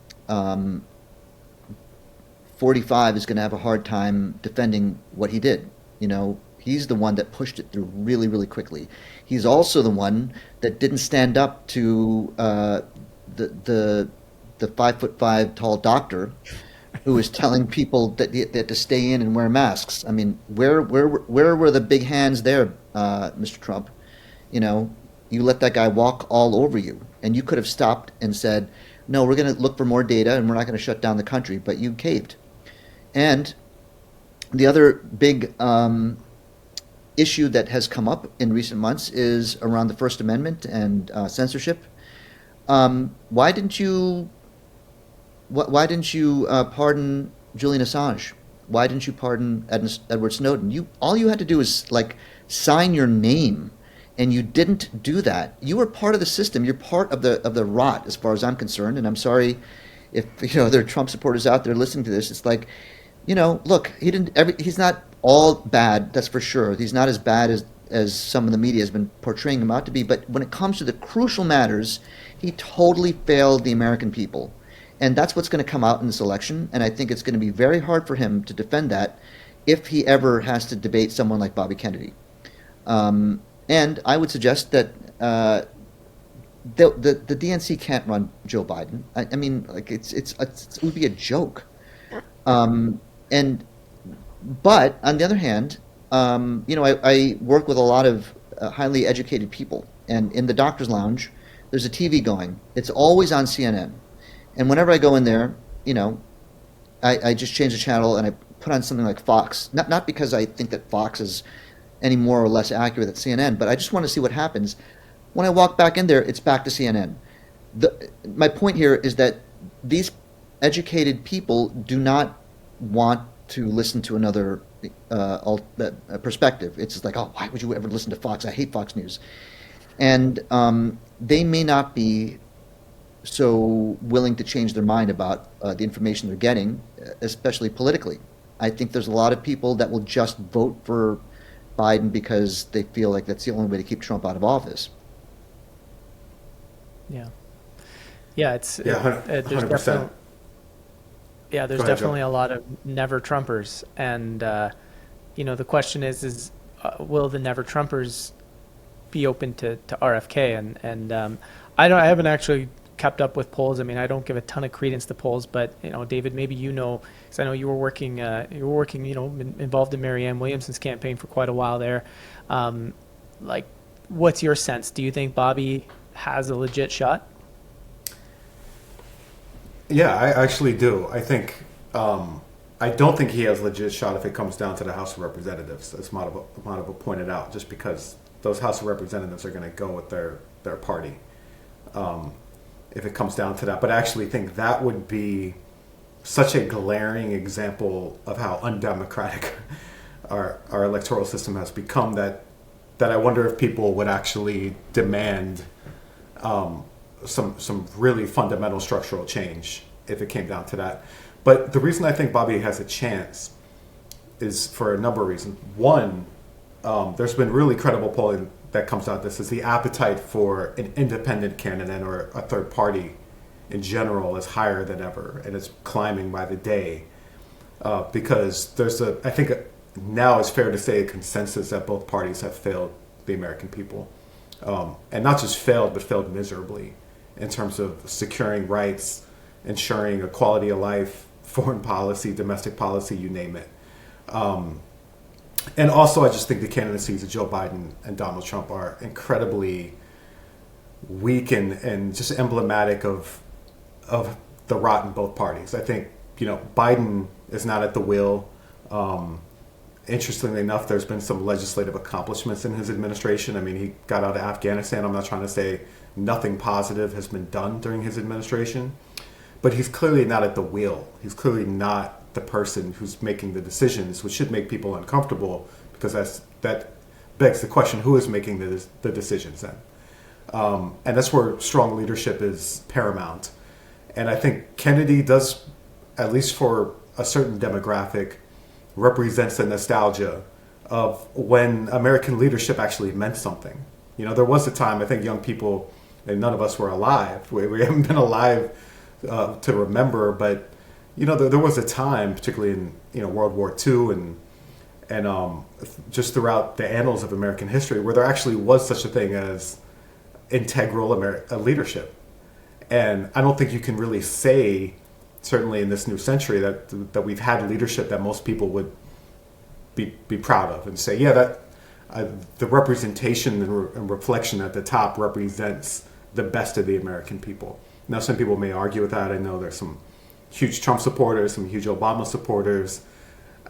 45 is going to have a hard time defending what he did. He's the one that pushed it through really, really quickly. He's also the one that didn't stand up to the 5'5" tall doctor who was telling people that they had to stay in and wear masks. I mean, where were the big hands there, Mr. Trump? You let that guy walk all over you, and you could have stopped and said, no, we're going to look for more data and we're not going to shut down the country, but you caved. And the other big issue that has come up in recent months is around the First Amendment and censorship. Why didn't you pardon Julian Assange? Why didn't you pardon Edward Snowden? All you had to do is sign your name, and you didn't do that. You were part of the system. You're part of the rot, as far as I'm concerned. And I'm sorry if there are Trump supporters out there listening to this. It's like, look, he's not all bad, that's for sure. He's not as bad as some of the media has been portraying him out to be. But when it comes to the crucial matters, he totally failed the American people. And that's what's going to come out in this election. And I think it's going to be very hard for him to defend that if he ever has to debate someone like Bobby Kennedy. And I would suggest that the DNC can't run Joe Biden. I mean, it would be a joke. But on the other hand, I work with a lot of highly educated people, and in the doctor's lounge, there's a TV going. It's always on CNN, and whenever I go in there, I just change the channel and I put on something like Fox. Not because I think that Fox is any more or less accurate than CNN, but I just want to see what happens. When I walk back in there, it's back to CNN. My point here is that these educated people do not want to listen to another perspective. It's like, oh, why would you ever listen to Fox? I hate Fox News. And they may not be so willing to change their mind about the information they're getting, especially politically. I think there's a lot of people that will just vote for Biden because they feel like that's the only way to keep Trump out of office. Yeah. Yeah, it's Yeah, 100%. There's definitely a lot of never Trumpers, and the question is will the never Trumpers be open to RFK? And I haven't actually kept up with polls. I mean, I don't give a ton of credence to polls, but David, maybe because I know you were working, involved in Marianne Williamson's campaign for quite a while there. Like, what's your sense? Do you think Bobby has a legit shot? Yeah, I actually do. I think I don't think he has a legit shot if it comes down to the House of Representatives, as Madhava pointed out, just because those House of Representatives are going to go with their party if it comes down to that. But I actually think that would be such a glaring example of how undemocratic our electoral system has become that I wonder if people would actually demand some really fundamental structural change if it came down to that. But the reason I think Bobby has a chance is for a number of reasons. One, there's been really credible polling that comes out. This is the appetite for an independent candidate or a third party in general is higher than ever, and it's climbing by the day because I think now it's fair to say a consensus that both parties have failed the American people, and not just failed, but failed miserably in terms of securing rights, ensuring a quality of life, foreign policy, domestic policy, you name it. And also, I just think the candidacies of Joe Biden and Donald Trump are incredibly weak and just emblematic of the rot in both parties. I think, Biden is not at the wheel. Interestingly enough, there's been some legislative accomplishments in his administration. I mean, he got out of Afghanistan. I'm not trying to say nothing positive has been done during his administration, but he's clearly not at the wheel. He's clearly not the person who's making the decisions, which should make people uncomfortable because that begs the question, who is making the decisions then? And that's where strong leadership is paramount. And I think Kennedy does, at least for a certain demographic, represents the nostalgia of when American leadership actually meant something. There was a time, I think young people, and none of us were alive. We haven't been alive to remember, but there was a time, particularly in World War II and just throughout the annals of American history, where there actually was such a thing as integral leadership. And I don't think you can really say, certainly in this new century, that we've had leadership that most people would be proud of and say, yeah, the representation and reflection at the top represents the best of the American people. Now, some people may argue with that. I know there's some huge Trump supporters, some huge Obama supporters.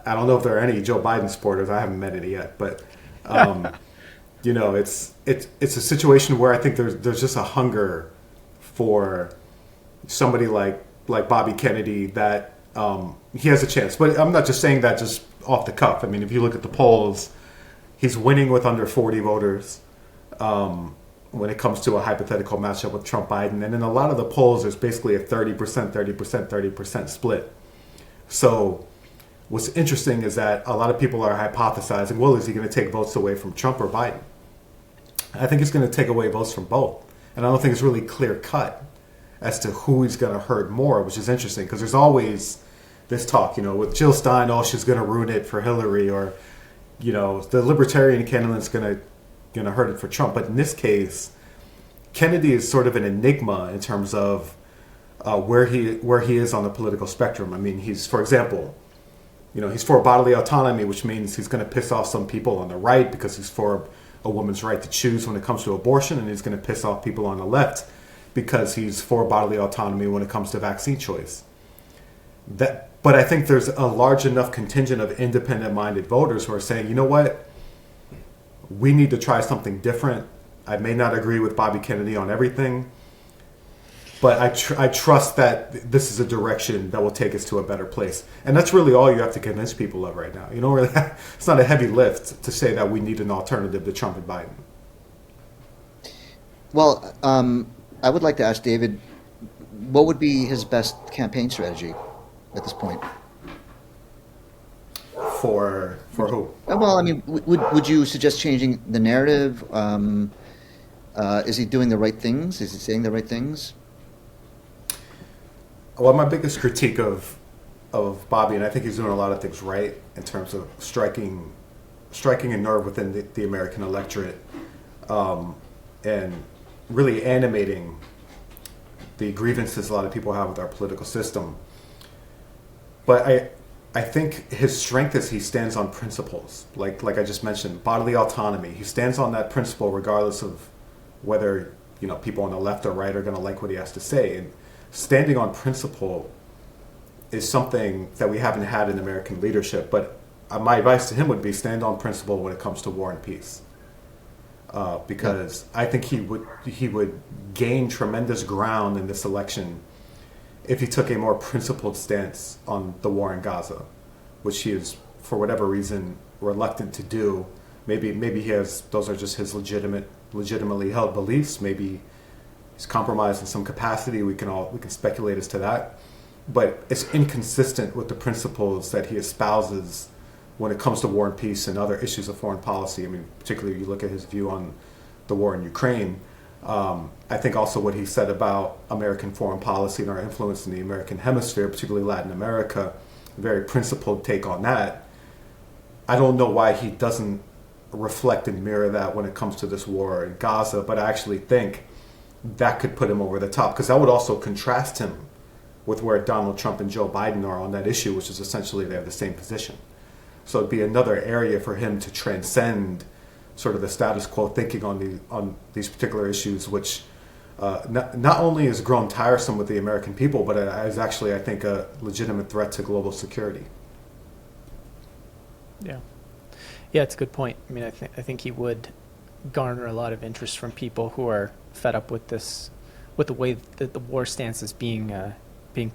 I don't know if there are any Joe Biden supporters. I haven't met any yet, but it's a situation where I think there's just a hunger for somebody like Bobby Kennedy that he has a chance. But I'm not just saying that just off the cuff. I mean, if you look at the polls, he's winning with under 40 voters when it comes to a hypothetical matchup with Trump Biden. And in a lot of the polls, there's basically a 30% split. So what's interesting is that a lot of people are hypothesizing, well, is he going to take votes away from Trump or Biden? I think he's going to take away votes from both. And I don't think it's really clear cut as to who he's going to hurt more, which is interesting because there's always this talk, with Jill Stein, oh, she's going to ruin it for Hillary, or, the libertarian candidate's going to hurt it for Trump. But in this case, Kennedy is sort of an enigma in terms of where he is on the political spectrum. I mean, he's, for example, he's for bodily autonomy, which means he's going to piss off some people on the right because he's for a woman's right to choose when it comes to abortion, and he's going to piss off people on the left because he's for bodily autonomy when it comes to vaccine choice. But I think there's a large enough contingent of independent-minded voters who are saying, you know what, we need to try something different. I may not agree with Bobby Kennedy on everything, But I trust that this is a direction that will take us to a better place. And that's really all you have to convince people of right now. You don't really it's not a heavy lift to say that we need an alternative to Trump and Biden. Well, I would like to ask David, what would be his best campaign strategy at this point? For who? Well, I mean, would you suggest changing the narrative? Is he doing the right things? Is he saying the right things? Well, my biggest critique of Bobby, and I think he's doing a lot of things right in terms of striking a nerve within the American electorate, and really animating the grievances a lot of people have with our political system. But I think his strength is he stands on principles, like I just mentioned, bodily autonomy. He stands on that principle regardless of whether people on the left or right are going to like what he has to say. And standing on principle is something that we haven't had in American leadership. But my advice to him would be stand on principle when it comes to war and peace, because I think he would gain tremendous ground in this election if he took a more principled stance on the war in Gaza, which he is, for whatever reason, reluctant to do. Maybe those are just his legitimately held beliefs. Maybe he's compromised in some capacity. We can speculate as to that, but it's inconsistent with the principles that he espouses when it comes to war and peace and other issues of foreign policy. I mean, particularly you look at his view on the war in Ukraine. I think also what he said about American foreign policy and our influence in the American hemisphere, particularly Latin America, a very principled take on that. I don't know why he doesn't reflect and mirror that when it comes to this war in Gaza, but I actually think that could put him over the top, because that would also contrast him with where Donald Trump and Joe Biden are on that issue, which is essentially they have the same position. So it'd be another area for him to transcend sort of the status quo thinking on these particular issues, which not only has grown tiresome with the American people, but is actually, I think, a legitimate threat to global security. Yeah, it's a good point. I mean, I think he would garner a lot of interest from people who are fed up with the way that the war stance is being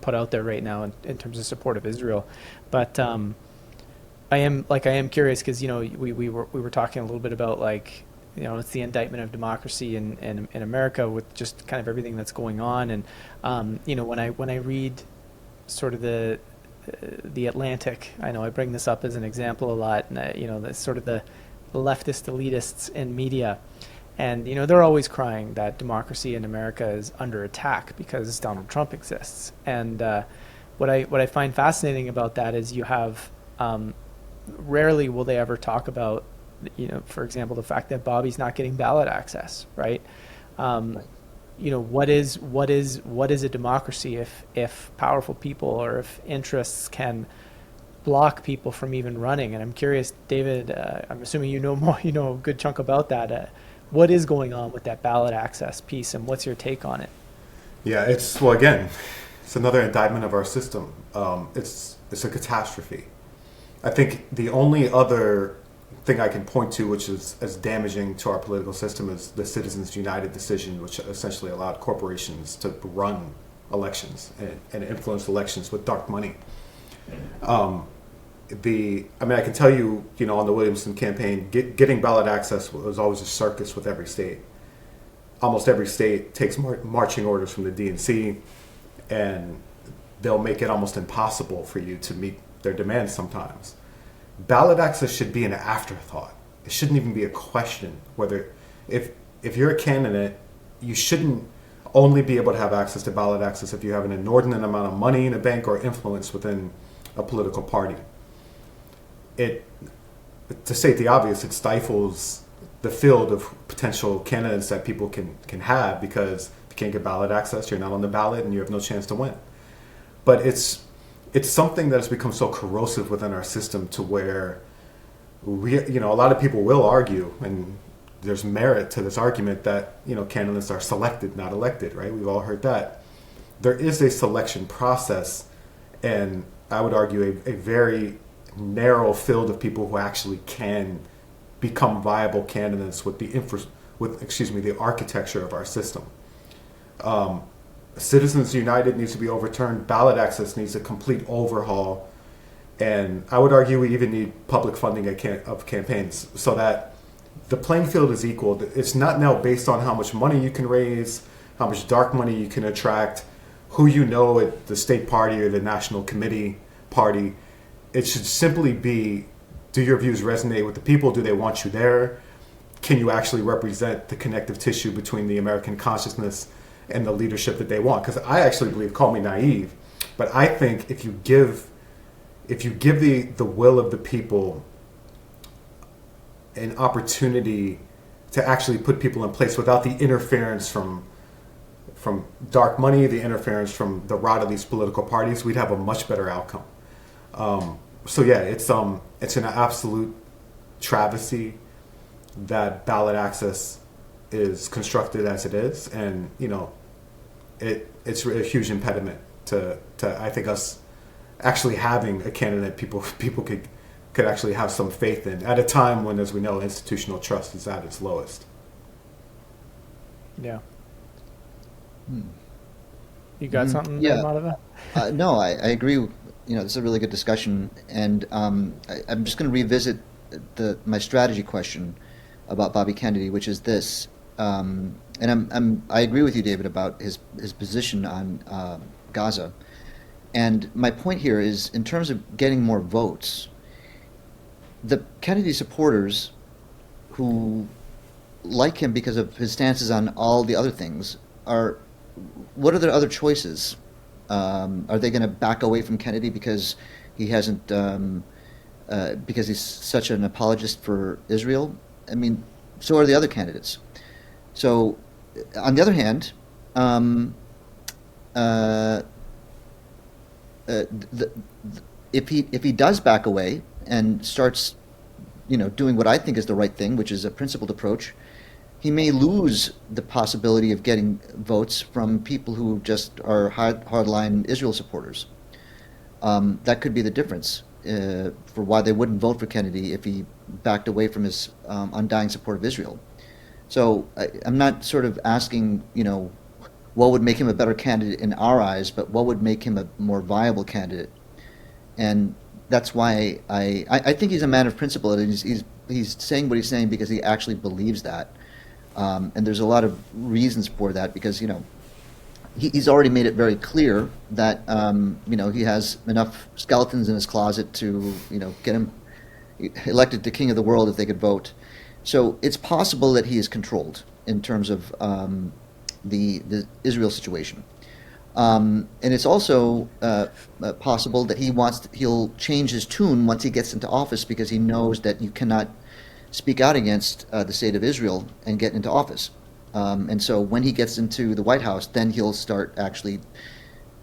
put out there right now in terms of support of Israel. But I am curious, because we were talking a little bit about it's the indictment of democracy in America with just kind of everything that's going on, and when I read sort of the Atlantic, I know I bring this up as an example a lot, and the sort of the leftist elitists in media, and they're always crying that democracy in America is under attack because Donald Trump exists. And what I find fascinating about that is you have rarely will they ever talk about, for example, the fact that Bobby's not getting ballot access, right? What is a democracy if powerful people or if interests can block people from even running? And I'm curious, David, I'm assuming you know a good chunk about that. What is going on with that ballot access piece, and what's your take on it? Yeah, it's another indictment of our system. It's a catastrophe. I think the only other thing I can point to which is as damaging to our political system is the Citizens United decision, which essentially allowed corporations to run elections and influence elections with dark money. I can tell you, on the Williamson campaign, getting ballot access was always a circus with every state. Almost every state takes marching orders from the DNC, and they'll make it almost impossible for you to meet their demands sometimes. Ballot access should be an afterthought. It shouldn't even be a question whether, if you're a candidate, you shouldn't only be able to have access to ballot access if you have an inordinate amount of money in a bank or influence within a political party. To state the obvious, it stifles the field of potential candidates that people can have, because if you can't get ballot access, you're not on the ballot and you have no chance to win. But it's something that has become so corrosive within our system to where a lot of people will argue, and there's merit to this argument, that candidates are selected, not elected, right? We've all heard that. There is a selection process, and I would argue a very narrow field of people who actually can become viable candidates with the architecture of our system. Citizens United needs to be overturned. Ballot access needs a complete overhaul. And I would argue we even need public funding of campaigns so that the playing field is equal. It's not now based on how much money you can raise, how much dark money you can attract, who you know at the state party or the national committee party. It should simply be, do your views resonate with the people? Do they want you there? Can you actually represent the connective tissue between the American consciousness and the leadership that they want? Because I actually believe, call me naive, but I think if you give the will of the people an opportunity to actually put people in place without the interference from dark money, the interference from the rot of these political parties, we'd have a much better outcome. So yeah, it's an absolute travesty that ballot access is constructed as it is, and it's a huge impediment to I think us actually having a candidate people could actually have some faith in at a time when, as we know, institutional trust is at its lowest. Yeah. You got something there, Madhava? No, I agree. This is a really good discussion, and I'm just going to revisit my strategy question about Bobby Kennedy, which is this. And I agree with you, David, about his position on Gaza. And my point here is, in terms of getting more votes, the Kennedy supporters who like him because of his stances on all the other things what are their other choices? Are they going to back away from Kennedy because he hasn't, because he's such an apologist for Israel? I mean, so are the other candidates. So, on the other hand, if he does back away and starts, doing what I think is the right thing, which is a principled approach, he may lose the possibility of getting votes from people who just are hardline Israel supporters. That could be the difference for why they wouldn't vote for Kennedy if he backed away from his undying support of Israel. So I'm not sort of asking, what would make him a better candidate in our eyes, but what would make him a more viable candidate. And that's why I think he's a man of principle, and he's saying what he's saying because he actually believes that. And there's a lot of reasons for that, because he's already made it very clear that he has enough skeletons in his closet to get him elected to king of the world if they could vote. So it's possible that he is controlled in terms of the Israel situation, and it's also possible that he'll change his tune once he gets into office, because he knows that you cannot speak out against the state of Israel and get into office. And so when he gets into the White House, then he'll start actually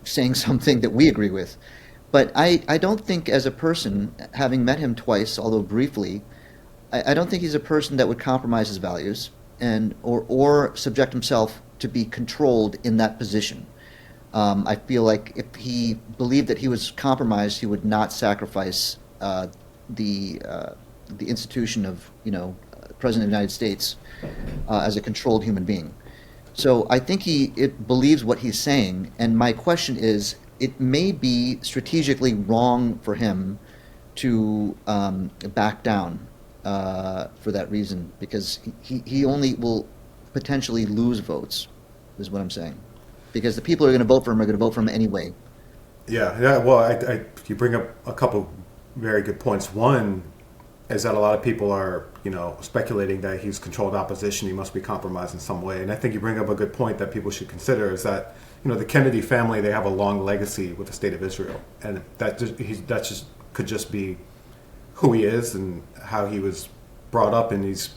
saying something that we agree with. But I don't think, as a person, having met him twice, although briefly, I don't think he's a person that would compromise his values or subject himself to be controlled in that position. I feel like if he believed that he was compromised, he would not sacrifice the institution of President of the United States as a controlled human being. So I think he believes what he's saying, and my question is, it may be strategically wrong for him to back down for that reason, because he only will potentially lose votes, is what I'm saying, because the people who are going to vote for him are going to vote for him anyway. Yeah. Well, you bring up a couple very good points. One is that a lot of people are, speculating that he's controlled opposition, he must be compromised in some way. And I think you bring up a good point that people should consider, is that, the Kennedy family, they have a long legacy with the state of Israel. And that could just be who he is and how he was brought up, and he's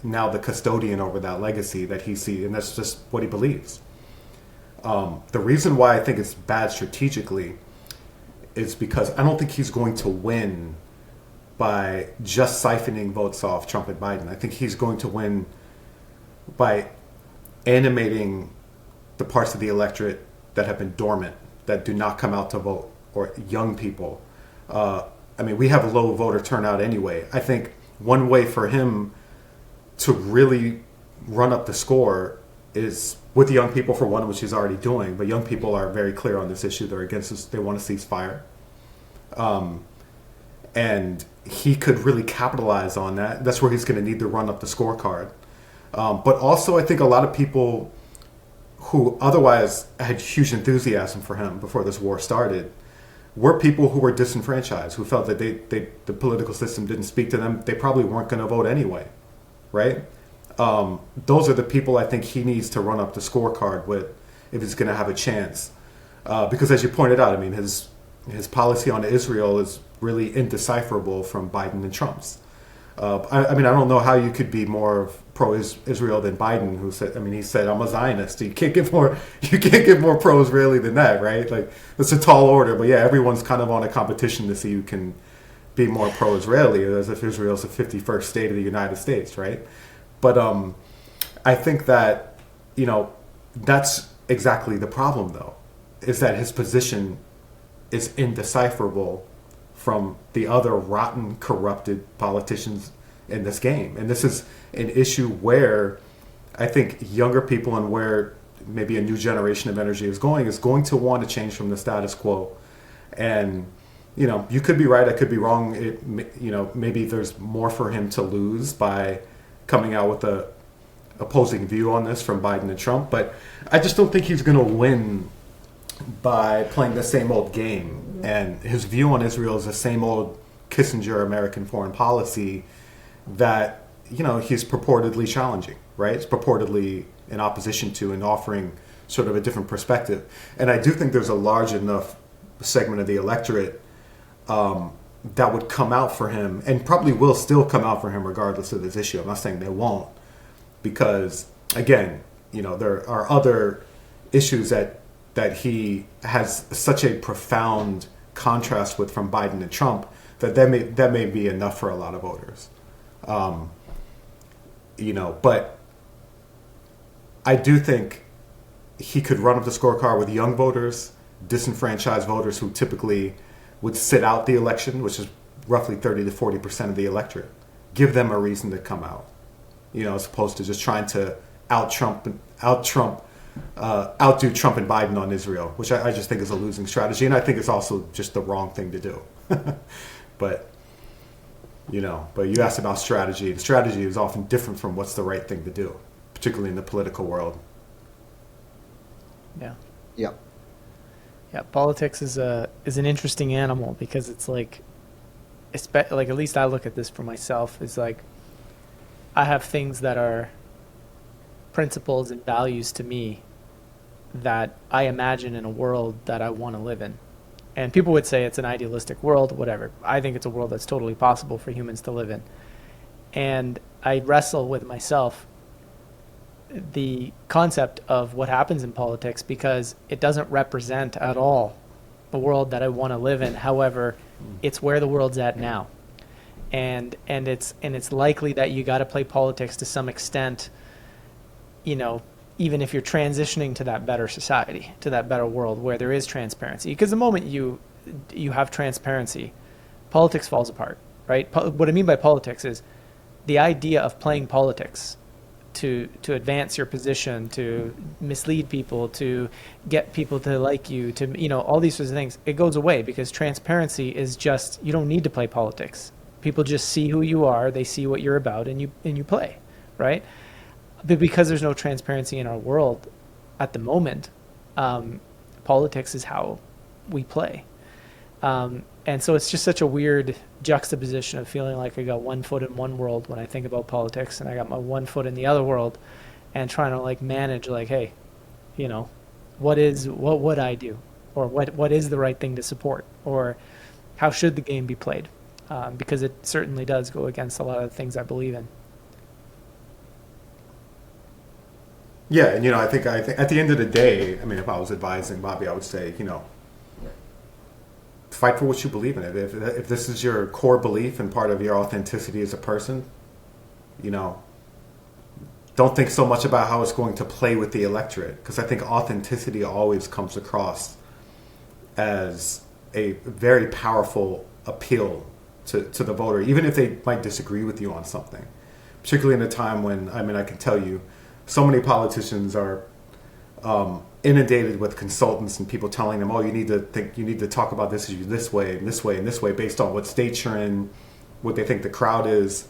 now the custodian over that legacy that he sees, and that's just what he believes. The reason why I think it's bad strategically is because I don't think he's going to win by just siphoning votes off Trump and Biden. I think he's going to win by animating the parts of the electorate that have been dormant, that do not come out to vote, or young people. We have a low voter turnout anyway. I think one way for him to really run up the score is with young people, for one, which he's already doing. But young people are very clear on this issue. They're against this. They want to cease fire. And he could really capitalize on that. That's where he's going to need to run up the scorecard. But also, I think a lot of people who otherwise had huge enthusiasm for him before this war started were people who were disenfranchised, who felt that the political system didn't speak to them. They probably weren't going to vote anyway, right? Those are the people I think he needs to run up the scorecard with if he's going to have a chance. Because as you pointed out, I mean, his policy on Israel is really indecipherable from Biden and Trump's. I mean, I don't know how you could be more pro-Israel than Biden, who said, I mean, he said, I'm a Zionist. You can't get more pro-Israeli than that, right? Like, it's a tall order. But yeah, everyone's kind of on a competition to see who can be more pro-Israeli, as if Israel's the 51st state of the United States, right? But I think that, that's exactly the problem, though, is that his position is indecipherable from the other rotten, corrupted politicians in this game. And this is an issue where I think younger people, and where maybe a new generation of energy is going to want to change from the status quo. And, you could be right, I could be wrong. Maybe there's more for him to lose by coming out with a opposing view on this from Biden and Trump. But I just don't think he's going to win by playing the same old game. And his view on Israel is the same old Kissinger American foreign policy that, he's purportedly challenging, right? It's purportedly in opposition to and offering sort of a different perspective. And I do think there's a large enough segment of the electorate that would come out for him, and probably will still come out for him regardless of this issue. I'm not saying they won't, because, again, there are other issues that he has such a profound contrast with from Biden and Trump that may be enough for a lot of voters. But I do think he could run up the scorecard with young voters, disenfranchised voters who typically would sit out the election, which is roughly 30 to 40% of the electorate. Give them a reason to come out, as opposed to just trying to outdo Trump and Biden on Israel, which I just think is a losing strategy. And I think it's also just the wrong thing to do. But you asked about strategy. And strategy is often different from what's the right thing to do, particularly in the political world. Yeah. Yeah. Yeah. Politics is an interesting animal, because it's like at least I look at this for myself, is like, I have things that are principles and values to me that I imagine in a world that I want to live in. And people would say it's an idealistic world, whatever. I think it's a world that's totally possible for humans to live in. And I wrestle with myself the concept of what happens in politics, because it doesn't represent at all the world that I want to live in. However, it's where the world's at now. And it's likely that you got to play politics to some extent, even if you're transitioning to that better society, to that better world where there is transparency. Because the moment you have transparency, politics falls apart, right? What I mean by politics is the idea of playing politics to advance your position, to mislead people, to get people to like you, to, all these sorts of things. It goes away, because transparency is just, you don't need to play politics. People just see who you are, they see what you're about, and you play, right? But because there's no transparency in our world at the moment, politics is how we play. And so it's just such a weird juxtaposition of feeling like I got one foot in one world when I think about politics, and I got my one foot in the other world, and trying to manage hey, what would I do? Or what is the right thing to support? Or how should the game be played? Because it certainly does go against a lot of the things I believe in. Yeah, and I think at the end of the day, if I was advising Bobby, I would say, fight for what you believe in. If this is your core belief and part of your authenticity as a person, don't think so much about how it's going to play with the electorate, because I think authenticity always comes across as a very powerful appeal to the voter, even if they might disagree with you on something. Particularly in a time when, I can tell you, so many politicians are inundated with consultants and people telling them, oh, you need to talk about this issue this way and this way and this way based on what state you're in, what they think the crowd is.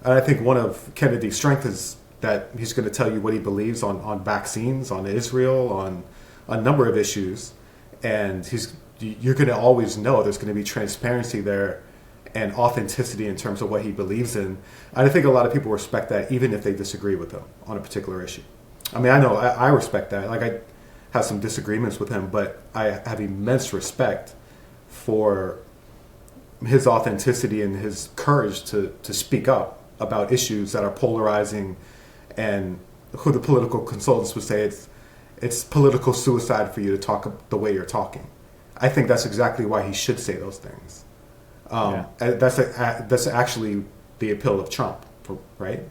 And I think one of Kennedy's strengths is that he's going to tell you what he believes on vaccines, on Israel, on a number of issues. And you're going to always know there's going to be transparency there and authenticity in terms of what he believes in. And I think a lot of people respect that even if they disagree with him on a particular issue. I mean, I know I respect that. Like, I have some disagreements with him, but I have immense respect for his authenticity and his courage to speak up about issues that are polarizing, and who the political consultants would say it's political suicide for you to talk the way you're talking. I think that's exactly why he should say those things. That's actually the appeal of Trump, right?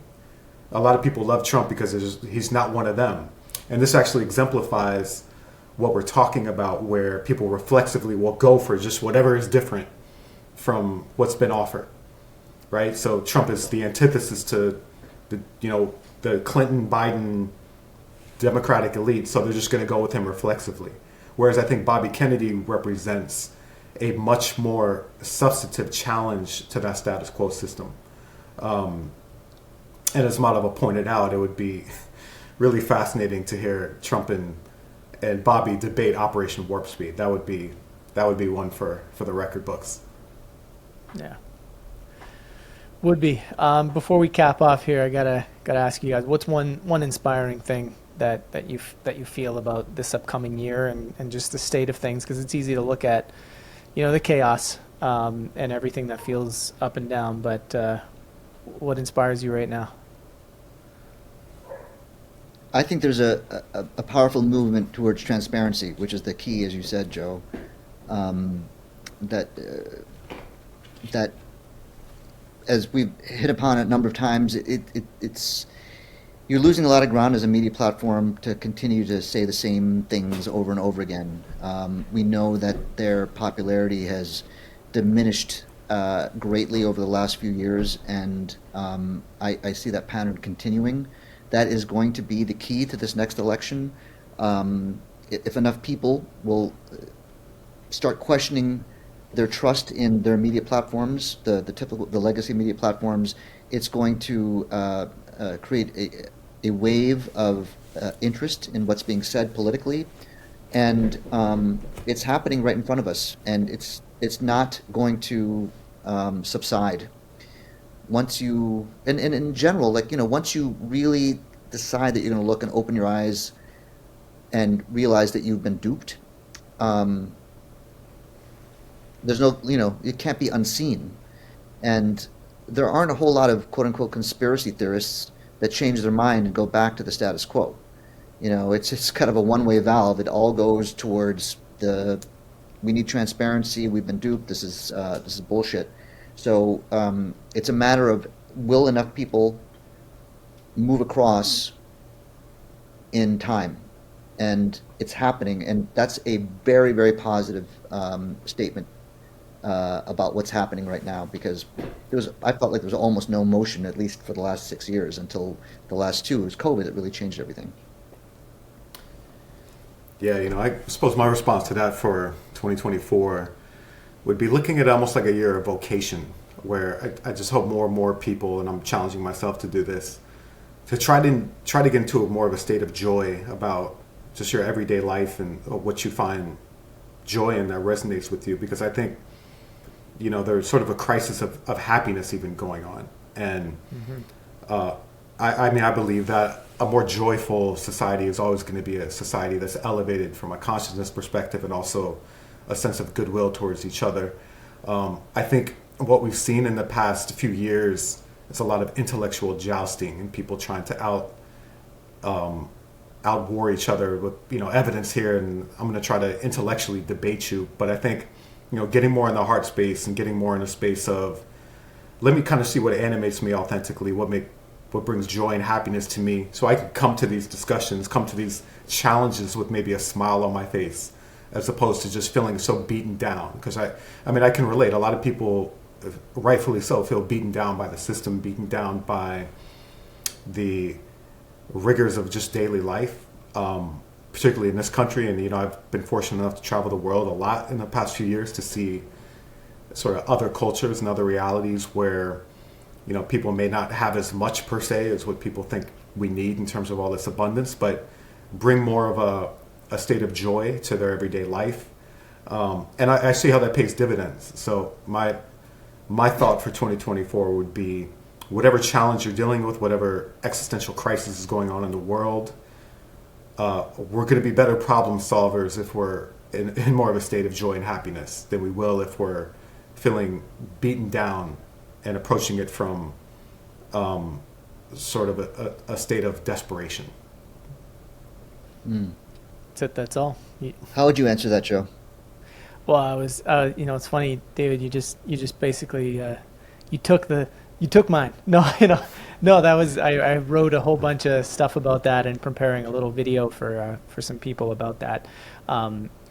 A lot of people love Trump because he's not one of them. And this actually exemplifies what we're talking about, where people reflexively will go for just whatever is different from what's been offered, right? So Trump is the antithesis to the Clinton, Biden, Democratic elite, so they're just going to go with him reflexively. Whereas I think Bobby Kennedy represents a much more substantive challenge to that status quo system. And as Madhava pointed out, it would be really fascinating to hear Trump and Bobby debate Operation Warp Speed. That would be one for the record books. Yeah, would be. Before we cap off here, I gotta ask you guys, what's one inspiring thing that you feel about this upcoming year and just the state of things? Because it's easy to look at, the chaos and everything that feels up and down. But what inspires you right now? I think there's a powerful movement towards transparency, which is the key, as you said, Joe. That as we've hit upon a number of times, it's you're losing a lot of ground as a media platform to continue to say the same things over and over again. We know that their popularity has diminished greatly over the last few years, and I see that pattern continuing. That is going to be the key to this next election. If enough people will start questioning their trust in their media platforms, the legacy media platforms, it's going to create a wave of interest in what's being said politically, and it's happening right in front of us, and it's not going to subside. Once you, and in general, once you really decide that you're going to look and open your eyes and realize that you've been duped, there's no, it can't be unseen. And there aren't a whole lot of quote unquote conspiracy theorists that change their mind and go back to the status quo. It's kind of a one-way valve. It all goes towards we need transparency, we've been duped, this is bullshit. So it's a matter of, will enough people move across in time? And it's happening, and that's a very, very positive statement about what's happening right now, because I felt like there was almost no motion, at least for the last 6 years, until the last two. It was COVID that really changed everything. Yeah, I suppose my response to that for 2024 would be looking at almost like a year of vocation, where I just hope more and more people, and I'm challenging myself to do this, to try to get into more of a state of joy about just your everyday life and what you find joy in that resonates with you. Because I think, there's sort of a crisis of happiness even going on. And I believe that a more joyful society is always going to be a society that's elevated from a consciousness perspective and also a sense of goodwill towards each other. I think what we've seen in the past few years is a lot of intellectual jousting and people trying to outwar each other with evidence here, and I'm going to try to intellectually debate you. But I think getting more in the heart space and getting more in a space of, let me kind of see what animates me authentically, what brings joy and happiness to me, so I can come to these discussions, come to these challenges with maybe a smile on my face, as opposed to just feeling so beaten down. Because I can relate. A lot of people, rightfully so, feel beaten down by the system, beaten down by the rigors of just daily life, particularly in this country. And, I've been fortunate enough to travel the world a lot in the past few years to see sort of other cultures and other realities where, people may not have as much per se as what people think we need in terms of all this abundance, but bring more of a state of joy to their everyday life. And I see how that pays dividends. So my thought for 2024 would be, whatever challenge you're dealing with, whatever existential crisis is going on in the world, we're going to be better problem solvers if we're in more of a state of joy and happiness than we will if we're feeling beaten down and approaching it from sort of a state of desperation. That's all. How would you answer that, Joe? Well, I was, it's funny, David. You just basically you took mine. No, that was I wrote a whole bunch of stuff about that and preparing a little video for some people about that.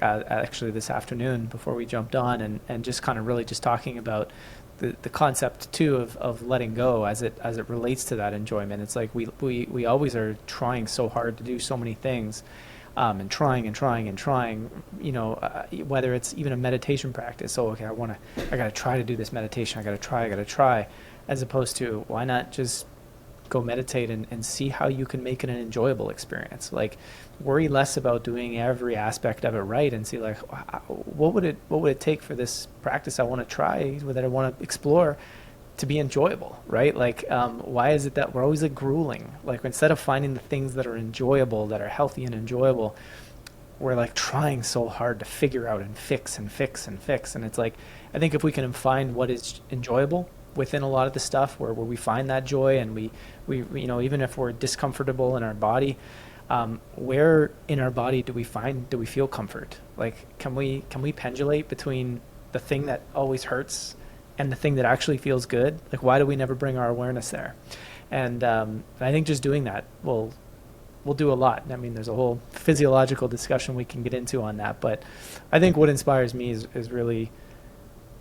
Actually, this afternoon before we jumped on, and just kind of really just talking about the concept too of letting go as it relates to that enjoyment. It's like we always are trying so hard to do so many things. And trying, whether it's even a meditation practice. So, okay, I got to try to do this meditation. I got to try, as opposed to, why not just go meditate and see how you can make it an enjoyable experience? Like, worry less about doing every aspect of it right and see, like, what would it take for this practice I want to try, that I want to explore, to be enjoyable, right? Like, why is it that we're always like grueling? Like, instead of finding the things that are enjoyable, that are healthy and enjoyable, we're like trying so hard to figure out and fix. And it's like, I think if we can find what is enjoyable within a lot of the stuff where we find that joy, and we even if we're discomfortable in our body, where in our body do we feel comfort? Like, can we pendulate between the thing that always hurts and the thing that actually feels good? Like, why do we never bring our awareness there? And I think just doing that will do a lot. I mean, there's a whole physiological discussion we can get into on that, but I think what inspires me is really,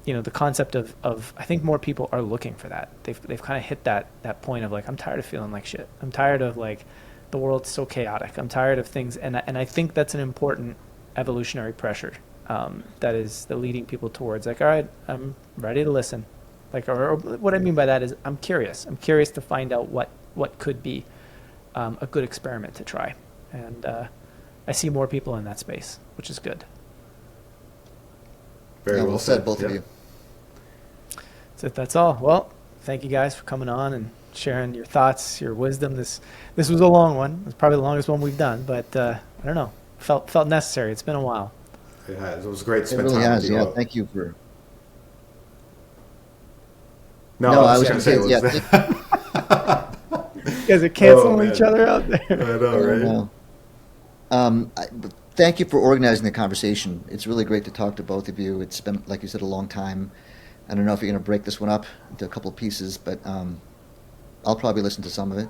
the concept of I think more people are looking for that. They've kind of hit that point of like, I'm tired of feeling like shit. I'm tired of like the world's so chaotic. I'm tired of things, and I think that's an important evolutionary pressure. That is the leading people towards like, all right, I'm ready to listen. Like, or what I mean by that is I'm curious to find out what could be a good experiment to try. And I see more people in that space, which is good. Very well said, both of you. That's all. Well, thank you guys for coming on and sharing your thoughts, your wisdom. This was a long one. It's probably the longest one we've done, but I don't know. Felt necessary. It's been a while. It has. It was great to It spend really time has. with you. Yeah, all. thank you for. No, I was going to say, it was- You guys are canceling man. each other out there. I know, right? Thank you for organizing the conversation. It's really great to talk to both of you. It's been, like you said, a long time. I don't know if you're going to break this one up into a couple of pieces, but I'll probably listen to some of it.